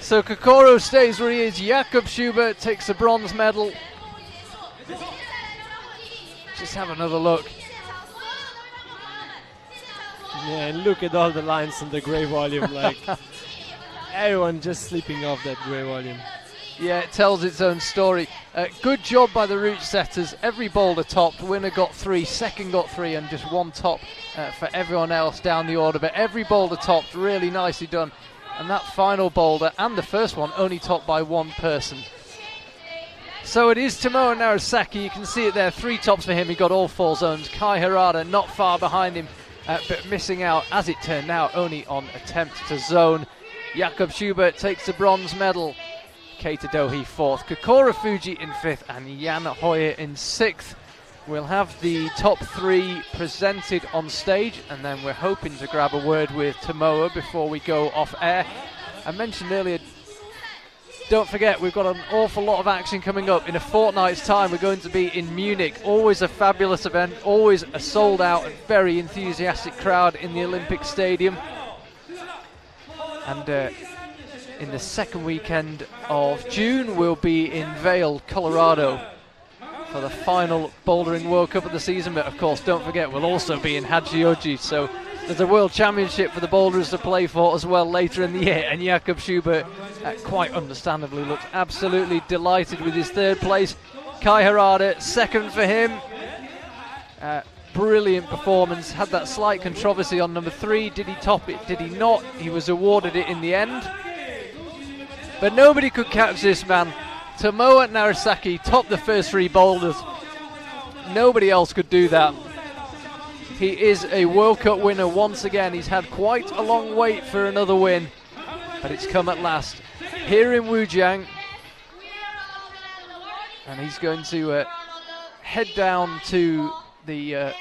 So Kokoro stays where he is. Jakob Schubert takes the bronze medal. Just have another look. Yeah, and look at all the lines on the gray volume, like everyone just sleeping off that gray volume. Yeah, it tells its own story. Good job by the route setters. Every boulder topped. Winner got 3, second got 3, and just 1 top for everyone else down the order. But every boulder topped, really nicely done. And that final boulder and the first one only topped by 1 person. So it is Tomoa Narasaki. You can see it there. 3 tops for him. He got all 4 zones. Kai Harada not far behind him, but missing out, as it turned out, only on attempt to zone. Jakob Schubert takes the bronze medal. Keita Dohi 4th, Kokoro Fuji in 5th, and Jan Hoyer in 6th. We'll have the top 3 presented on stage, and then we're hoping to grab a word with Tomoa before we go off air. I mentioned earlier, don't forget, we've got an awful lot of action coming up. In a fortnight's time, we're going to be in Munich. Always a fabulous event, always a sold out and very enthusiastic crowd in the Olympic Stadium. And in the second weekend of June, we'll be in Vail, Colorado for the final Bouldering World Cup of the season. But of course, don't forget, we'll also be in Hachioji. So there's a World Championship for the boulders to play for as well later in the year. And Jakob Schubert, quite understandably, looks absolutely delighted with his 3rd place. Kai Harada, 2nd for him. Brilliant performance. Had that slight controversy on number 3. Did he top it? Did he not? He was awarded it in the end. But nobody could catch this man. Tomoa Narasaki topped the first 3 boulders. Nobody else could do that. He is a World Cup winner once again. He's had quite a long wait for another win, but it's come at last. Here in Wujiang, and he's going to head down to the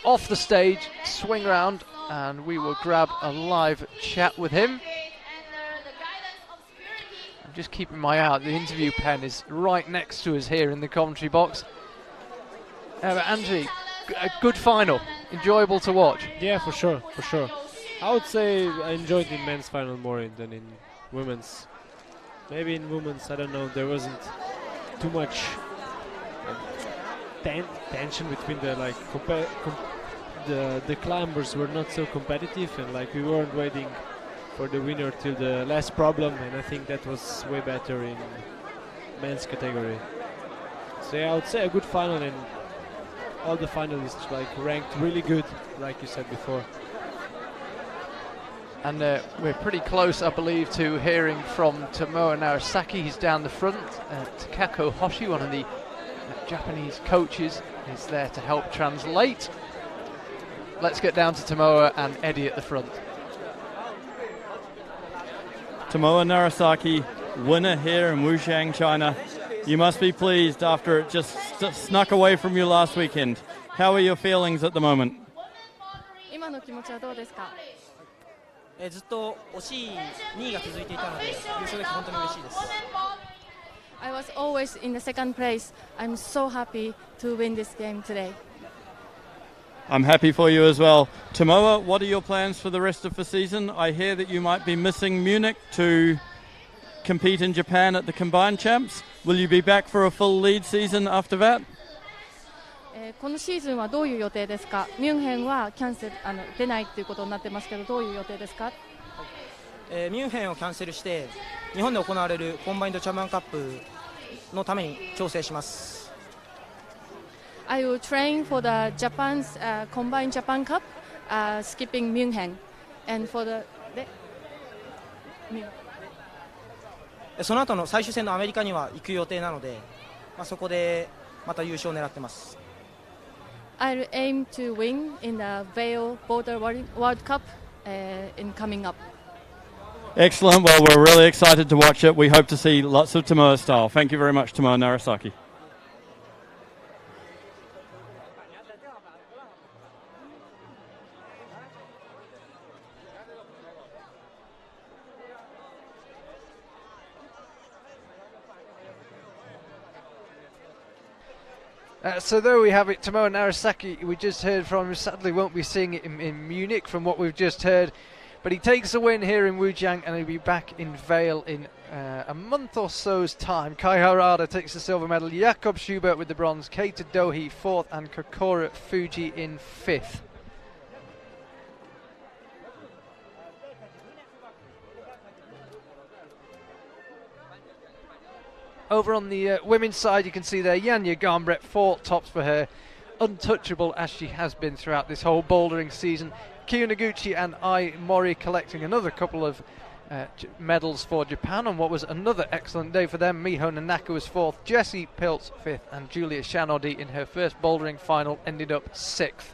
off the stage, swing round, and we will grab a live chat with him. I'm just keeping my eye out. The interview pen is right next to us here in the commentary box. Angie, a good final, enjoyable to watch. Yeah, for sure. I would say I enjoyed the men's final more than in women's. Maybe in women's, I don't know, there wasn't too much tension between the the climbers were not so competitive, and like we weren't waiting for the winner till the last problem, and I think that was way better in men's category. So yeah, I would say a good final, and all the finalists like ranked really good, like you said before. And we're pretty close, I believe, to hearing from Tomoa Narasaki. He's down the front. Takako Hoshi, one of the Japanese coaches, is there to help translate. Let's get down to Tomoa and Eddie at the front. Tomoa Narasaki, winner here in Wujiang, China. You must be pleased after it just snuck away from you last weekend. How are your feelings at the moment? 今の気持ちはどうですか？ずっと惜しい2位が続いていたので、優勝できて本当に嬉しいです。I was always in the second place. I'm so happy to win this game today. I'm happy for you as well. Tomoa, what are your plans for the rest of the season? I hear that you might be missing Munich to compete in Japan at the combined champs. Will you be back for a full lead season after that? このシーズンはどういう予定ですか？ミュンヘンはキャンセル出ないということになってますけど、どういう予定ですか？ミュンヘンをキャンセルして日本で行われるコンバインドチャンピオンカップのために調整します。I will train for the Japan's combined Japan Cup, skipping München, and for the その後の最終戦のアメリカには行く予定なので、そこでまた優勝を狙ってます。I'll aim to win in the Vail Boulder World Cup in coming up. Excellent. Well, we're really excited to watch it. We hope to see lots of Tomoa style. Thank you very much, Tomoa Narasaki. So there we have it, Tomoa Narasaki, we just heard from him. Sadly won't be seeing it in Munich from what we've just heard, but he takes the win here in Wujiang, and he'll be back in Vail in a month or so's time. Kai Harada takes the silver medal, Jakob Schubert with the bronze, Keita Dohi fourth, and Kokora Fuji in fifth. Over on the women's side, you can see there Janja Garnbret, 4 tops for her, untouchable as she has been throughout this whole bouldering season. Kiyo Noguchi and Ai Mori collecting another couple of medals for Japan on what was another excellent day for them. Miho Nanaka was 4th, Jessie Piltz 5th, and Julia Shanodi in her first bouldering final ended up 6th.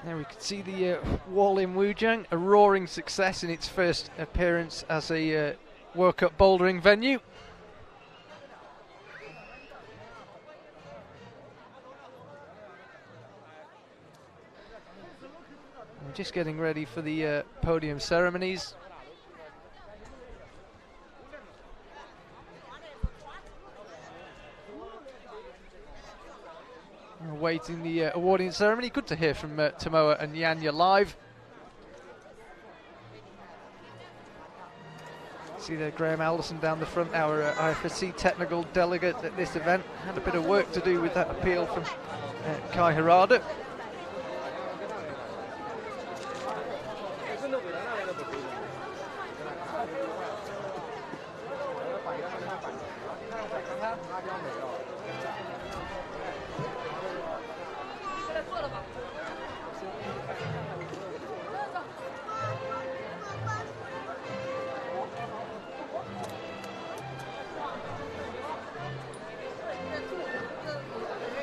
There we can see the wall in Wujiang, a roaring success in its first appearance as a World Cup bouldering venue. We're just getting ready for the podium ceremonies. Awaiting the awarding ceremony. Good to hear from Tomoa and Janja live. See there Graham Alderson down the front, our IFSC technical delegate at this event. Had a bit of work to do with that appeal from Kai Harada.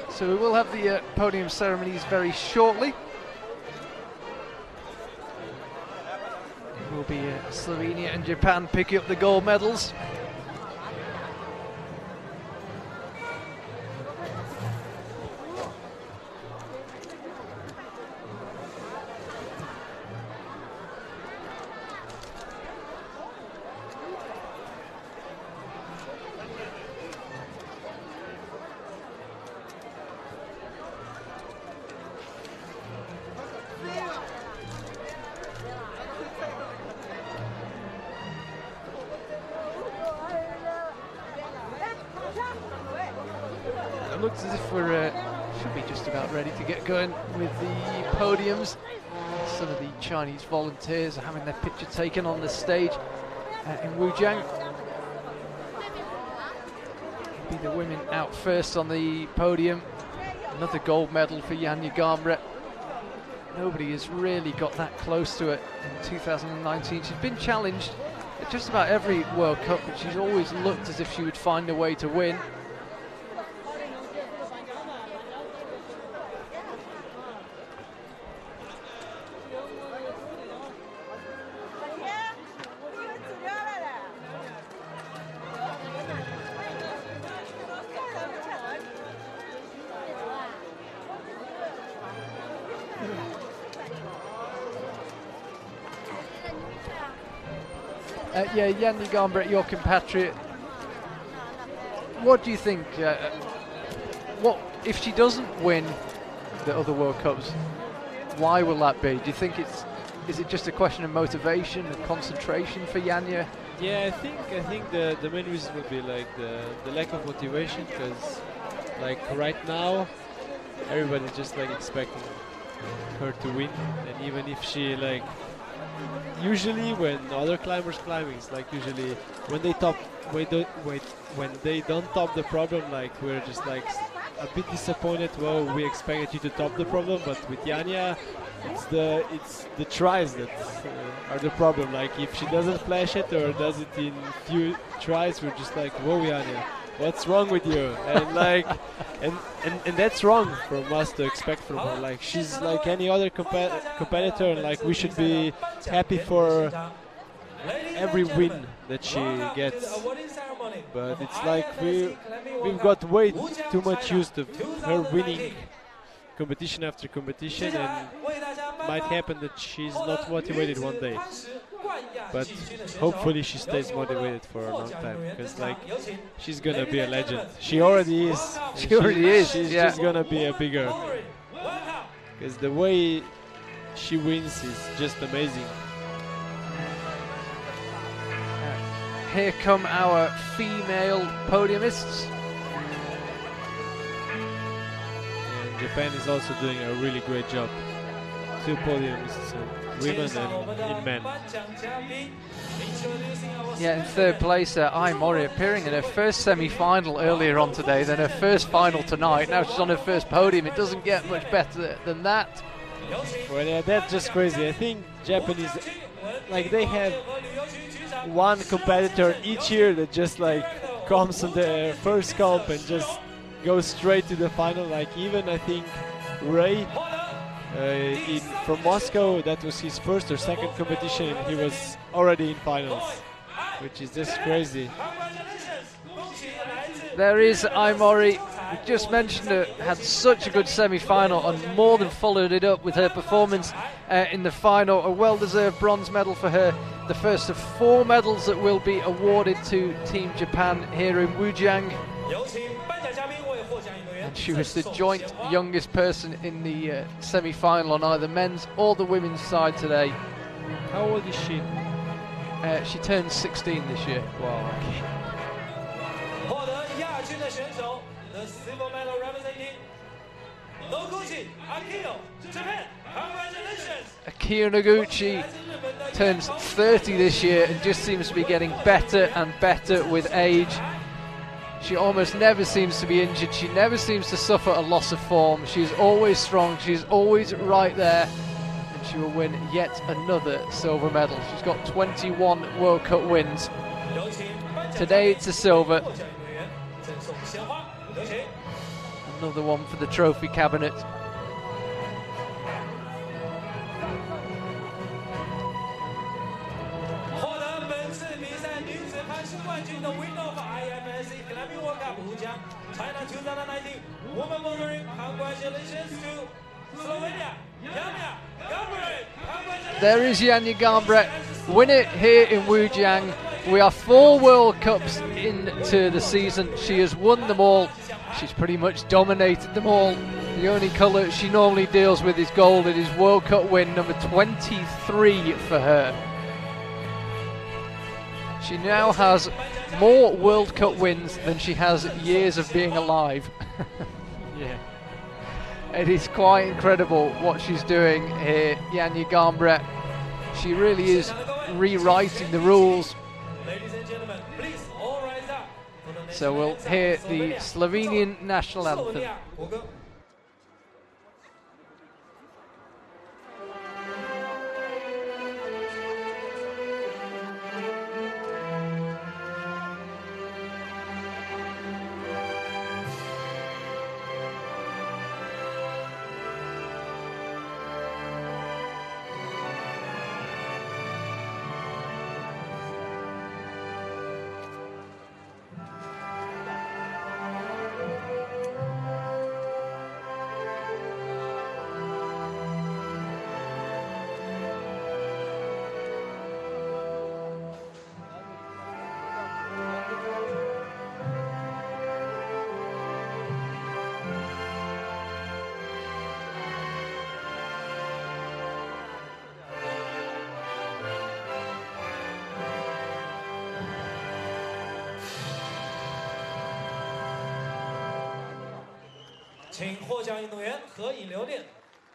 So we will have the podium ceremonies very shortly. It will be Slovenia and Japan picking up the gold medals. It looks as if we're should be just about ready to get going with the podiums. Some of the Chinese volunteers are having their picture taken on the stage in Wujiang. Be the women out first on the podium. Another gold medal for Janja Garmret. Nobody has really got that close to it in 2019. She's been challenged at just about every World Cup, but she's always looked as if she would find a way to win. Yeah, Janja Garmret, your compatriot. What do you think? What if she doesn't win the other World Cups? Why will that be? Do you think is it just a question of motivation and concentration for Janja? Yeah, I think the main reason would be like the lack of motivation, because like right now everybody's just like expecting her to win, and even if she like. Usually when other climbers climbing, it's like usually when they don't top the problem, like we're just like a bit disappointed. Well, we expected you to top the problem, but with Janja, it's the tries that are the problem. Like if she doesn't flash it or does it in few tries, we're just like, whoa, Janja, what's wrong with you? And like, and that's wrong from us to expect from her. Like she's like any other competitor, and like we should be happy for every win that she gets. But it's like we've got way too much used to her winning competition after competition, and might happen that she's not motivated one day. But hopefully she stays motivated for a long time, because like she's gonna be a legend. She already is. She's just gonna be a bigger, because the way she wins is just amazing. Here come our female podiumists. And Japan is also doing a really great job. 2 podiums, women and in men. Yeah, in third place, Ai Mori appearing in her first semi-final earlier on today, then her first final tonight. Now she's on her first podium. It doesn't get much better than that. Well, yeah, that's just crazy. I think Japanese, like they have one competitor each year that just like comes on the first comp and just goes straight to the final. Like even I think Ray from Moscow, that was his first or second competition, and he was already in finals, which is just crazy. There is Ai Mori. We just mentioned her, had such a good semi-final and more than followed it up with her performance in the final. A well-deserved bronze medal for her, the first of 4 medals that will be awarded to Team Japan here in Wujiang. And she was the joint youngest person in the semi-final on either men's or the women's side today. How old is she? She turned 16 this year. Wow. The silver medal representing Noguchi Akio, Japan. Congratulations! Akio Noguchi, turns 30 this year and just seems to be getting better and better with age. She almost never seems to be injured. She never seems to suffer a loss of form. She's always strong. She's always right there. And she will win yet another silver medal. She's got 21 World Cup wins. Today it's a silver. Another one for the trophy cabinet. The winner of IFSC Climbing World Cup Wujiang, China 2019 Women Bouldering. Congratulations to Slovenia, Janja Garnbret. There is Janja Garnbret, winner here in Wujiang. We are 4 World Cups into the season. She has won them all. She's pretty much dominated them all. The only colour she normally deals with is gold. It is World Cup win number 23 for her. She now has more World Cup wins than she has years of being alive. Yeah. It is quite incredible what she's doing here, Janja Garnbret. She really is rewriting the rules. Ladies and gentlemen, please all rise up. So we'll hear the Slovenian national anthem.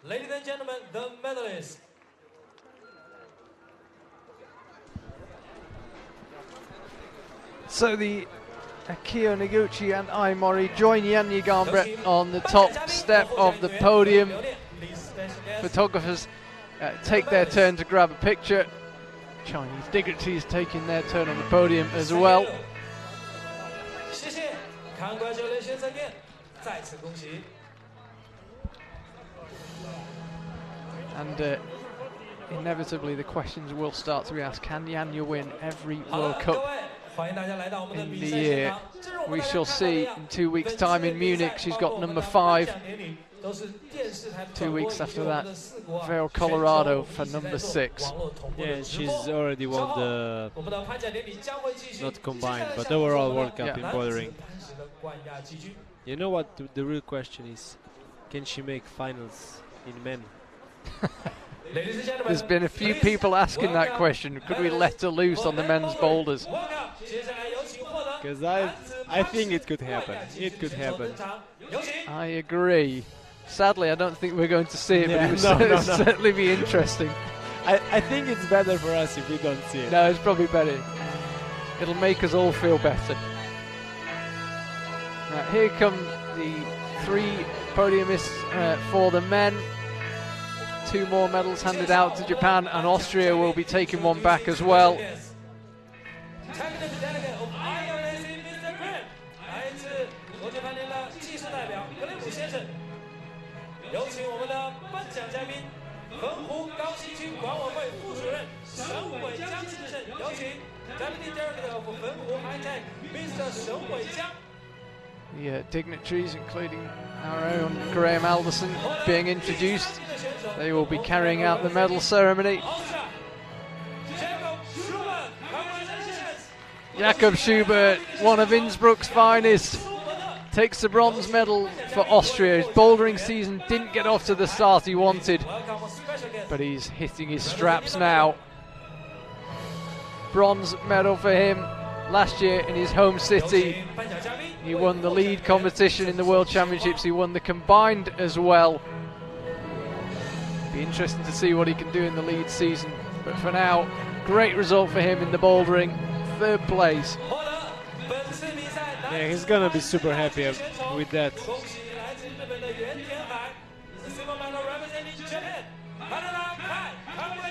Ladies and gentlemen, the medalists. So the Akio Noguchi and Ai Mori join Janja Garnbret on the top step of the podium. Photographers take their turn to grab a picture. Chinese dignitaries taking their turn on the podium as well. Congratulations again. 再次恭喜. And inevitably the questions will start to be asked, can Janja win every World Cup in the year? We shall see in 2 weeks' time in Munich. She's got number 5. 2 weeks after that, Vail, Colorado for number 6. Yeah, she's already won the, not combined, but overall World Cup in bouldering. You know what the real question is? Can she make finals in men? There's been a few people asking that question. Could we let her loose on the men's boulders? Because I think it could happen. It could happen. I agree. Sadly, I don't think we're going to see it, but it would certainly be interesting. I think it's better for us if we don't see it. No, it's probably better. It'll make us all feel better. Right, here come the 3 podiumists for the men. 2 more medals handed out to Japan, and Austria will be taking one back as well. The dignitaries, including our own Graham Alderson, being introduced. They will be carrying out the medal ceremony. Jakob Schubert, one of Innsbruck's finest, takes the bronze medal for Austria. His bouldering season didn't get off to the start he wanted, but he's hitting his straps now. Bronze medal for him last year in his home city. He won the lead competition in the World Championships. He won the combined as well. Be interesting to see what he can do in the lead season. But for now, great result for him in the bouldering, 3rd place. Yeah, he's gonna be super happy with that.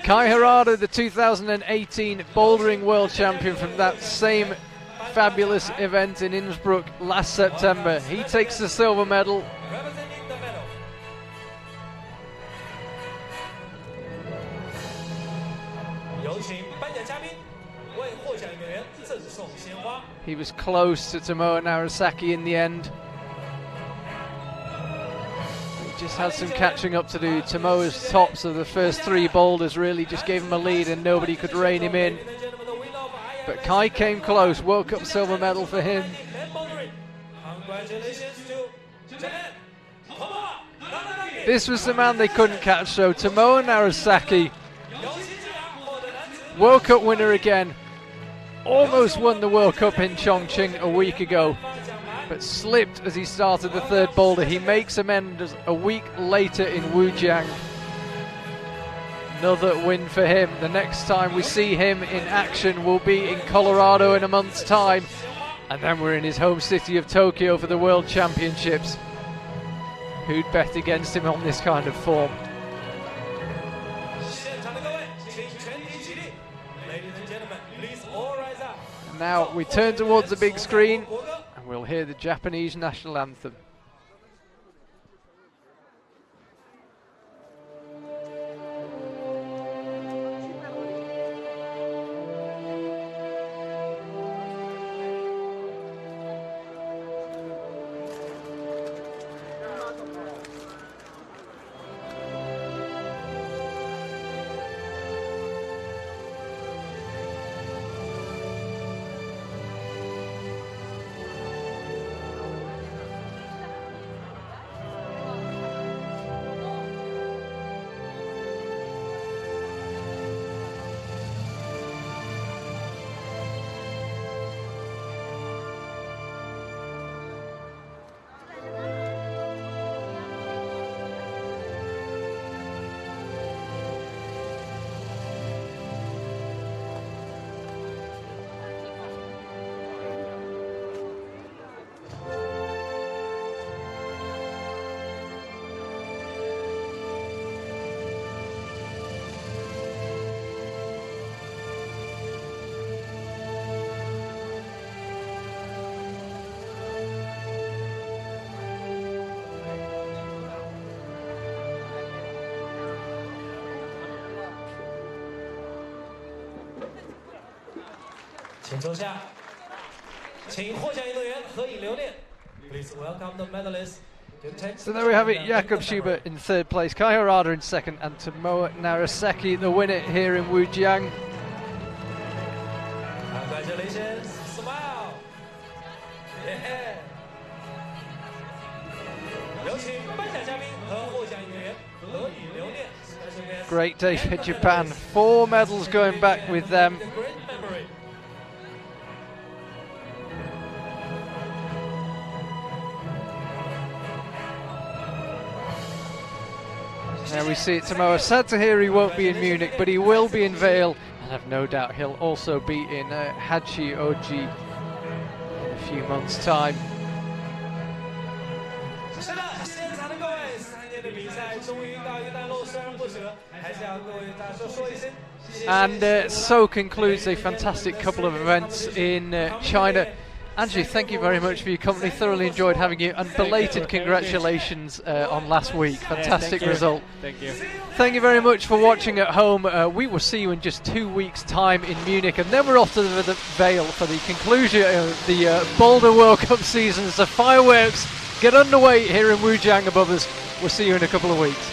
Kai Harada, the 2018 bouldering world champion from that same fabulous event in Innsbruck last September. He takes the silver medal. He was close to Tomoa Narasaki in the end. He just had some catching up to do. Tomoa's tops of the first 3 boulders really just gave him a lead and nobody could rein him in. But Kai came close, World Cup silver medal for him. This was the man they couldn't catch, so Tomoa Narasaki, World Cup winner again, almost won the World Cup in Chongqing a week ago, but slipped as he started the 3rd boulder. He makes amends a week later in Wujiang. Another win for him. The next time we see him in action will be in Colorado in a month's time, and then we're in his home city of Tokyo for the World Championships. Who'd bet against him on this kind of form? And now we turn towards the big screen and we'll hear the Japanese national anthem. So there we have it, Jakob Schubert in 3rd place, Kai Harada in 2nd, and Tomoa Narasaki the winner here in Wujiang. Congratulations, smile. Yeah. Great day for Japan, 4 medals going back with them. There we see it, Tomoa. Sad to hear he won't be in Munich, but he will be in Vale, and I've no doubt he'll also be in Hachioji in a few months' time. And so concludes a fantastic couple of events in China. Andrew, thank you very much for your company. Thoroughly enjoyed having you, and belated congratulations on last week. Fantastic result. Thank you. Thank you very much for watching at home. We will see you in just 2 weeks' time in Munich, and then we're off to the Vale for the conclusion of the Boulder World Cup season. So fireworks get underway here in Wujiang above us. We'll see you in a couple of weeks.